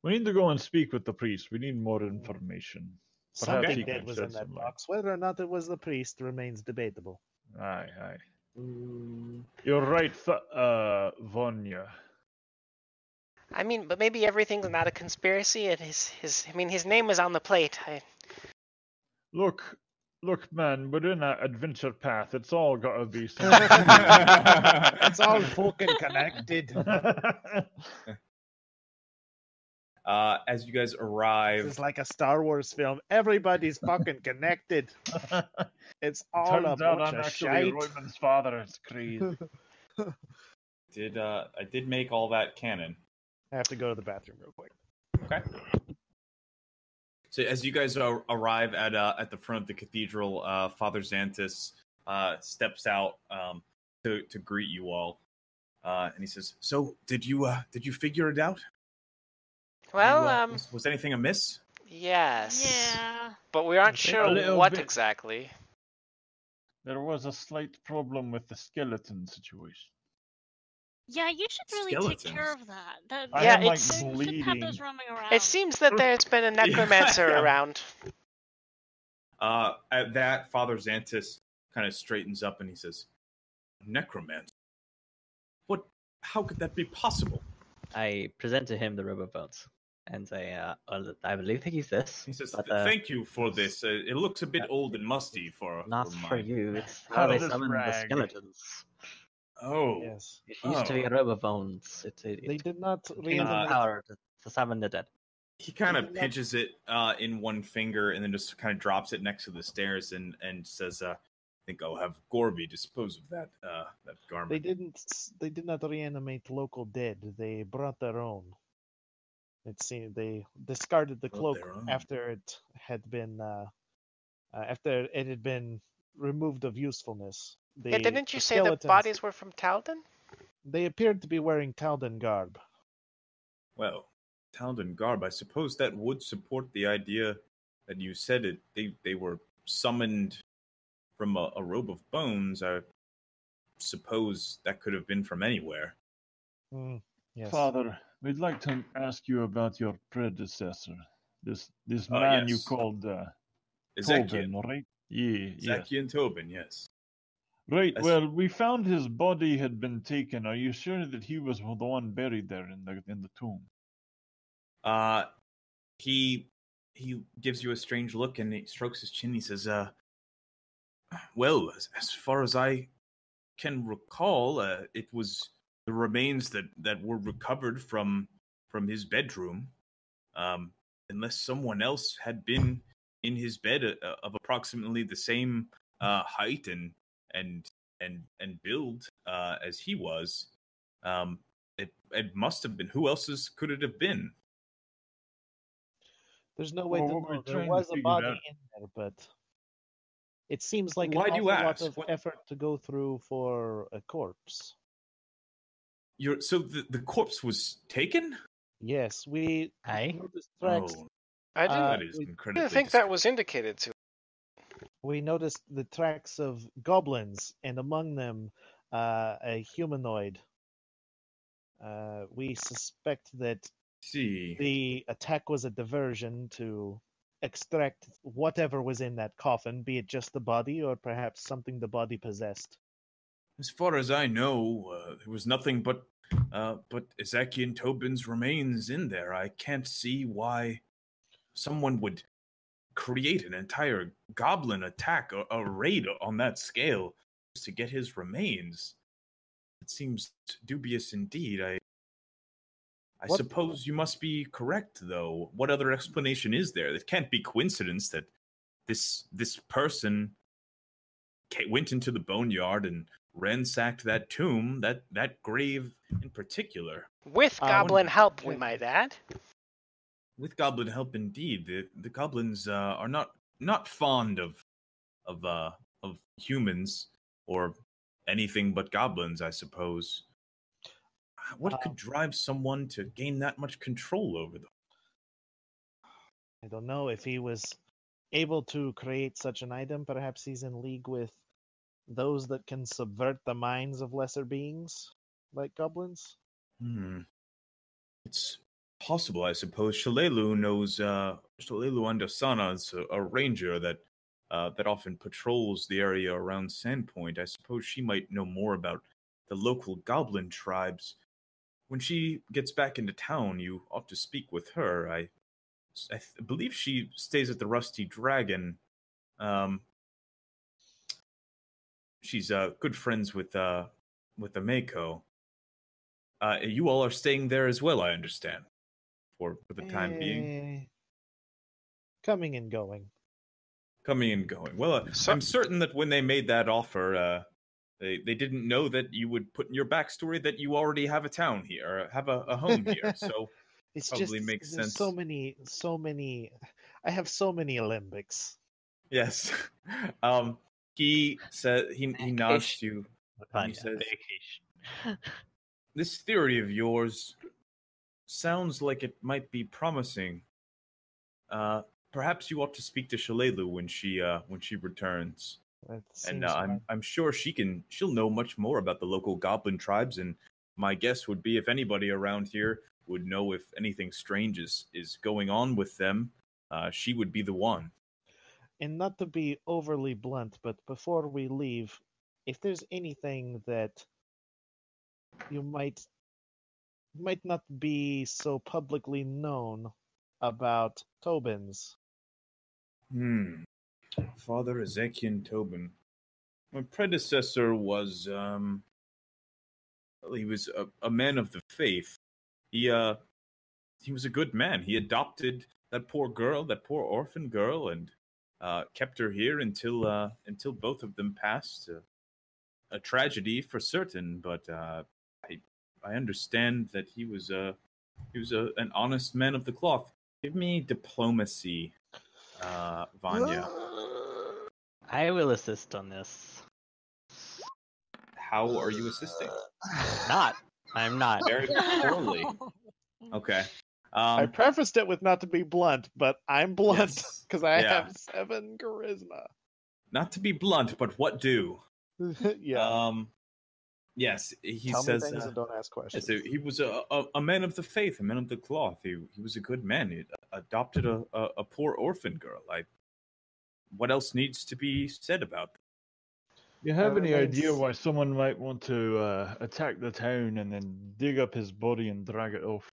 We need to go and speak with the priest. We need more information. Perhaps Something he dead can was shed in that some light. box. Whether or not it was the priest remains debatable. Aye. You're right, Vonya. I mean, but maybe everything's not a conspiracy, and his name is on the plate. Look, man, we're in an adventure path. It's all gotta be It's all fucking connected. As you guys arrive, This is like a Star Wars film. Everybody's fucking connected. It's all a Turns out bunch I'm of actually shite. Royman's father. It's crazy. I did make all that canon. I have to go to the bathroom real quick. Okay. So as you guys arrive at the front of the cathedral, Father Xanthus steps out to greet you all, and he says, "So did you figure it out? Well, Was anything amiss?" yes. Yeah. But we aren't A sure little what bit. exactly. There was a slight problem with the skeleton situation. Yeah, you should really take care Skeletons. of that. That I Yeah, am like it's- you shouldn't have those bleeding. roaming around. It seems that there's been a necromancer Yeah. around. At that, Father Xanthus kind of straightens up and he says, "Necromancer? What? how could that be possible? I present to him the robe of bones and say, I believe he use this. He says, but, "Thank you for this. It looks a bit old and musty for not my." for you. It's how they this summon the rag. skeletons. Oh, Yes. It used to be a robe of bones. They did not contains reanimate. power to summon the dead. he kind They of did not- pinches it in one finger and then just kind of drops it next to the stairs and says, "I think I'll have Gorby dispose of that garment." They did not reanimate local dead. They brought their own. It seemed they discarded the Brought cloak their own. after it had been removed of usefulness. Yeah, didn't you the say the skeletons, bodies were from Talden? They appeared to be wearing Talden garb. Well, Talden garb, I suppose that would support the idea that you said it. They were summoned from a robe of bones. I suppose that could have been from anywhere. Yes. Father, we'd like to ask you about your predecessor. This Oh, man you yes. called Ezekiel. Tobin, right? Yeah, yes. Zachy and Tobin, yes. Right. That's- Well, we found his body had been taken. Are you sure that he was the one buried there in the tomb? He gives you a strange look and he strokes his chin. He says, well, as far as I can recall, it was the remains that were recovered from his bedroom. Unless someone else had been in his bed of approximately the same height and build as he was, it must have been. Who else's could it have been? There's no way Well, to what we're know. There trying to was a figure body out- in there, but it seems like Why an do you awful lot ask? of What- effort to go through for a corpse. So the corpse was taken? Yes, we Aye. noticed tracks. Oh, I didn't, that is we- incredibly. didn't think that was indicated to. We noticed the tracks of goblins, and among them, a humanoid. We suspect that See, the attack was a diversion to extract whatever was in that coffin, be it just the body or perhaps something the body possessed. as far as I know, there was nothing but Ezekiel and Tobin's remains in there. I can't see why someone would create an entire goblin attack, a raid on that scale, just to get his remains. It seems dubious indeed. I What- suppose you must be correct, though. What other explanation is there? It can't be coincidence that this person went into the boneyard and ransacked that tomb, that grave in particular. With when- goblin help, we might add. With goblin help, indeed. The goblins are not fond of humans or anything but goblins, I suppose. What could drive someone to gain that much control over them? I don't know if he was able to create such an item. Perhaps he's in league with those that can subvert the minds of lesser beings, like goblins. It's possible, I suppose. Shalelu knows. Shalelu Andosana is a ranger that often patrols the area around Sandpoint. I suppose she might know more about the local goblin tribes. When she gets back into town, you ought to speak with her. I believe she stays at the Rusty Dragon. She's good friends with Ameko. You all are staying there as well, I understand, for the time being. Coming and going. Coming and going. Well, So- I'm certain that when they made that offer, they didn't know that you would put in your backstory that you already have a town here, or have a home here. So It's Probably just makes there's sense. so many. I have so many Olympics. yes, he said he nods to you. Fine, He says- vacation. This theory of yours sounds like it might be promising. Perhaps you ought to speak to Shalelu when she returns. That And seems I'm sure she'll know much more about the local goblin tribes, and my guess would be if anybody around here would know if anything strange is going on with them, she would be the one. And not to be overly blunt, but before we leave, if there's anything that you might might not be so publicly known about Tobin's. Father Ezekiel Tobin. My predecessor was he was a man of the faith. He was a good man. He adopted that poor girl, that poor orphan girl, and kept her here until both of them passed. A tragedy for certain, but I understand that he was an honest man of the cloth. Give me diplomacy, Vanya. I will assist on this. How are you assisting? I'm not. Very poorly. Okay. I prefaced it with not to be blunt, but I'm blunt because I Yeah. have 7 charisma. Not to be blunt, but what do? Yeah. Yes, he Tell says. me things and don't ask questions. So he was a man of the faith, a man of the cloth. He was a good man. He adopted a poor orphan girl. What else needs to be said about that? You have any Everything's- idea why someone might want to attack the town and then dig up his body and drag it off?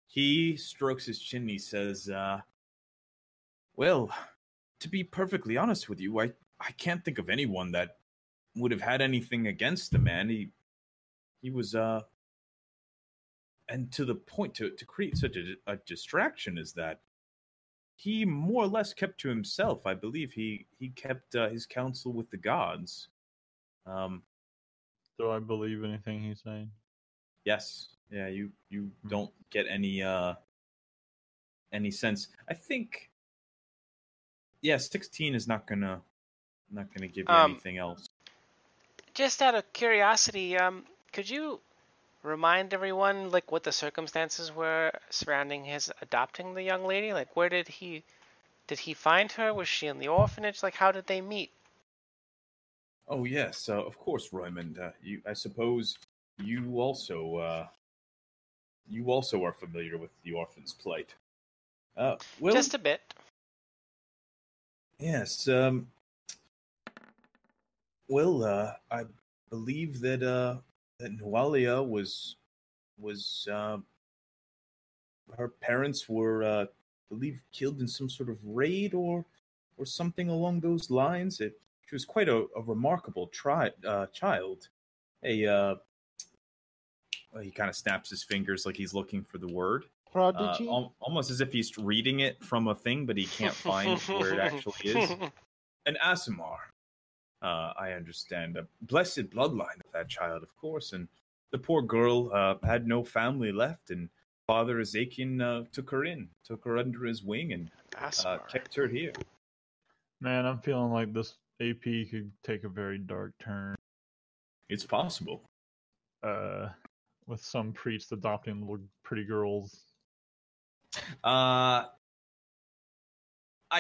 He strokes his chin and he says, well, to be perfectly honest with you, I can't think of anyone that would have had anything against the man. He was, and to the point, to create such a distraction as that, he more or less kept to himself. I believe he kept his counsel with the gods. Do I believe anything he's saying? Yes. Yeah, you don't get any sense. I think 16 is not gonna give you anything else. Just out of curiosity, could you remind everyone like what the circumstances were surrounding his adopting the young lady? Like, where did he find her? Was she in the orphanage? Like, how did they meet? Oh yes, of course, Roymond. I suppose you also are familiar with the orphan's plight. Well, Just a bit. yes. Well, I believe that Nualia was her parents were I believe killed in some sort of raid or something along those lines. She was quite a remarkable child. He kind of snaps his fingers like he's looking for the word. Prodigy? Almost as if he's reading it from a thing, but he can't find where it actually is. An Aasimar. I understand. A blessed bloodline of that child, of course. And the poor girl had no family left, and Father Ezekiel took her under his wing, and kept her here. Man, I'm feeling like this AP could take a very dark turn. It's possible. With some priest adopting little pretty girls.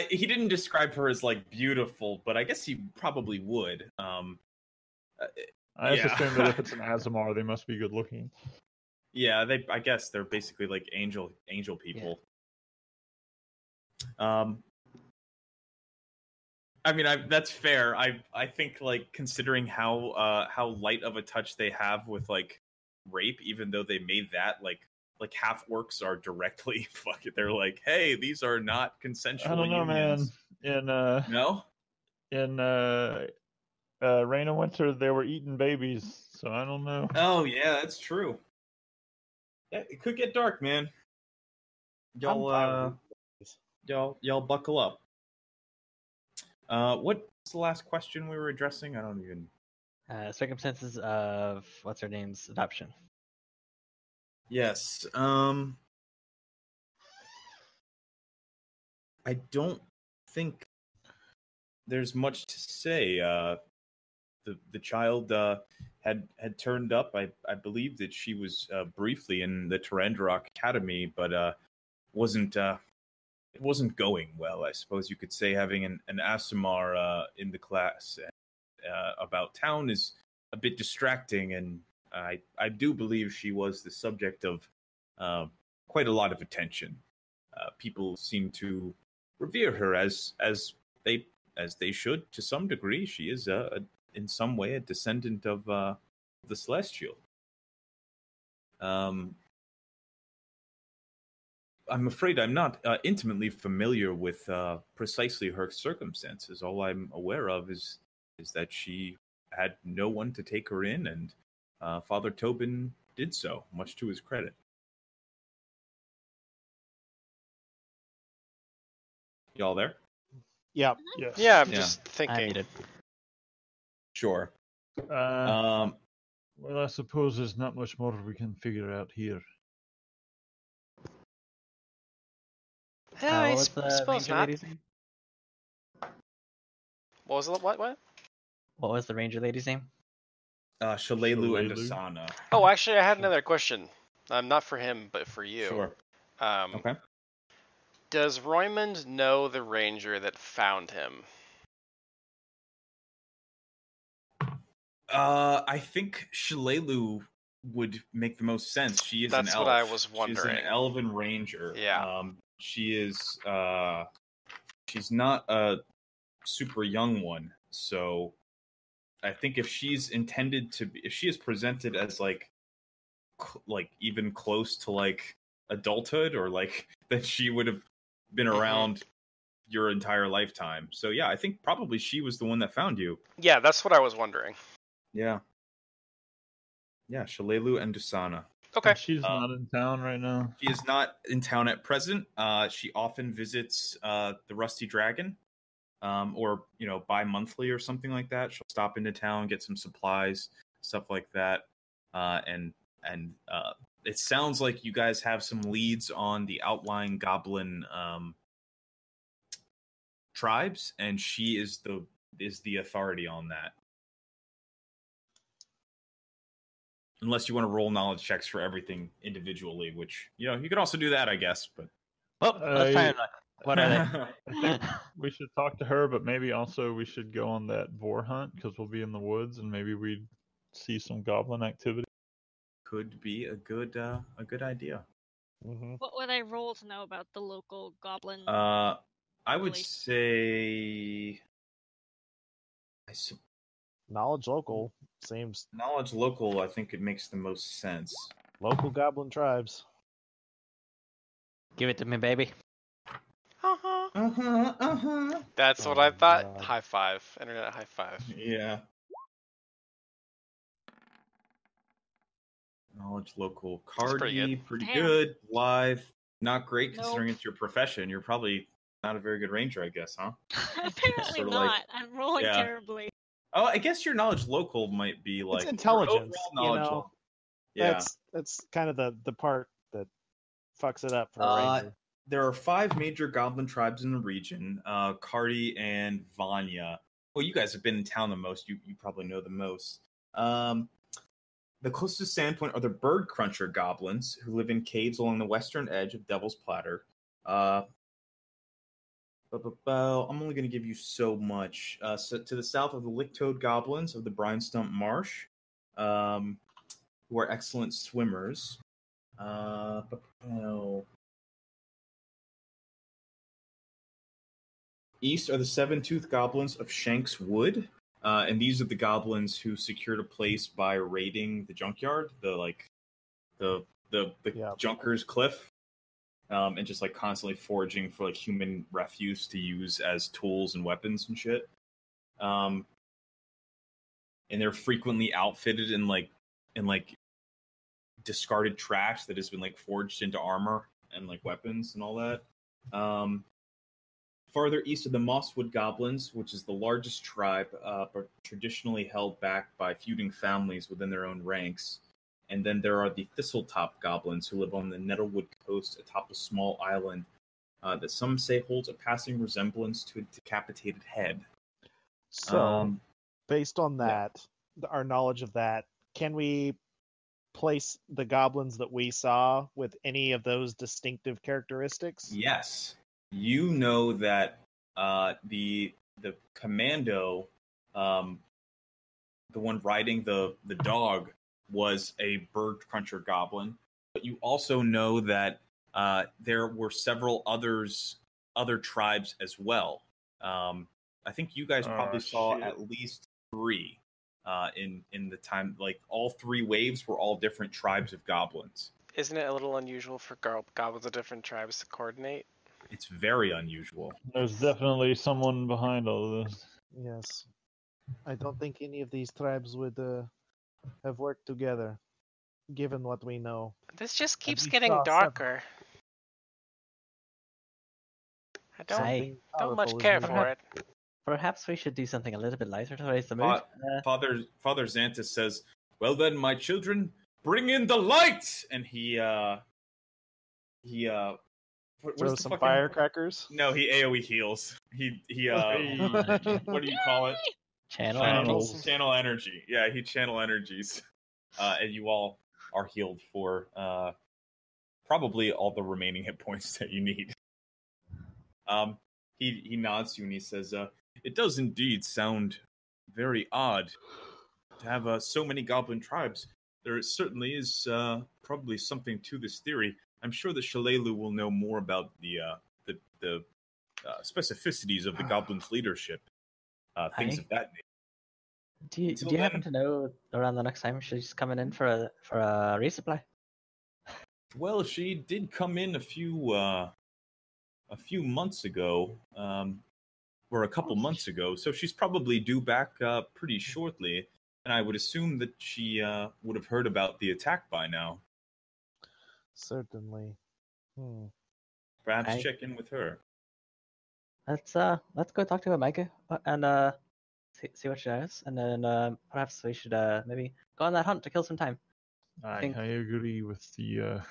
He didn't describe her as like beautiful, but I guess he probably would. I just assume that if it's an Aasimar, they must be good looking. Yeah, I guess they're basically like angel people. Yeah. I mean, that's fair. I think like considering how light of a touch they have with like rape, even though they made that like half orcs are directly fuck it. They're like, hey, these are not consensual. I don't know, unions. man. No. In Rain of Winter, they were eating babies, so I don't know. Oh yeah, that's true. Yeah, it could get dark, man. Y'all buckle up. What's the last question we were addressing? I don't even. Circumstances of what's her name's adoption. Yes. I don't think there's much to say. The child had turned up. I believe that she was briefly in the Tarandrock Academy, but it wasn't going well. I suppose you could say having an Aasimar in the class about town is a bit distracting, and I do believe she was the subject of quite a lot of attention. People seem to revere her as they should to some degree. She is in some way a descendant of the Celestial. I'm afraid I'm not intimately familiar with precisely her circumstances. All I'm aware of is that she had no one to take her in, and Father Tobin did so, much to his credit. Y'all there? Yep. Yes. Yeah, I'm Yeah. just I thinking. muted. Sure. Well, I suppose there's not much more we can figure out here. Yeah, I What was the suppose ranger not. lady's name? What was the what? What was the ranger lady's name? Shalelu and Shalelu. Asana. Oh, actually, I had another question. Not for him, but for you. Sure. Um, Okay. Does Roymond know the ranger that found him? I think Shalelu would make the most sense. She is That's an elf. what I was She's wondering. an elven ranger. Yeah. She is. She's not a super young one, so I think if she's intended to be, if she is presented as like even close to like adulthood, or like that she would have been around your entire lifetime. So yeah, I think probably she was the one that found you. Yeah, that's what I was wondering. Yeah. Yeah, Shalelu and Dusana. Okay. And she's not in town right now. She is not in town at present. She often visits the Rusty Dragon, or bi-monthly or something like that. She'll stop into town, get some supplies, stuff like that, and it sounds like you guys have some leads on the outlying goblin tribes, and she is the authority on that. Unless you want to roll knowledge checks for everything individually, which you could also do that, I guess. But Oh, let's try and what are they? I think we should talk to her, but maybe also we should go on that boar hunt because we'll be in the woods and maybe we'd see some goblin activity. Could be a good idea. Mm-hmm. What would I roll to know about the local goblin? I would Really? say Knowledge local seems knowledge local. I think it makes the most sense. local goblin tribes. Give it to me, baby. That's what Oh, I thought. God. High five. Internet high five. Yeah. Knowledge local. Cardi, pretty Damn. good. Live, not great Nope. considering it's your profession. You're probably not a very good ranger, I guess, huh? Apparently Sorta not. like- I'm rolling yeah. terribly. Oh, I guess your knowledge local might be like It's intelligence, overall knowledge you know. local. Yeah. That's kind of the part that fucks it up for a ranger. There are 5 major goblin tribes in the region: Cardi and Vanya. Well, you guys have been in town the most. You probably know the most. The closest standpoint are the bird cruncher goblins, who live in caves along the western edge of Devil's Platter. I'm only going to give you so much. So to the south of the lick-toed goblins of the Brinestump Marsh, who are excellent swimmers. East are the Seven-Tooth Goblins of Shanks Wood, and these are the goblins who secured a place by raiding the junkyard, the Yep. Junker's Cliff, and just like constantly foraging for like human refuse to use as tools and weapons and shit. And they're frequently outfitted in like discarded trash that has been like forged into armor and like weapons and all that. Farther east of the Mosswood Goblins, which is the largest tribe, but traditionally held back by feuding families within their own ranks. And then there are the Thistletop Goblins, who live on the Nettlewood coast atop a small island that some say holds a passing resemblance to a decapitated head. So, based on that, our knowledge of that, can we place the goblins that we saw with any of those distinctive characteristics? Yes. You know that the commando, the one riding the dog, was a bird cruncher goblin, but you also know that there were several other tribes as well. I think you guys probably saw shit. at least 3. in the time. Like all 3 waves were all different tribes of goblins. Isn't it a little unusual for goblins of different tribes to coordinate? It's very unusual. There's definitely someone behind all of this. Yes. I don't think any of these tribes would have worked together, given what we know. This just keeps least getting saw darker. I don't Something don't much powerful is care needed. for it. Perhaps we should do something a little bit lighter to raise the mood. Father Xanthus says, "Well then, my children, bring in the light!" And he Throw some firecrackers. No, he AoE heals. He what do you call it? Channel energy. Yeah, he channel energies. And you all are healed for probably all the remaining hit points that you need. He nods to you and he says, "It does indeed sound very odd to have so many goblin tribes. There certainly is probably something to this theory. I'm sure that Shalelu will know more about the specificities of the goblins' leadership, things of that nature." Do you happen to know around the next time she's coming in for a resupply? Well, she did come in a few months ago, or a couple months ago, so she's probably due back pretty shortly. And I would assume that she would have heard about the attack by now. Certainly. Perhaps check in with her. Let's go talk to her, Micah, and see what she does, and then perhaps we should maybe go on that hunt to kill some time. I agree with the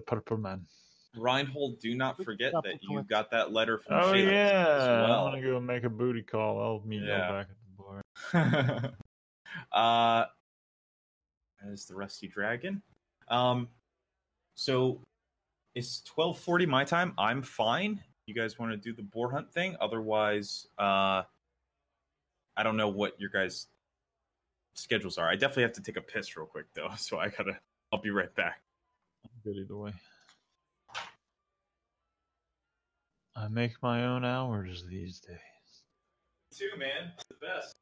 purple man. Reinhold, do not forget that you got that letter from Oh Felix as yeah, well. I'm gonna go make a booty call. I'll meet you back at the bar. As the Rusty Dragon. So it's 12:40 my time. I'm fine. You guys want to do the boar hunt thing? Otherwise, I don't know what your guys' schedules are. I definitely have to take a piss real quick though, so I'll be right back. I'm good either way. I make my own hours these days. Too, man. It's the best.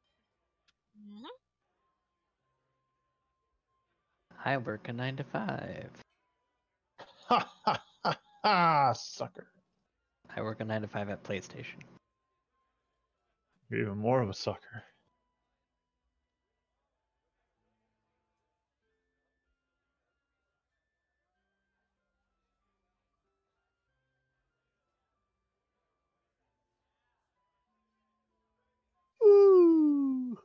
I work a 9 to 5. Ha ha ha ha! Sucker. I work a 9 to 5 at PlayStation. You're even more of a sucker. Ooh.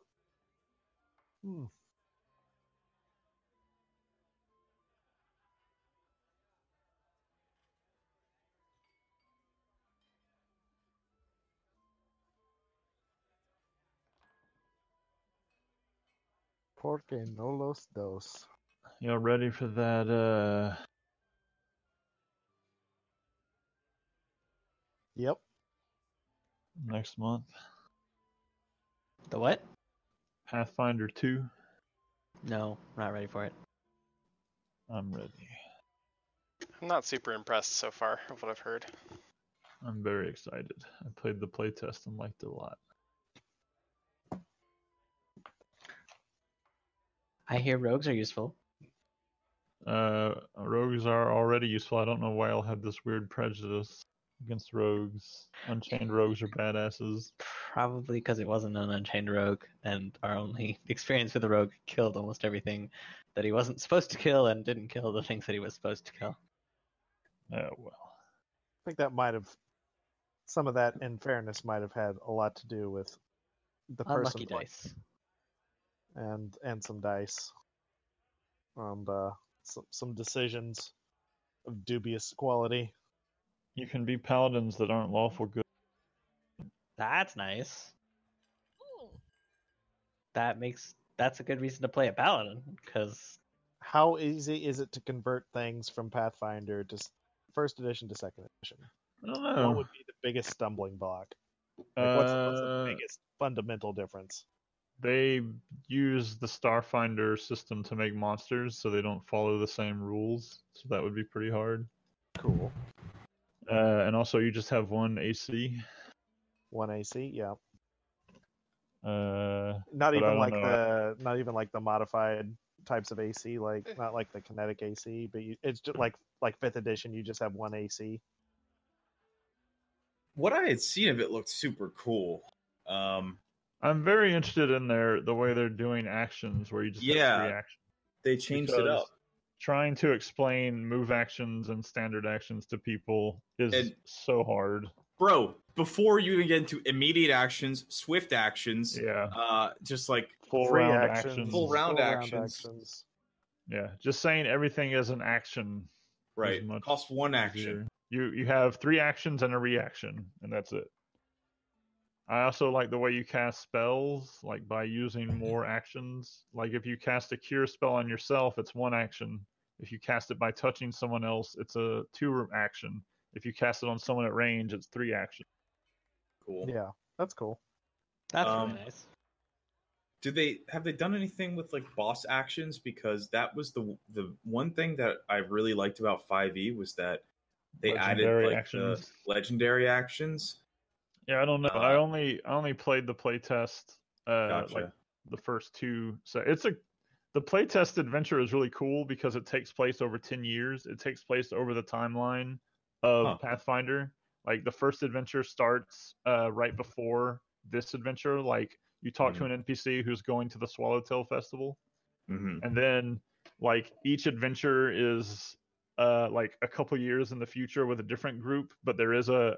Porque no los dos. Y'all ready for that? Yep. Next month. The what? Pathfinder 2. No, not ready for it. I'm ready. I'm not super impressed so far of what I've heard. I'm very excited. I played the playtest and liked it a lot. I hear rogues are useful. Rogues are already useful. I don't know why I'll have this weird prejudice against rogues. Unchained rogues are badasses. Probably because it wasn't an unchained rogue, and our only experience with the rogue killed almost everything that he wasn't supposed to kill, and didn't kill the things that he was supposed to kill. Oh well. I think that might have, some of that, in fairness, might have had a lot to do with the person Unlucky dice. and some dice, and some decisions of dubious quality. You can be paladins that aren't lawful good. That's nice. Ooh. That's a good reason to play a paladin, because How easy is it to convert things from Pathfinder to first edition to second edition? I don't know. What would be the biggest stumbling block? Like, what's the biggest fundamental difference? They use the Starfinder system to make monsters, so they don't follow the same rules. So that would be pretty hard. Cool. And also, you just have one AC. One AC, yeah. Not even like the modified types of AC, like not like the kinetic AC, but it's just like 5th edition. You just have one AC. What I had seen of it looked super cool. I'm very interested in the way they're doing actions, where you just have 3 actions. They changed it up. Trying to explain move actions and standard actions to people is so hard. Bro, before you even get into immediate actions, swift actions, just like full round actions. Full round actions. Yeah, just saying everything is an action. Right. Cost 1 action. You have 3 actions and a reaction, and that's it. I also like the way you cast spells, like by using more actions. Like if you cast a cure spell on yourself, it's 1 action. If you cast it by touching someone else, it's a 2 action. If you cast it on someone at range, it's 3 actions. Cool. Yeah, that's cool. That's really nice. Have they done anything with like boss actions? Because that was the one thing that I really liked about 5e was that they added like the legendary actions. Yeah, I don't know. I only played the playtest, Gotcha. like the first 2. So the playtest adventure is really cool because it takes place over 10 years. It takes place over the timeline of Pathfinder. Like the first adventure starts right before this adventure. Like you talk to an NPC who's going to the Swallowtail Festival, and then like each adventure is like a couple years in the future with a different group, but there is the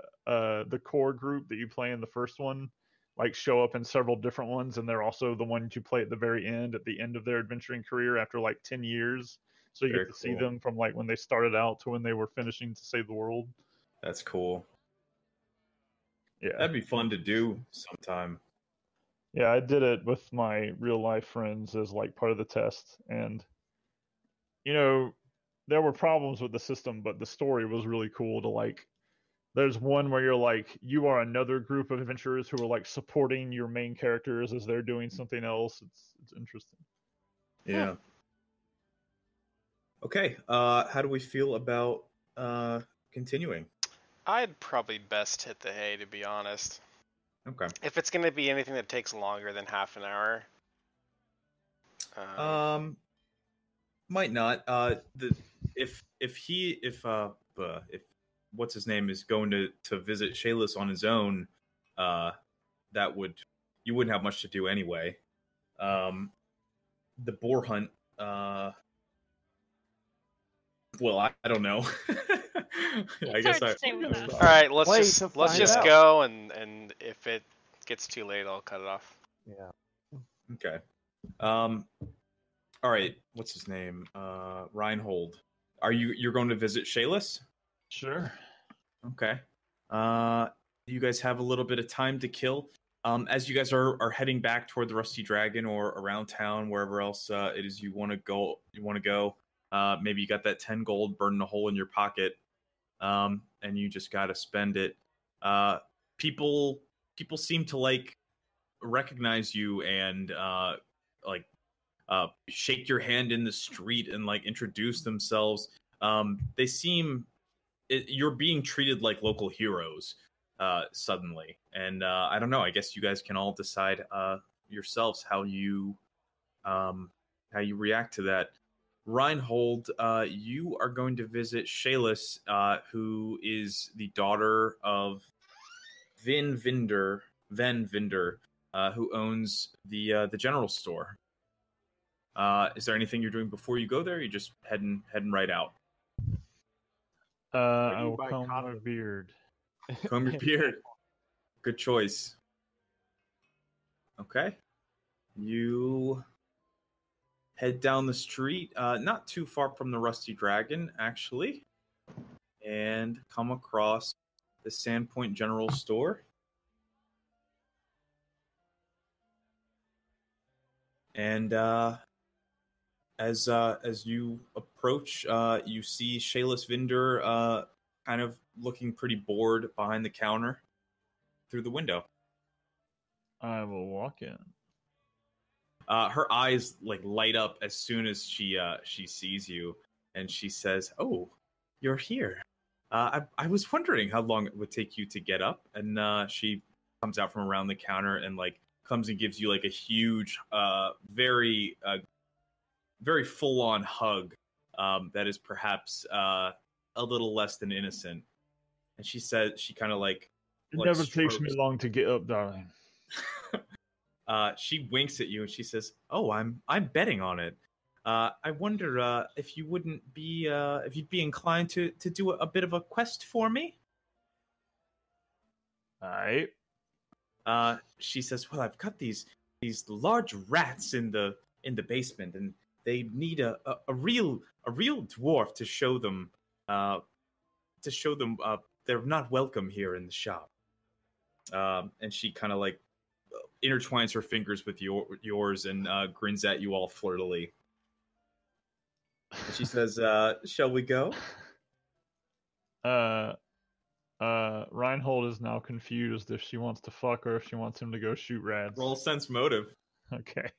core group that you play in the first one like show up in several different ones, and they're also the ones you play at the end of their adventuring career after like 10 years. So you get to see them from like when they started out to when they were finishing to save the world. That's cool. Yeah, that'd be fun to do sometime. Yeah, I did it with my real life friends as like part of the test, and you know, there were problems with the system, but the story was really cool to like. There's one where you're like, you are another group of adventurers who are like supporting your main characters as they're doing something else. It's interesting. Yeah. Okay. How do we feel about continuing? I'd probably best hit the hay, to be honest. Okay. If it's going to be anything that takes longer than half an hour. Might not. If what's his name is going to visit Shayless on his own, you wouldn't have much to do anyway. The boar hunt. Well, I don't know. I guess All right, let's just go, and if it gets too late, I'll cut it off. Yeah. Okay. All right. What's his name? Reinhold. You're going to visit Shayless? Sure. Okay. You guys have a little bit of time to kill. As you guys are heading back toward the Rusty Dragon or around town, wherever else it is you want to go. Maybe you got that 10 gold burning a hole in your pocket, and you just got to spend it. People seem to like recognize you and shake your hand in the street and like introduce themselves. They seem you're being treated like local heroes suddenly, and I don't know. I guess you guys can all decide yourselves how you react to that. Reinhold, you are going to visit Shayless, who is the daughter of Van Vinder, who owns the general store. Is there anything you're doing before you go there? Or are you just heading right out? I will comb my beard. Comb your beard. Good choice. Okay. You head down the street, not too far from the Rusty Dragon, actually, and come across the Sandpoint General Store. And as you approach, you see Shayless Vinder kind of looking pretty bored behind the counter through the window. I will walk in. Her eyes like light up as soon as she sees you, and she says, "Oh, you're here. I was wondering how long it would take you to get up." And she comes out from around the counter and like comes and gives you like a huge, very full-on hug that is perhaps a little less than innocent. And she said, she kind of like, it never takes me long to get up, darling. She winks at you and she says, "Oh, I'm betting on it. I wonder if you wouldn't be if you'd be inclined to do a bit of a quest for me." All right. She says, "Well, I've got these large rats in the basement, and they need a real dwarf to show them they're not welcome here in the shop." And she kind of like intertwines her fingers with yours and grins at you all flirtily. And she says, "Shall we go?" Reinhold is now confused if she wants to fuck or if she wants him to go shoot rats. Roll sense motive. Okay.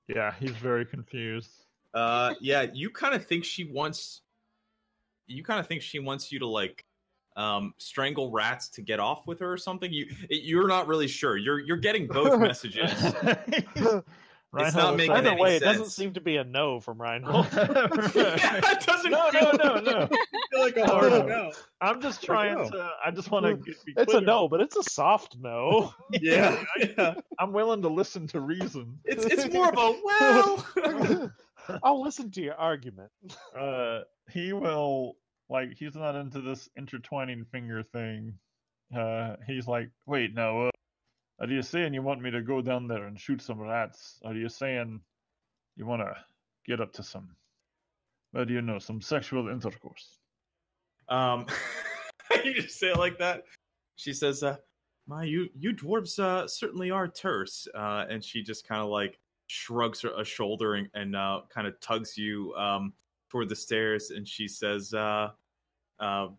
Yeah, he's very confused. Yeah, you kind of think she wants you to like strangle rats to get off with her or something. You're not really sure. You're getting both messages. It's not making any sense. It doesn't seem to be a no from Reinhold. It doesn't No. feel like a hard no. I'm just trying to. I just want to. It's a no, but it's a soft no. Yeah. I'm willing to listen to reason. It's more of a well. I'll listen to your argument. He will, like, he's not into this intertwining finger thing. He's like, wait, no. Are you saying you want me to go down there and shoot some rats? Are you saying you want to get up to some, what do you know, some sexual intercourse? You just say it like that. She says, you dwarves certainly are terse." And she just kind of like shrugs a shoulder and kind of tugs you toward the stairs, and she says, "Well,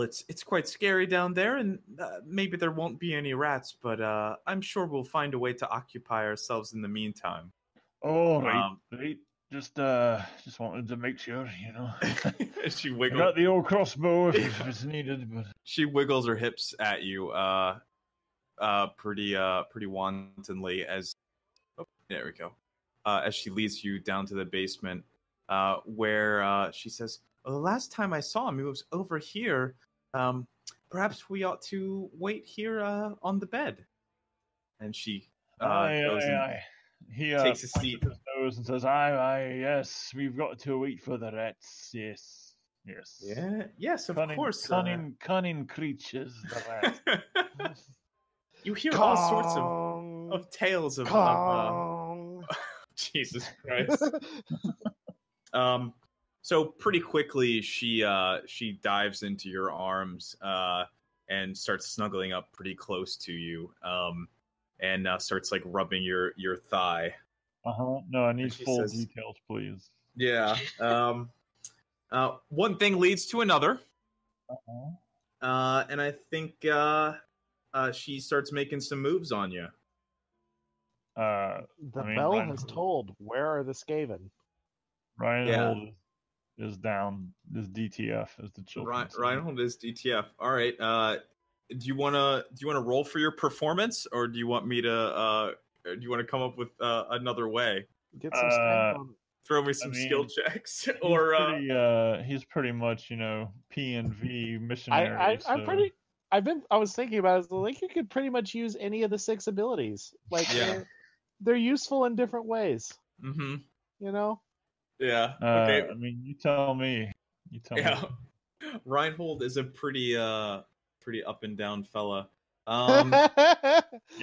it's quite scary down there, and maybe there won't be any rats, but I'm sure we'll find a way to occupy ourselves in the meantime." Oh, right. Just wanted to make sure, you know. She wiggles. Got the old crossbow if it's needed, but she wiggles her hips at you, pretty wantonly as. Oh, there we go. As she leads you down to the basement, where she says, "Well, the last time I saw him, he was over here. Perhaps we ought to wait here on the bed." And she goes and he takes a seat. His nose and says, "Aye, yes, we've got to wait for the rats. Yes. Yeah, yes, of course. Cunning creatures, the rats." You hear all sorts of tales of Jesus Christ. So pretty quickly she dives into your arms and starts snuggling up pretty close to you and starts like rubbing your thigh. No, I need full details, please. Yeah. One thing leads to another. And I think she starts making some moves on you. The bell has tolled. Where are the Skaven? Reinhold is down. Is DTF, as the children say. Reinhold is DTF. All right. Do you wanna roll for your performance, or do you want me to? Do you want to come up with another way? Get some stamp on. Throw me some skill checks, he's pretty much, you know, P&V missionary. I was thinking about it. Like, you could pretty much use any of the 6 abilities. Like, they're useful in different ways. Mm-hmm. You know. Yeah. Okay. I mean, you tell me. Yeah. Reinhold is a pretty up and down fella. Yeah,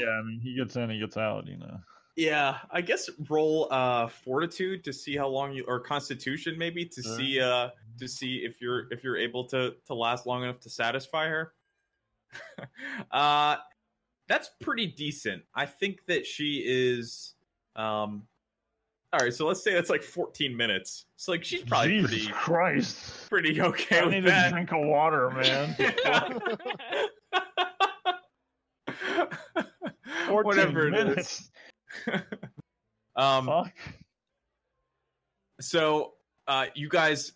I mean, he gets in, he gets out, you know. Yeah, I guess roll fortitude to see how long or constitution maybe to see if you're able to last long enough to satisfy her. That's pretty decent. I think that she is all right, so let's say that's like 14 minutes. So like she's probably pretty okay I with need that. a drink of water, man. 14 Whatever minutes. it is. Fuck. So you guys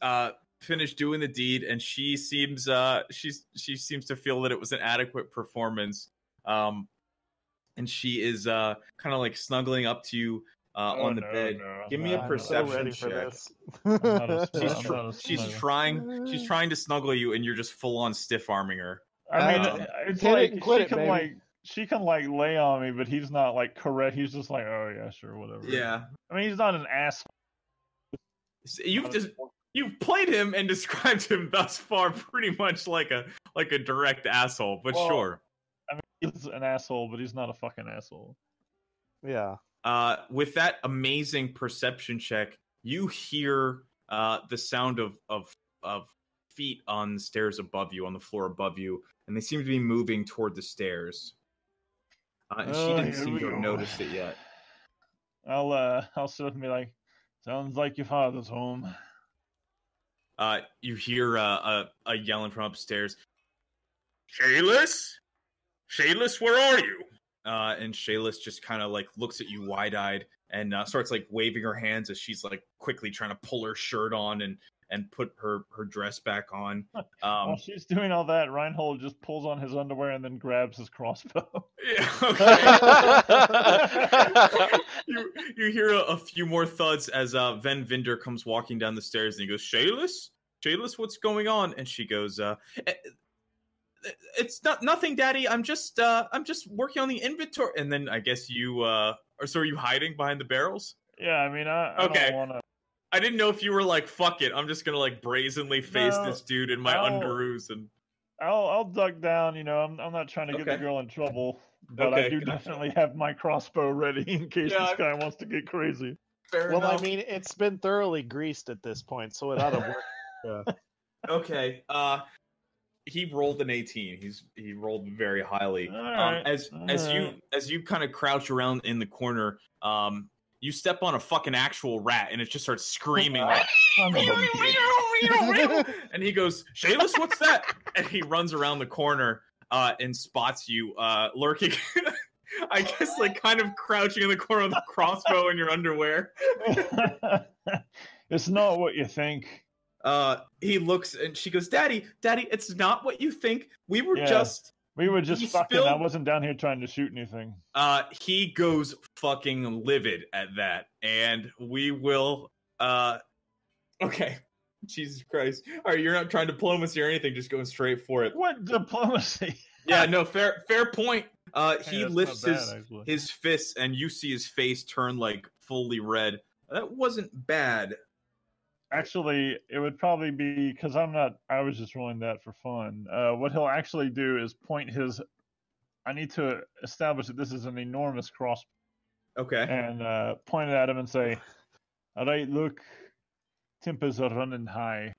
finish doing the deed, and she seems she seems to feel that it was an adequate performance. And she is kind of like snuggling up to you on the bed. Give me a perception check. She's trying to snuggle you, and you're just full on stiff arming her. I mean, it's like she can like lay on me, but he's not like correct. He's just like, oh yeah, sure, whatever. Yeah. I mean, he's not an asshole. You've played him and described him thus far pretty much like a direct asshole, but sure. I mean, he's an asshole, but he's not a fucking asshole. Yeah. With that amazing perception check, you hear the sound of feet on the stairs above you, on the floor above you, and they seem to be moving toward the stairs. And she didn't seem to have noticed it yet. I'll sit up and be like, sounds like your father's home. You hear a yelling from upstairs. Shayless? Shayless, where are you? And Shayless just kind of like looks at you wide-eyed and starts like waving her hands as she's like quickly trying to pull her shirt on and put her dress back on. While she's doing all that, Reinhold just pulls on his underwear and then grabs his crossbow. Yeah, okay. you hear a few more thuds as Ven Vinder comes walking down the stairs and he goes, Shayless? Shayless, what's going on? And she goes, it's nothing, Daddy. I'm just working on the inventory. And then I guess you are you hiding behind the barrels? Yeah, I mean, I don't want to. I didn't know if you were like, fuck it, I'm just gonna like brazenly face this dude in my underoos and. I'll duck down. You know, I'm not trying to get the girl in trouble, but I do definitely have my crossbow ready in case this guy wants to get crazy. Fair enough. I mean, it's been thoroughly greased at this point, so it ought to work. Okay. He rolled an 18. He rolled very highly. Right. As you kind of crouch around in the corner, you step on a fucking actual rat and it just starts screaming like, and he goes, Shayless, what's that? And he runs around the corner and spots you lurking. I guess like kind of crouching in the corner with a crossbow in your underwear. It's not what you think. He looks and she goes, Daddy, it's not what you think. We were just fucking. I wasn't down here trying to shoot anything. He goes fucking livid at that, and we will. Okay, Jesus Christ! All right, you're not trying diplomacy or anything, just going straight for it. What diplomacy? Yeah, no, fair point. He lifts his fists, and you see his face turn like fully red. That wasn't bad. Actually, it would probably be because I was just rolling that for fun. What he'll actually do is point his. I need to establish that this is an enormous crossbow. Okay. And point it at him and say, "All right, look, tempers are running high.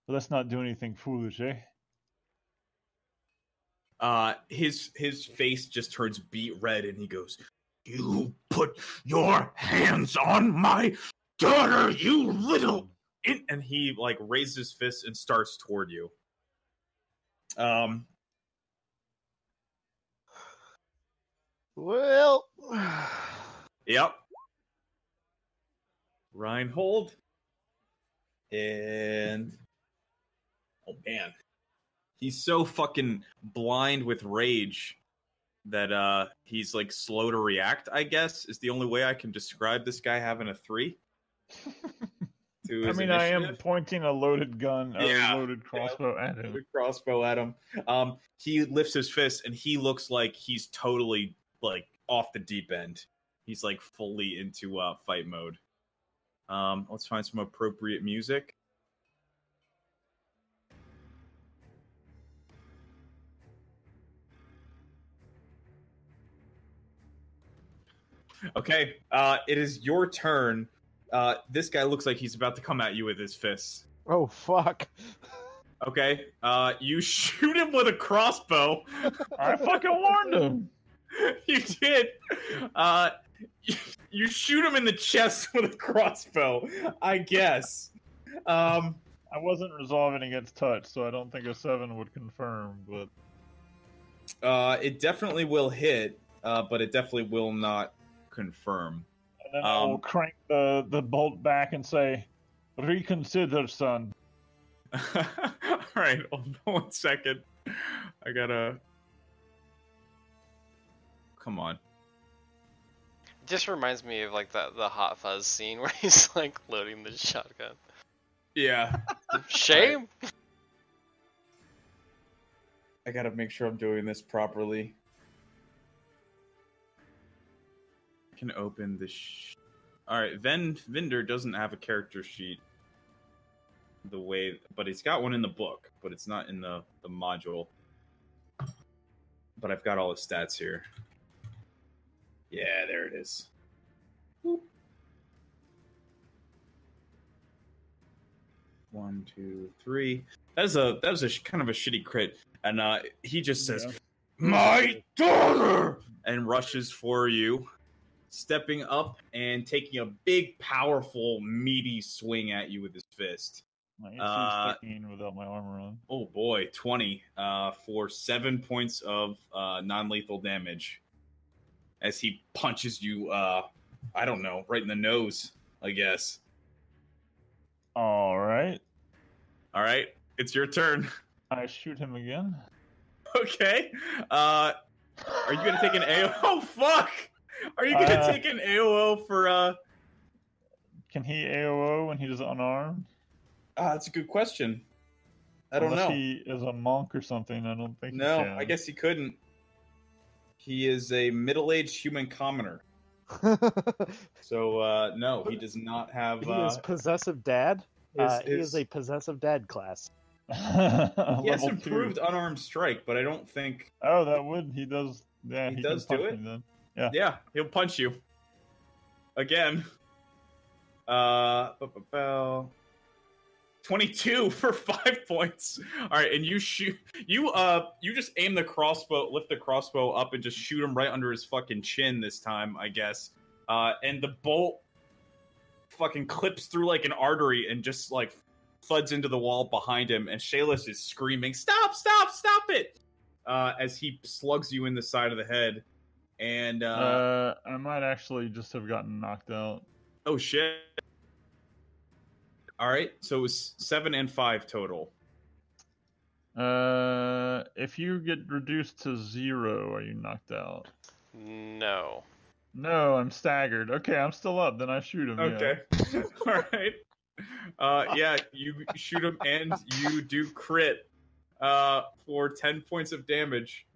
But let's not do anything foolish, eh?" His face just turns beet red, and he goes, "You put your hands on my daughter, you little." And he like raises his fist and starts toward you. Well, yep. Reinhold. And oh man. He's so fucking blind with rage that he's like slow to react, I guess, is the only way I can describe this guy having a 3. I mean, I am pointing a loaded gun, a loaded crossbow at him. Crossbow at him. He lifts his fist, and he looks like he's totally like off the deep end. He's like fully into fight mode. Let's find some appropriate music. Okay, it is your turn. This guy looks like he's about to come at you with his fists. Oh, fuck. Okay, you shoot him with a crossbow. I fucking warned him. You did. You shoot him in the chest with a crossbow, I guess. I wasn't resolving against touch, so I don't think a 7 would confirm, but... It definitely will hit, but it definitely will not confirm. And then I'll crank the bolt back and say, reconsider, son. All right, hold on 1 second. I gotta. Come on. Just reminds me of like the Hot Fuzz scene where he's like loading the shotgun. Yeah. Shame. Right. I gotta make sure I'm doing this properly. I can open the. All right, Vinder doesn't have a character sheet. But he's got one in the book, but it's not in the module. But I've got all his stats here. Yeah, there it is. Boop. 1, 2, 3. That was a kind of a shitty crit, and he just says, "My daughter," and rushes for you, stepping up and taking a big, powerful, meaty swing at you with his fist. My AC is 15 without my armor on. Oh boy, 20 for 7 points of non-lethal damage as he punches you, I don't know, right in the nose, I guess. All right, it's your turn. I shoot him again. Okay. Are you gonna take an AO? Oh fuck! Are you gonna take an AOO for? Can he AOO when he's unarmed? That's a good question. I don't know. Unless he is a monk or something, I don't think. No, he can. I guess he couldn't. He is a middle-aged human commoner. So no, he does not have. He is possessive dad. He is a possessive dad class. He has improved unarmed strike, but I don't think. Oh, that would he does. Yeah, he does do it. Then. Yeah, he'll punch you again. 22 for 5 points. All right, and you shoot. You just aim the crossbow, lift the crossbow up, and just shoot him right under his fucking chin this time, I guess. And the bolt fucking clips through like an artery and just like thuds into the wall behind him. And Shayless is screaming, "Stop! Stop! Stop it!" As he slugs you in the side of the head. And I might actually just have gotten knocked out. Oh shit. All right, so it was 7 and 5 total. If you get reduced to 0, are you knocked out? No. No, I'm staggered. Okay, I'm still up. Then I shoot him. Okay. Yeah. All right. Yeah, you shoot him and you do crit for 10 points of damage.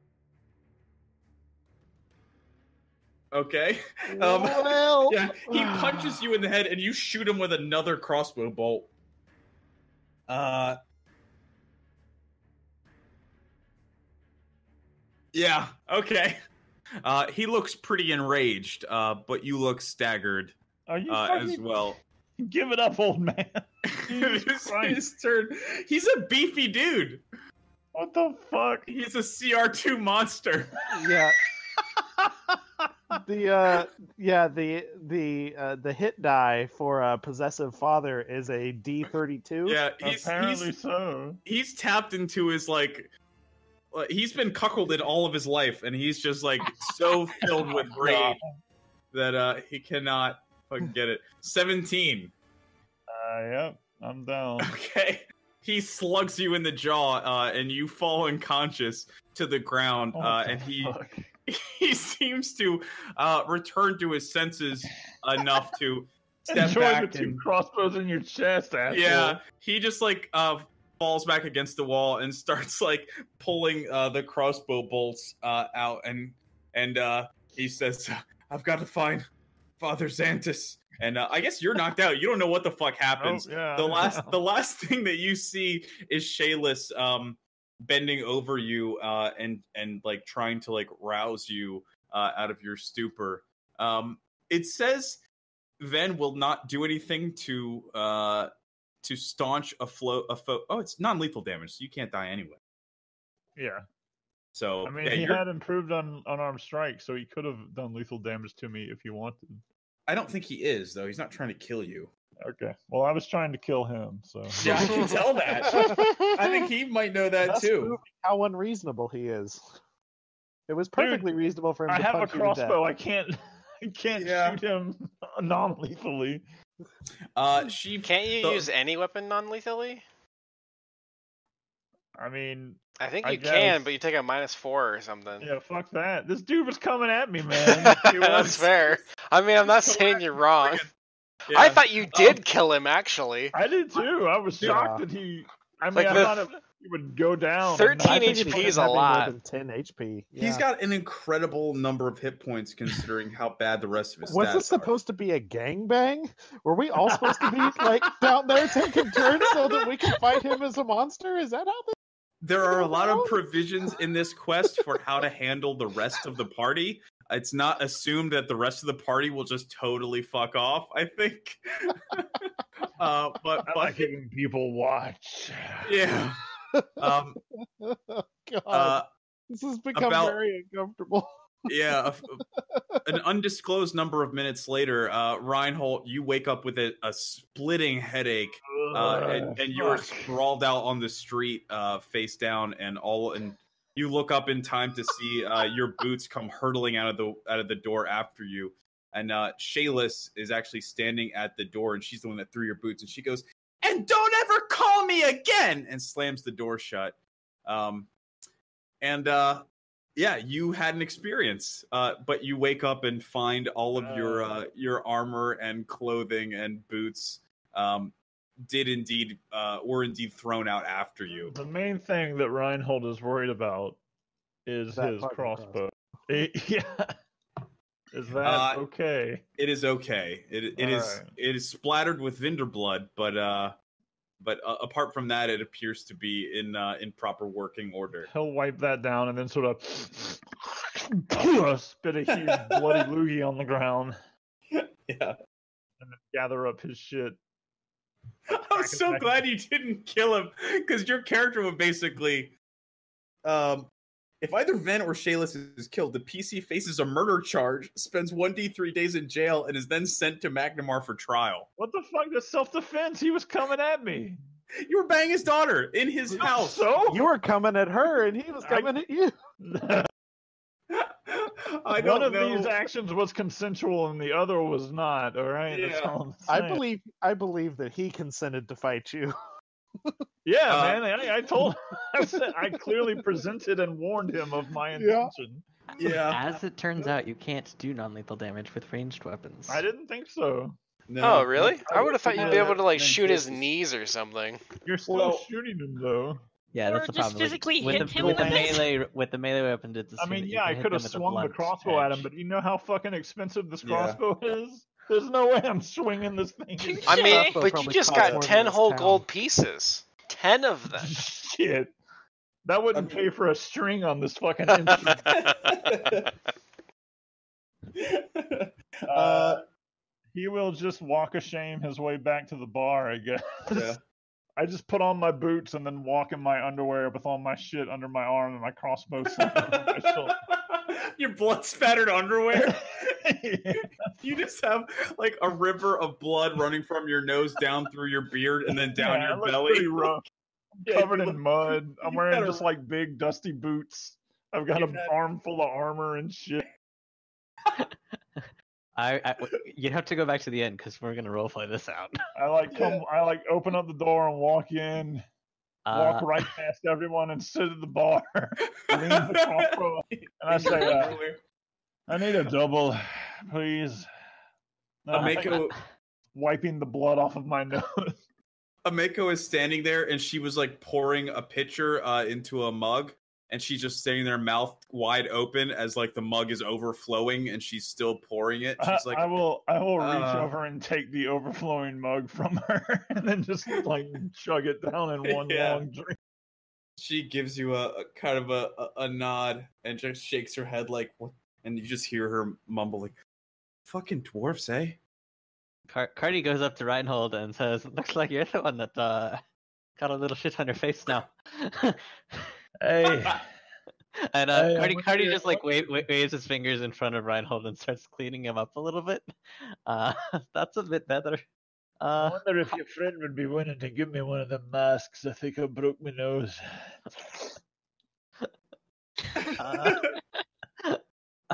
Okay. Yeah, he punches you in the head, and you shoot him with another crossbow bolt. Yeah. Okay. He looks pretty enraged, but you look staggered. Are you as well? Give it up, old man. It's his turn. He's a beefy dude. What the fuck? He's a CR2 monster. Yeah. The hit die for a possessive father is a D32. Yeah, apparently so. He's tapped into his like. He's been cuckolded all of his life, and he's just like so filled with rage that he cannot fucking get it. 17. Yep, I'm down. Okay. He slugs you in the jaw, and you fall unconscious to the ground, and he seems to return to his senses enough to step Enjoy back. The two crossbows in your chest, asshole. Yeah, he just like falls back against the wall and starts like pulling the crossbow bolts out, and he says, "I've got to find Father Xantus." And I guess you're knocked out. You don't know what the fuck happens. Oh, yeah, the last thing that you see is Shayless bending over you and like trying to like rouse you out of your stupor. It says Ven will not do anything to staunch a foe. Oh, it's non-lethal damage, so you can't die anyway. Yeah. So I mean, he had improved on unarmed strike, so he could have done lethal damage to me if he wanted. I don't think he is, though. He's not trying to kill you. Okay. Well, I was trying to kill him, so. Yeah, I can tell that. I think he might know that too. How unreasonable he is. It was perfectly reasonable for him to punch you to death. I have a crossbow. I can't shoot him non-lethally. Can't you use any weapon non-lethally? I mean, I think I you can, guess. but you take a -4 or something. Yeah, fuck that. This dude was coming at me, man. That's fair. I mean, I'm not saying you're wrong. Yeah. I thought you did kill him, actually. I did too. I was shocked that he. I mean, Like I the thought he would go down. 13 I think it HP is might a have been lot. More than 10 HP. He's Yeah. got an incredible number of hit points considering how bad the rest of his Was stats this supposed to be a gangbang? Were we all supposed to be like down there taking turns so that we can fight him as a monster? Is that how this? There are a lot of provisions in this quest for how to handle the rest of the party. It's not assumed that the rest of the party will just totally fuck off, I think. But I like it when people watch. yeah. God, this has become about- very uncomfortable. Yeah, an undisclosed number of minutes later, Reinhold, you wake up with a splitting headache, and you are sprawled out on the street, face down, and you look up in time to see your boots come hurtling out of the door after you, and Shayless is actually standing at the door, and she's the one that threw your boots, and she goes, "And don't ever call me again!" and slams the door shut. Yeah, you had an experience, but you wake up and find all of your armor and clothing and boots were indeed thrown out after you. The main thing that Reinhold is worried about is That his fucking crossbow. Yeah. Is that okay? It is okay. It is splattered with Vinder blood, but apart from that, it appears to be in proper working order. He'll wipe that down and then sort of spit a huge bloody loogie on the ground. Yeah. And then gather up his shit. I'm so glad you didn't kill him, because your character would basically, if either Ven or Shayless is killed, the PC faces a murder charge, spends 1d3 days in jail, and is then sent to Magnamar for trial. What the fuck? That's self-defense. He was coming at me. You were banging his daughter in his house. So? You were coming at her, and he was coming at you. One of these actions was consensual, and the other was not. All right. Yeah. That's all I'm saying. I believe that he consented to fight you. Yeah, man. I told. I clearly presented and warned him of my intention. Yeah. As it turns out, you can't do non-lethal damage with ranged weapons. I didn't think so. No. Oh, really? I would have thought you'd be able to like then shoot his kisses. knees or something. You're still shooting him though. Yeah, Or that's the just problem. physically with hit the, him with in the the face. melee, with the melee weapon, it's I mean, yeah, I could have swung the crossbow at him, but you know how fucking expensive this crossbow is? There's no way I'm swinging this thing. I mean, Crossbow but you probably just costs got more than 10 this whole town. gold pieces. 10 of them. Shit. That wouldn't pay for a string on this fucking instrument. He will just walk a shame his way back to the bar, I guess. Yeah. I just put on my boots and then walk in my underwear with all my shit under my arm and my crossbow slung over my shoulder. Your blood spattered underwear. You just have like a river of blood running from your nose down through your beard and then down Yeah, your it looks belly. pretty rough. Yeah, Covered you in mud. I'm wearing gotta- just like big dusty boots. I've got an arm full of armor and shit. You'd have to go back to the end because we're gonna roleplay this out. I open up the door and walk in, walk Uh, right past everyone and sit at the bar. Lean the crossbow, and I say, I need a double, please. Ameko, Wiping the blood off of my nose. Ameko is standing there and she was like pouring a pitcher into a mug, and she's just standing there, mouth wide open, as like the mug is overflowing and she's still pouring it. She's like, I will reach over and take the overflowing mug from her and then just like chug it down in one Yeah. long drink. she gives you a kind of a nod and just shakes her head like, what? And you just hear her mumble like, fucking dwarfs, eh? Cardi goes up to Reinhold and says, "Looks like you're the one that got a little shit on your face now." Hey. And Hey, Cardi just like waves his fingers in front of Reinhold and starts cleaning him up a little bit. That's a bit better. I wonder if your friend would be willing to give me one of them masks. I think I broke my nose.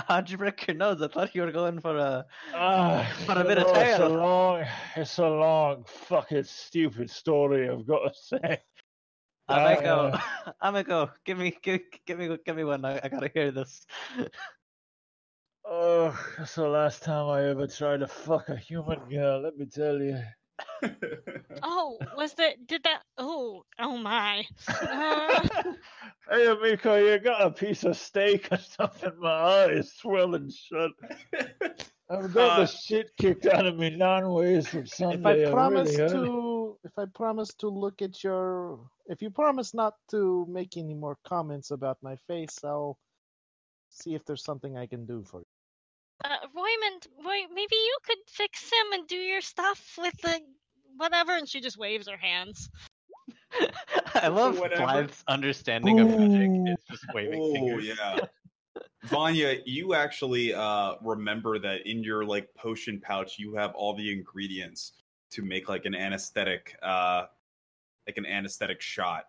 How'd you break your nose? I thought you were going for a For a bit of tail. It's a long, fucking stupid story, I've got to say. Amico, give me one. I gotta hear this. Oh, that's the last time I ever tried to fuck a human girl, let me tell you. Oh, did that? Oh my. Hey, Amico, you got a piece of steak or something? My eye is swelling shut. I've got the shit kicked out of me 9 ways from Sunday. If I promise if you promise not to make any more comments about my face, I'll see if there's something I can do for you. Roy, maybe you could fix him and do your stuff with the whatever. And she just waves her hands. I love Blythe's understanding of magic. It's just waving fingers. Yeah. Vanya, you actually remember that in your like potion pouch, you have all the ingredients to make like an anesthetic shot.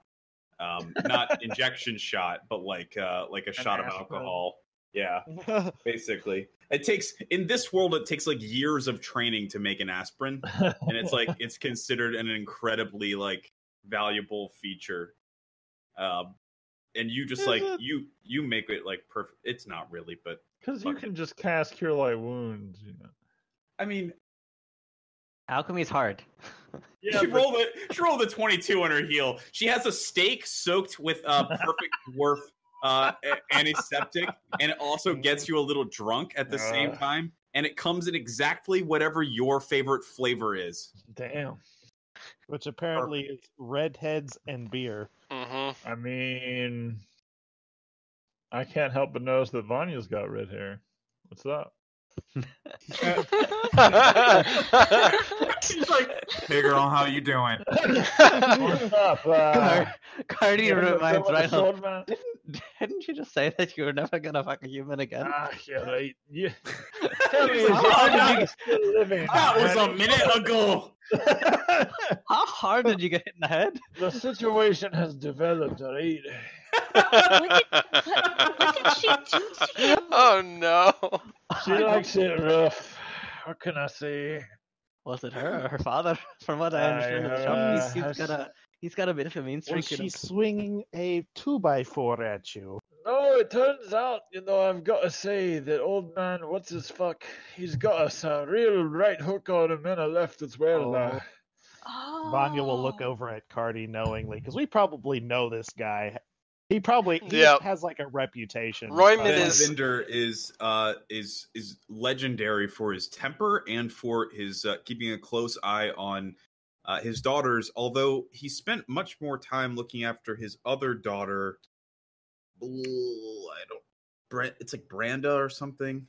Not injection shot, but like a shot of alcohol. Yeah, basically. In this world, it takes like years of training to make an aspirin, and it's considered an incredibly like valuable feature. And you just like you make it like perfect. It's not really, but because you can just cast Cure Light Wounds, you know. I mean, alchemy's hard. Yeah, she rolled a 22 on her heal. She has a steak soaked with perfect dwarf antiseptic, and it also gets you a little drunk at the same time. And it comes in exactly whatever your favorite flavor is. Damn. Which apparently is redheads and beer. Mm-hmm. I mean, I can't help but notice that Vanya's got red hair. What's up? She's like, "Hey girl, how you doing?" What's up? Cardi reminds Reinhold. Didn't you just say that you were never gonna fuck a human again? Yeah, right. Yeah. That was a minute ago. How hard did you get hit in the head? The situation has developed, right? What did she do to you? Oh no. She likes it rough. What can I say? Was it her or her father? From what I understand, in the shop, he's got a bit of a mean streak. Was she swinging a 2x4 at you? No, it turns out, I've got to say that old man, what's his fuck? He's got us a real right hook on him and a left as well. Vanya will look over at Cardi knowingly, because we probably know this guy. He has like a reputation. Vinder is legendary for his temper and for his keeping a close eye on his daughters. Although he spent much more time looking after his other daughter. It's like Branda or something.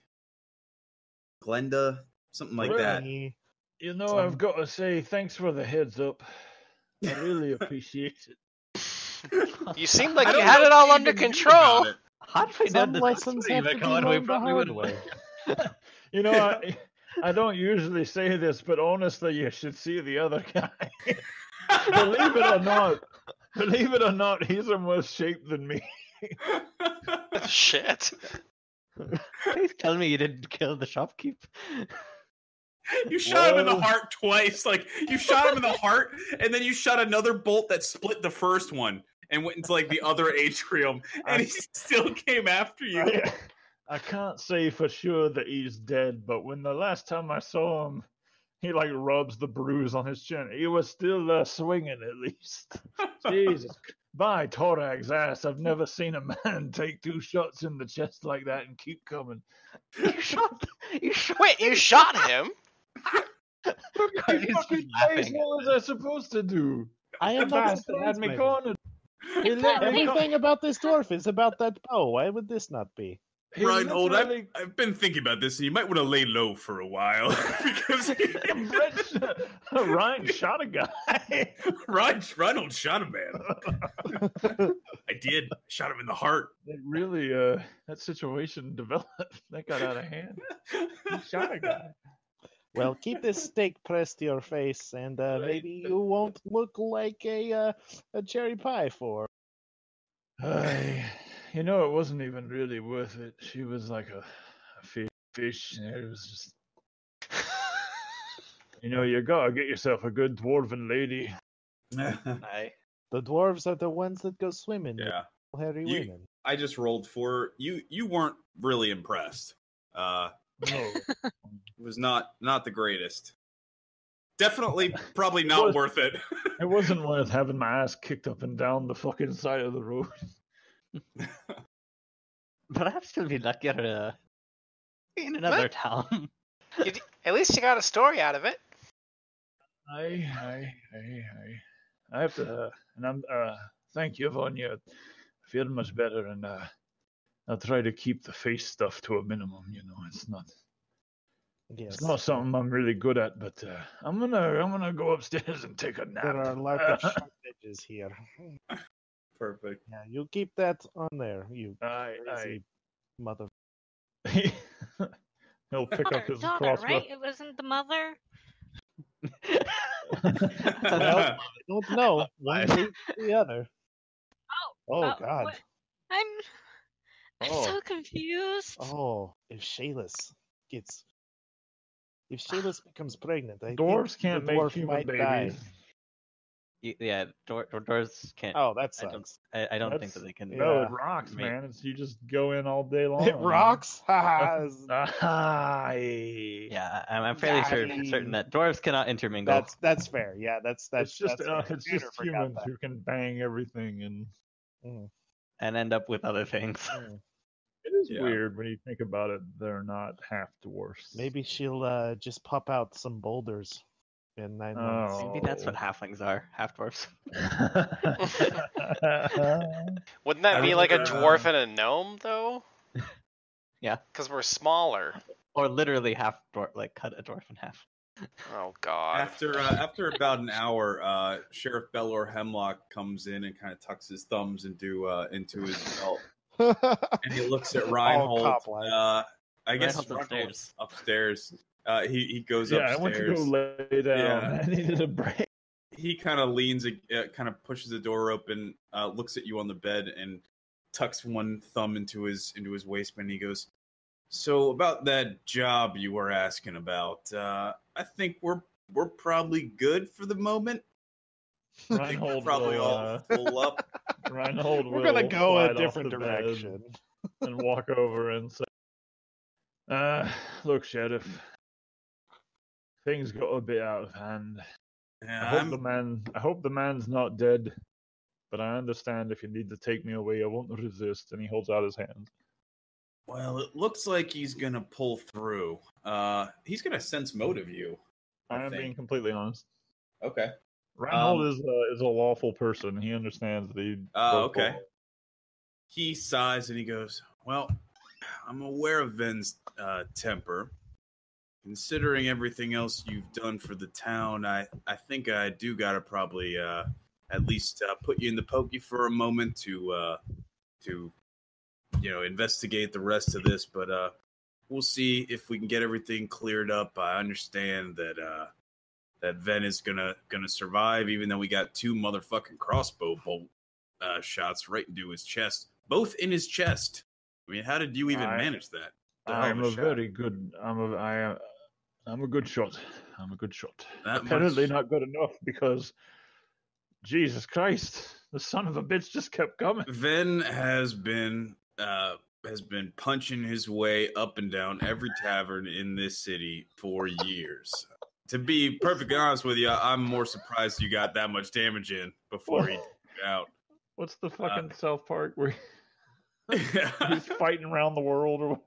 Glenda, something like that. I've got to say, thanks for the heads up. I really appreciate it. You seem like you had it all under control. How did we know Some lessons have to be learned the hard way. I don't usually say this, but honestly, you should see the other guy. Believe it or not, he's in worse shape than me. Shit. Please tell me you didn't kill the shopkeep. You shot him in the heart twice. Like, you shot him in the heart, and then you shot another bolt that split the first one and went into like the other atrium, and he still came after you. I can't say for sure that he's dead, but when the last time I saw him, he like rubs the bruise on his chin. He was still swinging at least. Jesus. By Torag's ass, I've never seen a man take 2 shots in the chest like that and keep coming. You shot him? What was I supposed to do? I am not had me cornered. Everything about this dwarf is about that bow. Why would this not be? Reinhold, I've been thinking about this, and you might want to lay low for a while because Ryan shot a guy. Reinhold shot a man. I did. Shot him in the heart. It really, that situation developed. That got out of hand. He shot a guy. Well, keep this steak pressed to your face, and maybe you won't look like a cherry pie for. It wasn't even really worth it. She was like a fish. It was just... you gotta get yourself a good dwarven lady. Aye. The dwarves are the ones that go swimming with Yeah. hairy You- women. I just rolled for you. You weren't really impressed. No. It was not the greatest. Definitely, probably not was- worth it. It wasn't worth having my ass kicked up and down the fucking side of the road. Perhaps you'll be luckier in another town. At least you got a story out of it. I have to, and I'm, thank you, Vanya. I feel much better, and I'll try to keep the face stuff to a minimum. You know, it's not something I'm really good at, but I'm gonna go upstairs and take a nap. There are a lot of shortages here. Perfect. Yeah, you keep that on there, you I crazy mother. He'll pick up Mother, his daughter, crossbow. right? It wasn't the mother. Well, I don't know. One leads to the other. Oh God. what- I'm Oh. so confused. Oh, if Shayless becomes pregnant, I think Dwarves can't the make dwarf human might babies. die. Yeah, doors can't. Oh, that I don't- sucks. I don't think That's- that they can. No, Yeah. it rocks, Mate. man. It's you just go in all day long. It rocks. Haha. Yeah, I'm fairly certain that dwarves cannot intermingle. That's fair. Yeah, that's It's just that's fair. it's Tanner just forgot humans that. who can bang everything, and and end up with other things. it is Yeah. weird when you think about it. They're not half dwarfs. Maybe she'll just pop out some boulders in 9 months. Oh. Maybe that's what halflings are, half dwarves. Wouldn't that I be like a remember, dwarf and a gnome, though? Yeah. Because we're smaller. Or literally half dwarf, like cut a dwarf in half. Oh, God. After about an hour, Sheriff Bellor Hemlock comes in and kind of tucks his thumbs into his belt, and he looks at Reinhold. cop-like. I guess Reinhold's Reinhold's upstairs. He goes yeah, upstairs. I went to go lay down. Yeah. I needed a break. He kind of leans, kind of pushes the door open, looks at you on the bed, and tucks one thumb into his waistband. He goes, "So about that job you were asking about, I think we're probably good for the moment. I think we're Reinhold probably will, all full up." Reinhold We're gonna will go a slide off different the bed direction. and walk over and say, "Look, Sheriff, things got a bit out of hand. I Yeah, hope the man's not dead, but I understand if you need to take me away, I won't resist." And he holds out his hand. well, it looks like he's gonna pull through. He's gonna sense motive you. I am being completely honest. Okay. Reinhold is a lawful person. He understands that he. Okay. He sighs and he goes, "Well, I'm aware of Ven's temper. Considering everything else you've done for the town, I think I do gotta probably at least put you in the pokey for a moment to investigate the rest of this. But we'll see if we can get everything cleared up. I understand that that Ven is gonna survive, even though we got 2 motherfucking crossbow bolt shots right into his chest, both in his chest. I mean, how did you even manage that? I'm a very good. I'm a good shot. I'm a good shot. That Apparently much- not good enough because Jesus Christ, the son of a bitch just kept coming. Ven has been punching his way up and down every tavern in this city for years. To be perfectly honest with you, I'm more surprised you got that much damage in before he took you out. What's the fucking South Park where he's fighting around the world or whatever?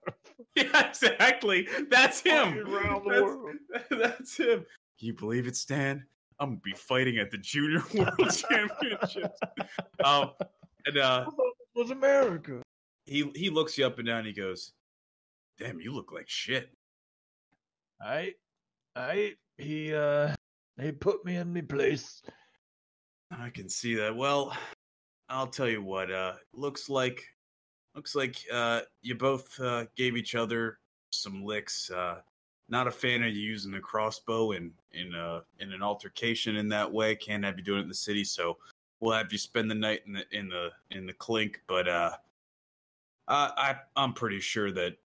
Yeah, exactly. That's him. Fighting around the That's, world. that's him. Can you believe it, Stan? I'm gonna be fighting at the Junior World Championships. And I thought it was America. he looks you up and down. And he goes, "Damn, you look like shit." He put me in my place. I can see that. Well, I'll tell you what. Looks like you both gave each other some licks. Not a fan of you using a crossbow in an altercation in that way. Can't have you doing it in the city, so we'll have you spend the night in the clink. But I'm pretty sure that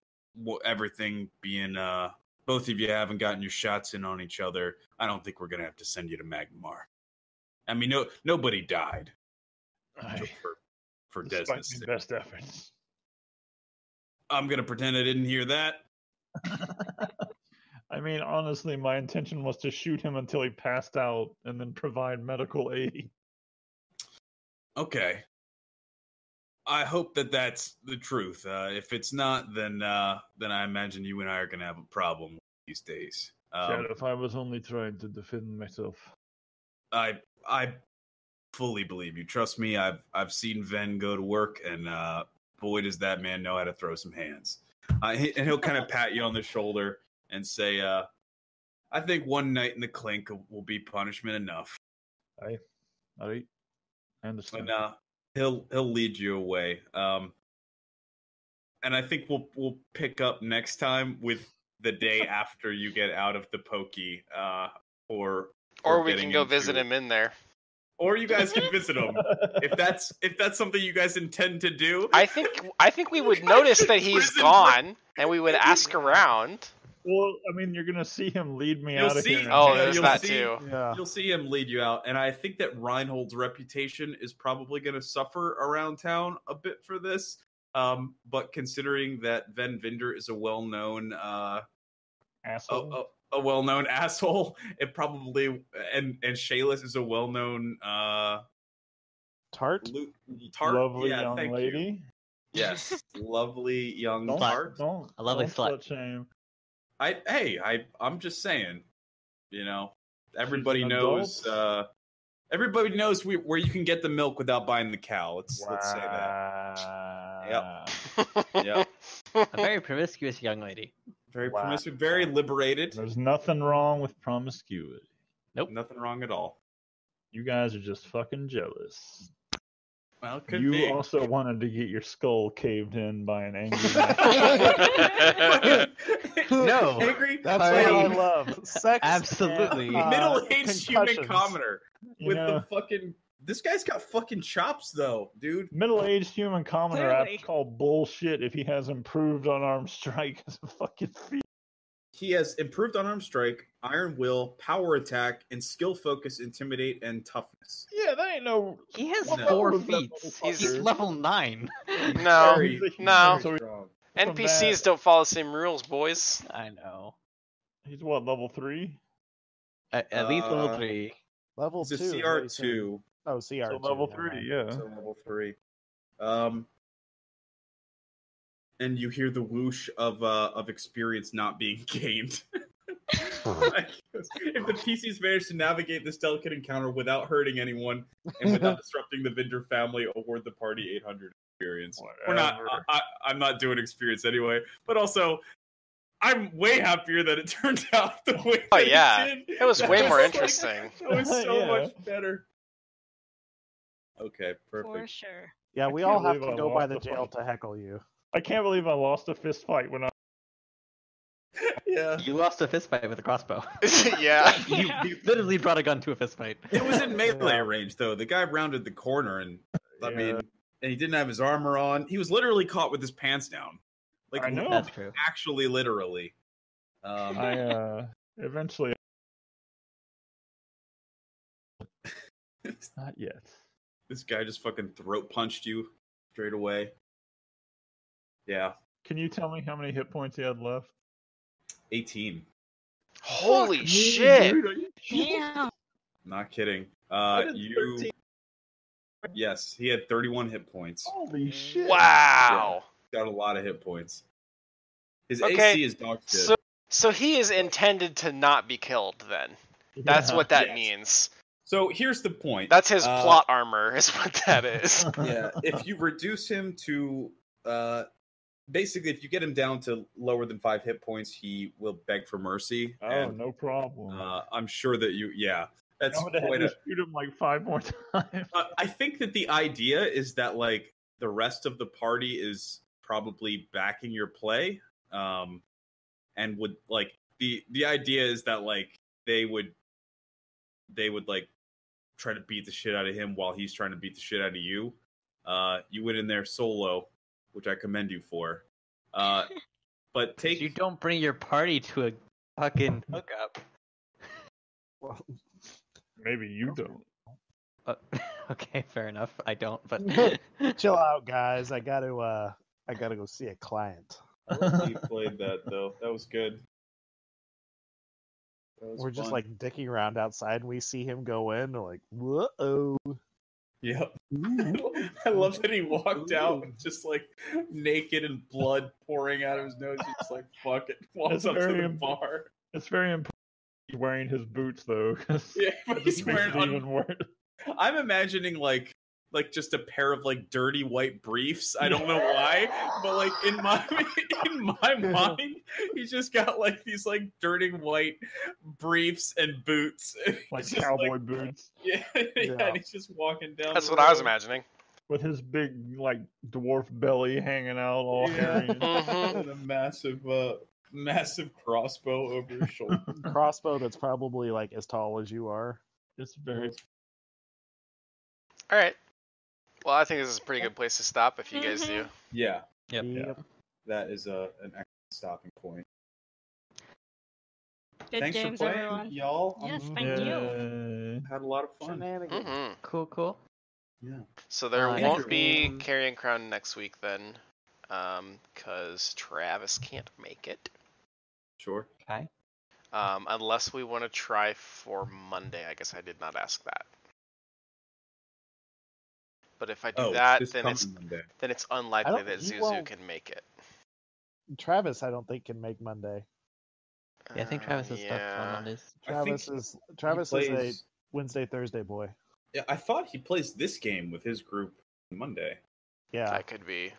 everything being both of you haven't gotten your shots in on each other, I don't think we're gonna have to send you to Magnemar. I mean, nobody died. for Despite Desmond's my sake. best efforts. I'm gonna pretend I didn't hear that. I mean, honestly, my intention was to shoot him until he passed out and then provide medical aid. Okay. I hope that that's the truth. If it's not, then I imagine you and I are gonna have a problem these days. Sheriff, I was only trying to defend myself. I fully believe you. Trust me, I've seen Ven go to work, and boy, does that man know how to throw some hands. And he'll kind of pat you on the shoulder and say, "I think one night in the clink will be punishment enough." All right, I understand. And he'll lead you away. And I think we'll pick up next time with the day after you get out of the pokey, or we can go visit him in there. Or you guys can visit him if that's something you guys intend to do. I think we would notice that he's gone, and we would ask around. Well, I mean, you're gonna see him lead me You'll out of see- here. Oh, there's you'll that see- too. Yeah. You'll see him lead you out, and I think that Reinhold's reputation is probably going to suffer around town a bit for this. But considering that Ven Vinder is a well-known Asshole. a well-known asshole, it probably and Shayless is a well-known Tart? tart. Lovely Yeah, young thank you. lady. Yes, lovely young Don't, tart. don't, A lovely don't slut. slut shame. I'm just saying, everybody an knows. Everybody knows where you can get the milk without buying the cow. Let's say that. Yep. A very promiscuous young lady. Very Wow. permissive, very liberated. There's nothing wrong with promiscuity. Nothing wrong at all. You guys are just fucking jealous. Well, it could You be. also wanted to get your skull caved in by an angry man. No. Angry, That's I what I mean, love. Sex. absolutely. and, middle-aged human concussions. commoner You with know, the fucking. This guy's got fucking chops, though, dude. middle-aged human commoner I Clearly. call bullshit if he has improved unarmed strike as a fucking feat. He has improved unarmed strike, iron will, power attack, and skill focus, intimidate, and toughness. Yeah, that ain't no. He has No. 4 That feats. He's motherfucker. level 9. No, Very- no. So strong. from NPCs that- don't follow the same rules, boys. I know. He's what, level 3? At least level Uh, 3. Level He's 2. a is what CR you're saying. two, Oh, CR2. So level never 3, mind. yeah. so level 3. And you hear the whoosh of experience not being gained. If the PCs manage to navigate this delicate encounter without hurting anyone and without disrupting the Vinder family, award the party 800 experience. We're not. Whatever. I'm not doing experience anyway. But also, I'm way happier that it turned out the way. Oh, that yeah. it did. It was That way more like- interesting. That was so Yeah. much better. Okay, For perfect. sure. Yeah, I we can't all have believe to I go by lost the the jail fight. to heckle you. I can't believe I lost a fist fight when I. Yeah. You lost a fist fight with a crossbow. Yeah. you, Yeah. you literally brought a gun to a fist fight. It was in melee range, though. The guy rounded the corner, and I Yeah. mean, and he didn't have his armor on. He was literally caught with his pants down, like I know. That's true. actually, literally. I eventually. Not yet. This guy just fucking throat punched you straight away. Yeah, Can you tell me how many hit points he had left? 18. Holy Fuck me, shit. dude, are you kidding? Damn. Not kidding. I did You. 13. Yes, he had 31 hit points. Holy shit! Wow. Got a lot of hit points. His Okay, AC is dog shit. So he is intended to not be killed then. That's Yeah. what that Yes. means. So here's the point. That's his plot armor, is what that is. Yeah, if you reduce him to basically if you get him down to lower than 5 hit points, he will beg for mercy. Oh, and no problem. I'm sure that that's I'm gonna have quite to a shoot him like 5 more times. I think that the idea is that like the rest of the party is probably backing your play, and would like the idea is that like they would like try to beat the shit out of him while he's trying to beat the shit out of you. You went in there solo, which I commend you for. But take You don't bring your party to a fucking hookup. Well, Maybe you don't. Okay, fair enough. I don't, but Chill out, guys. I gotta go see a client. I love you played that though. That was good. That was We're just fun. like dicking around outside, and we see him go in. We're like, whoa. Yep. I love that he walked out just like naked and blood pouring out of his nose. He's just like, fuck it. Walks It's up to very the bar. It's very important he's wearing his boots though. 'Cause Yeah, but it he's just makes wearing it even worse. I'm imagining like just a pair of like dirty white briefs. I don't know why, but like in my mind, he's just got like these like dirty white briefs and boots. Like It's just, cowboy boots. Yeah, and he's just walking down. That's the what I was road. imagining. With his big like dwarf belly hanging out all hairy. Mhm. And a massive crossbow over his shoulder. Crossbow that's probably like as tall as you are. It's very All right. Well, I think this is a pretty good place to stop if you guys do. Yeah, Yep. Yep. that is an excellent stopping point. Good Thanks games, for playing, everyone. y'all. Yes, I'm- thank you. you. Had a lot of fun. Shenanigans. Hmm Cool. Yeah. So there Andrew. won't be Carrying Crown next week then, because Travis can't make it. Sure. Okay. Unless we want to try for Monday. I guess I did not ask that. But if I do that, this then coming it's Monday. unlikely don't- that he Zuzu won't- can make it. Travis, I don't think can make Monday. Yeah, I think Travis has stuff on Yeah. Mondays. I think Travis he is a plays- Wednesday, Thursday boy. Yeah, I thought he plays this game with his group on Monday. Yeah. That could be.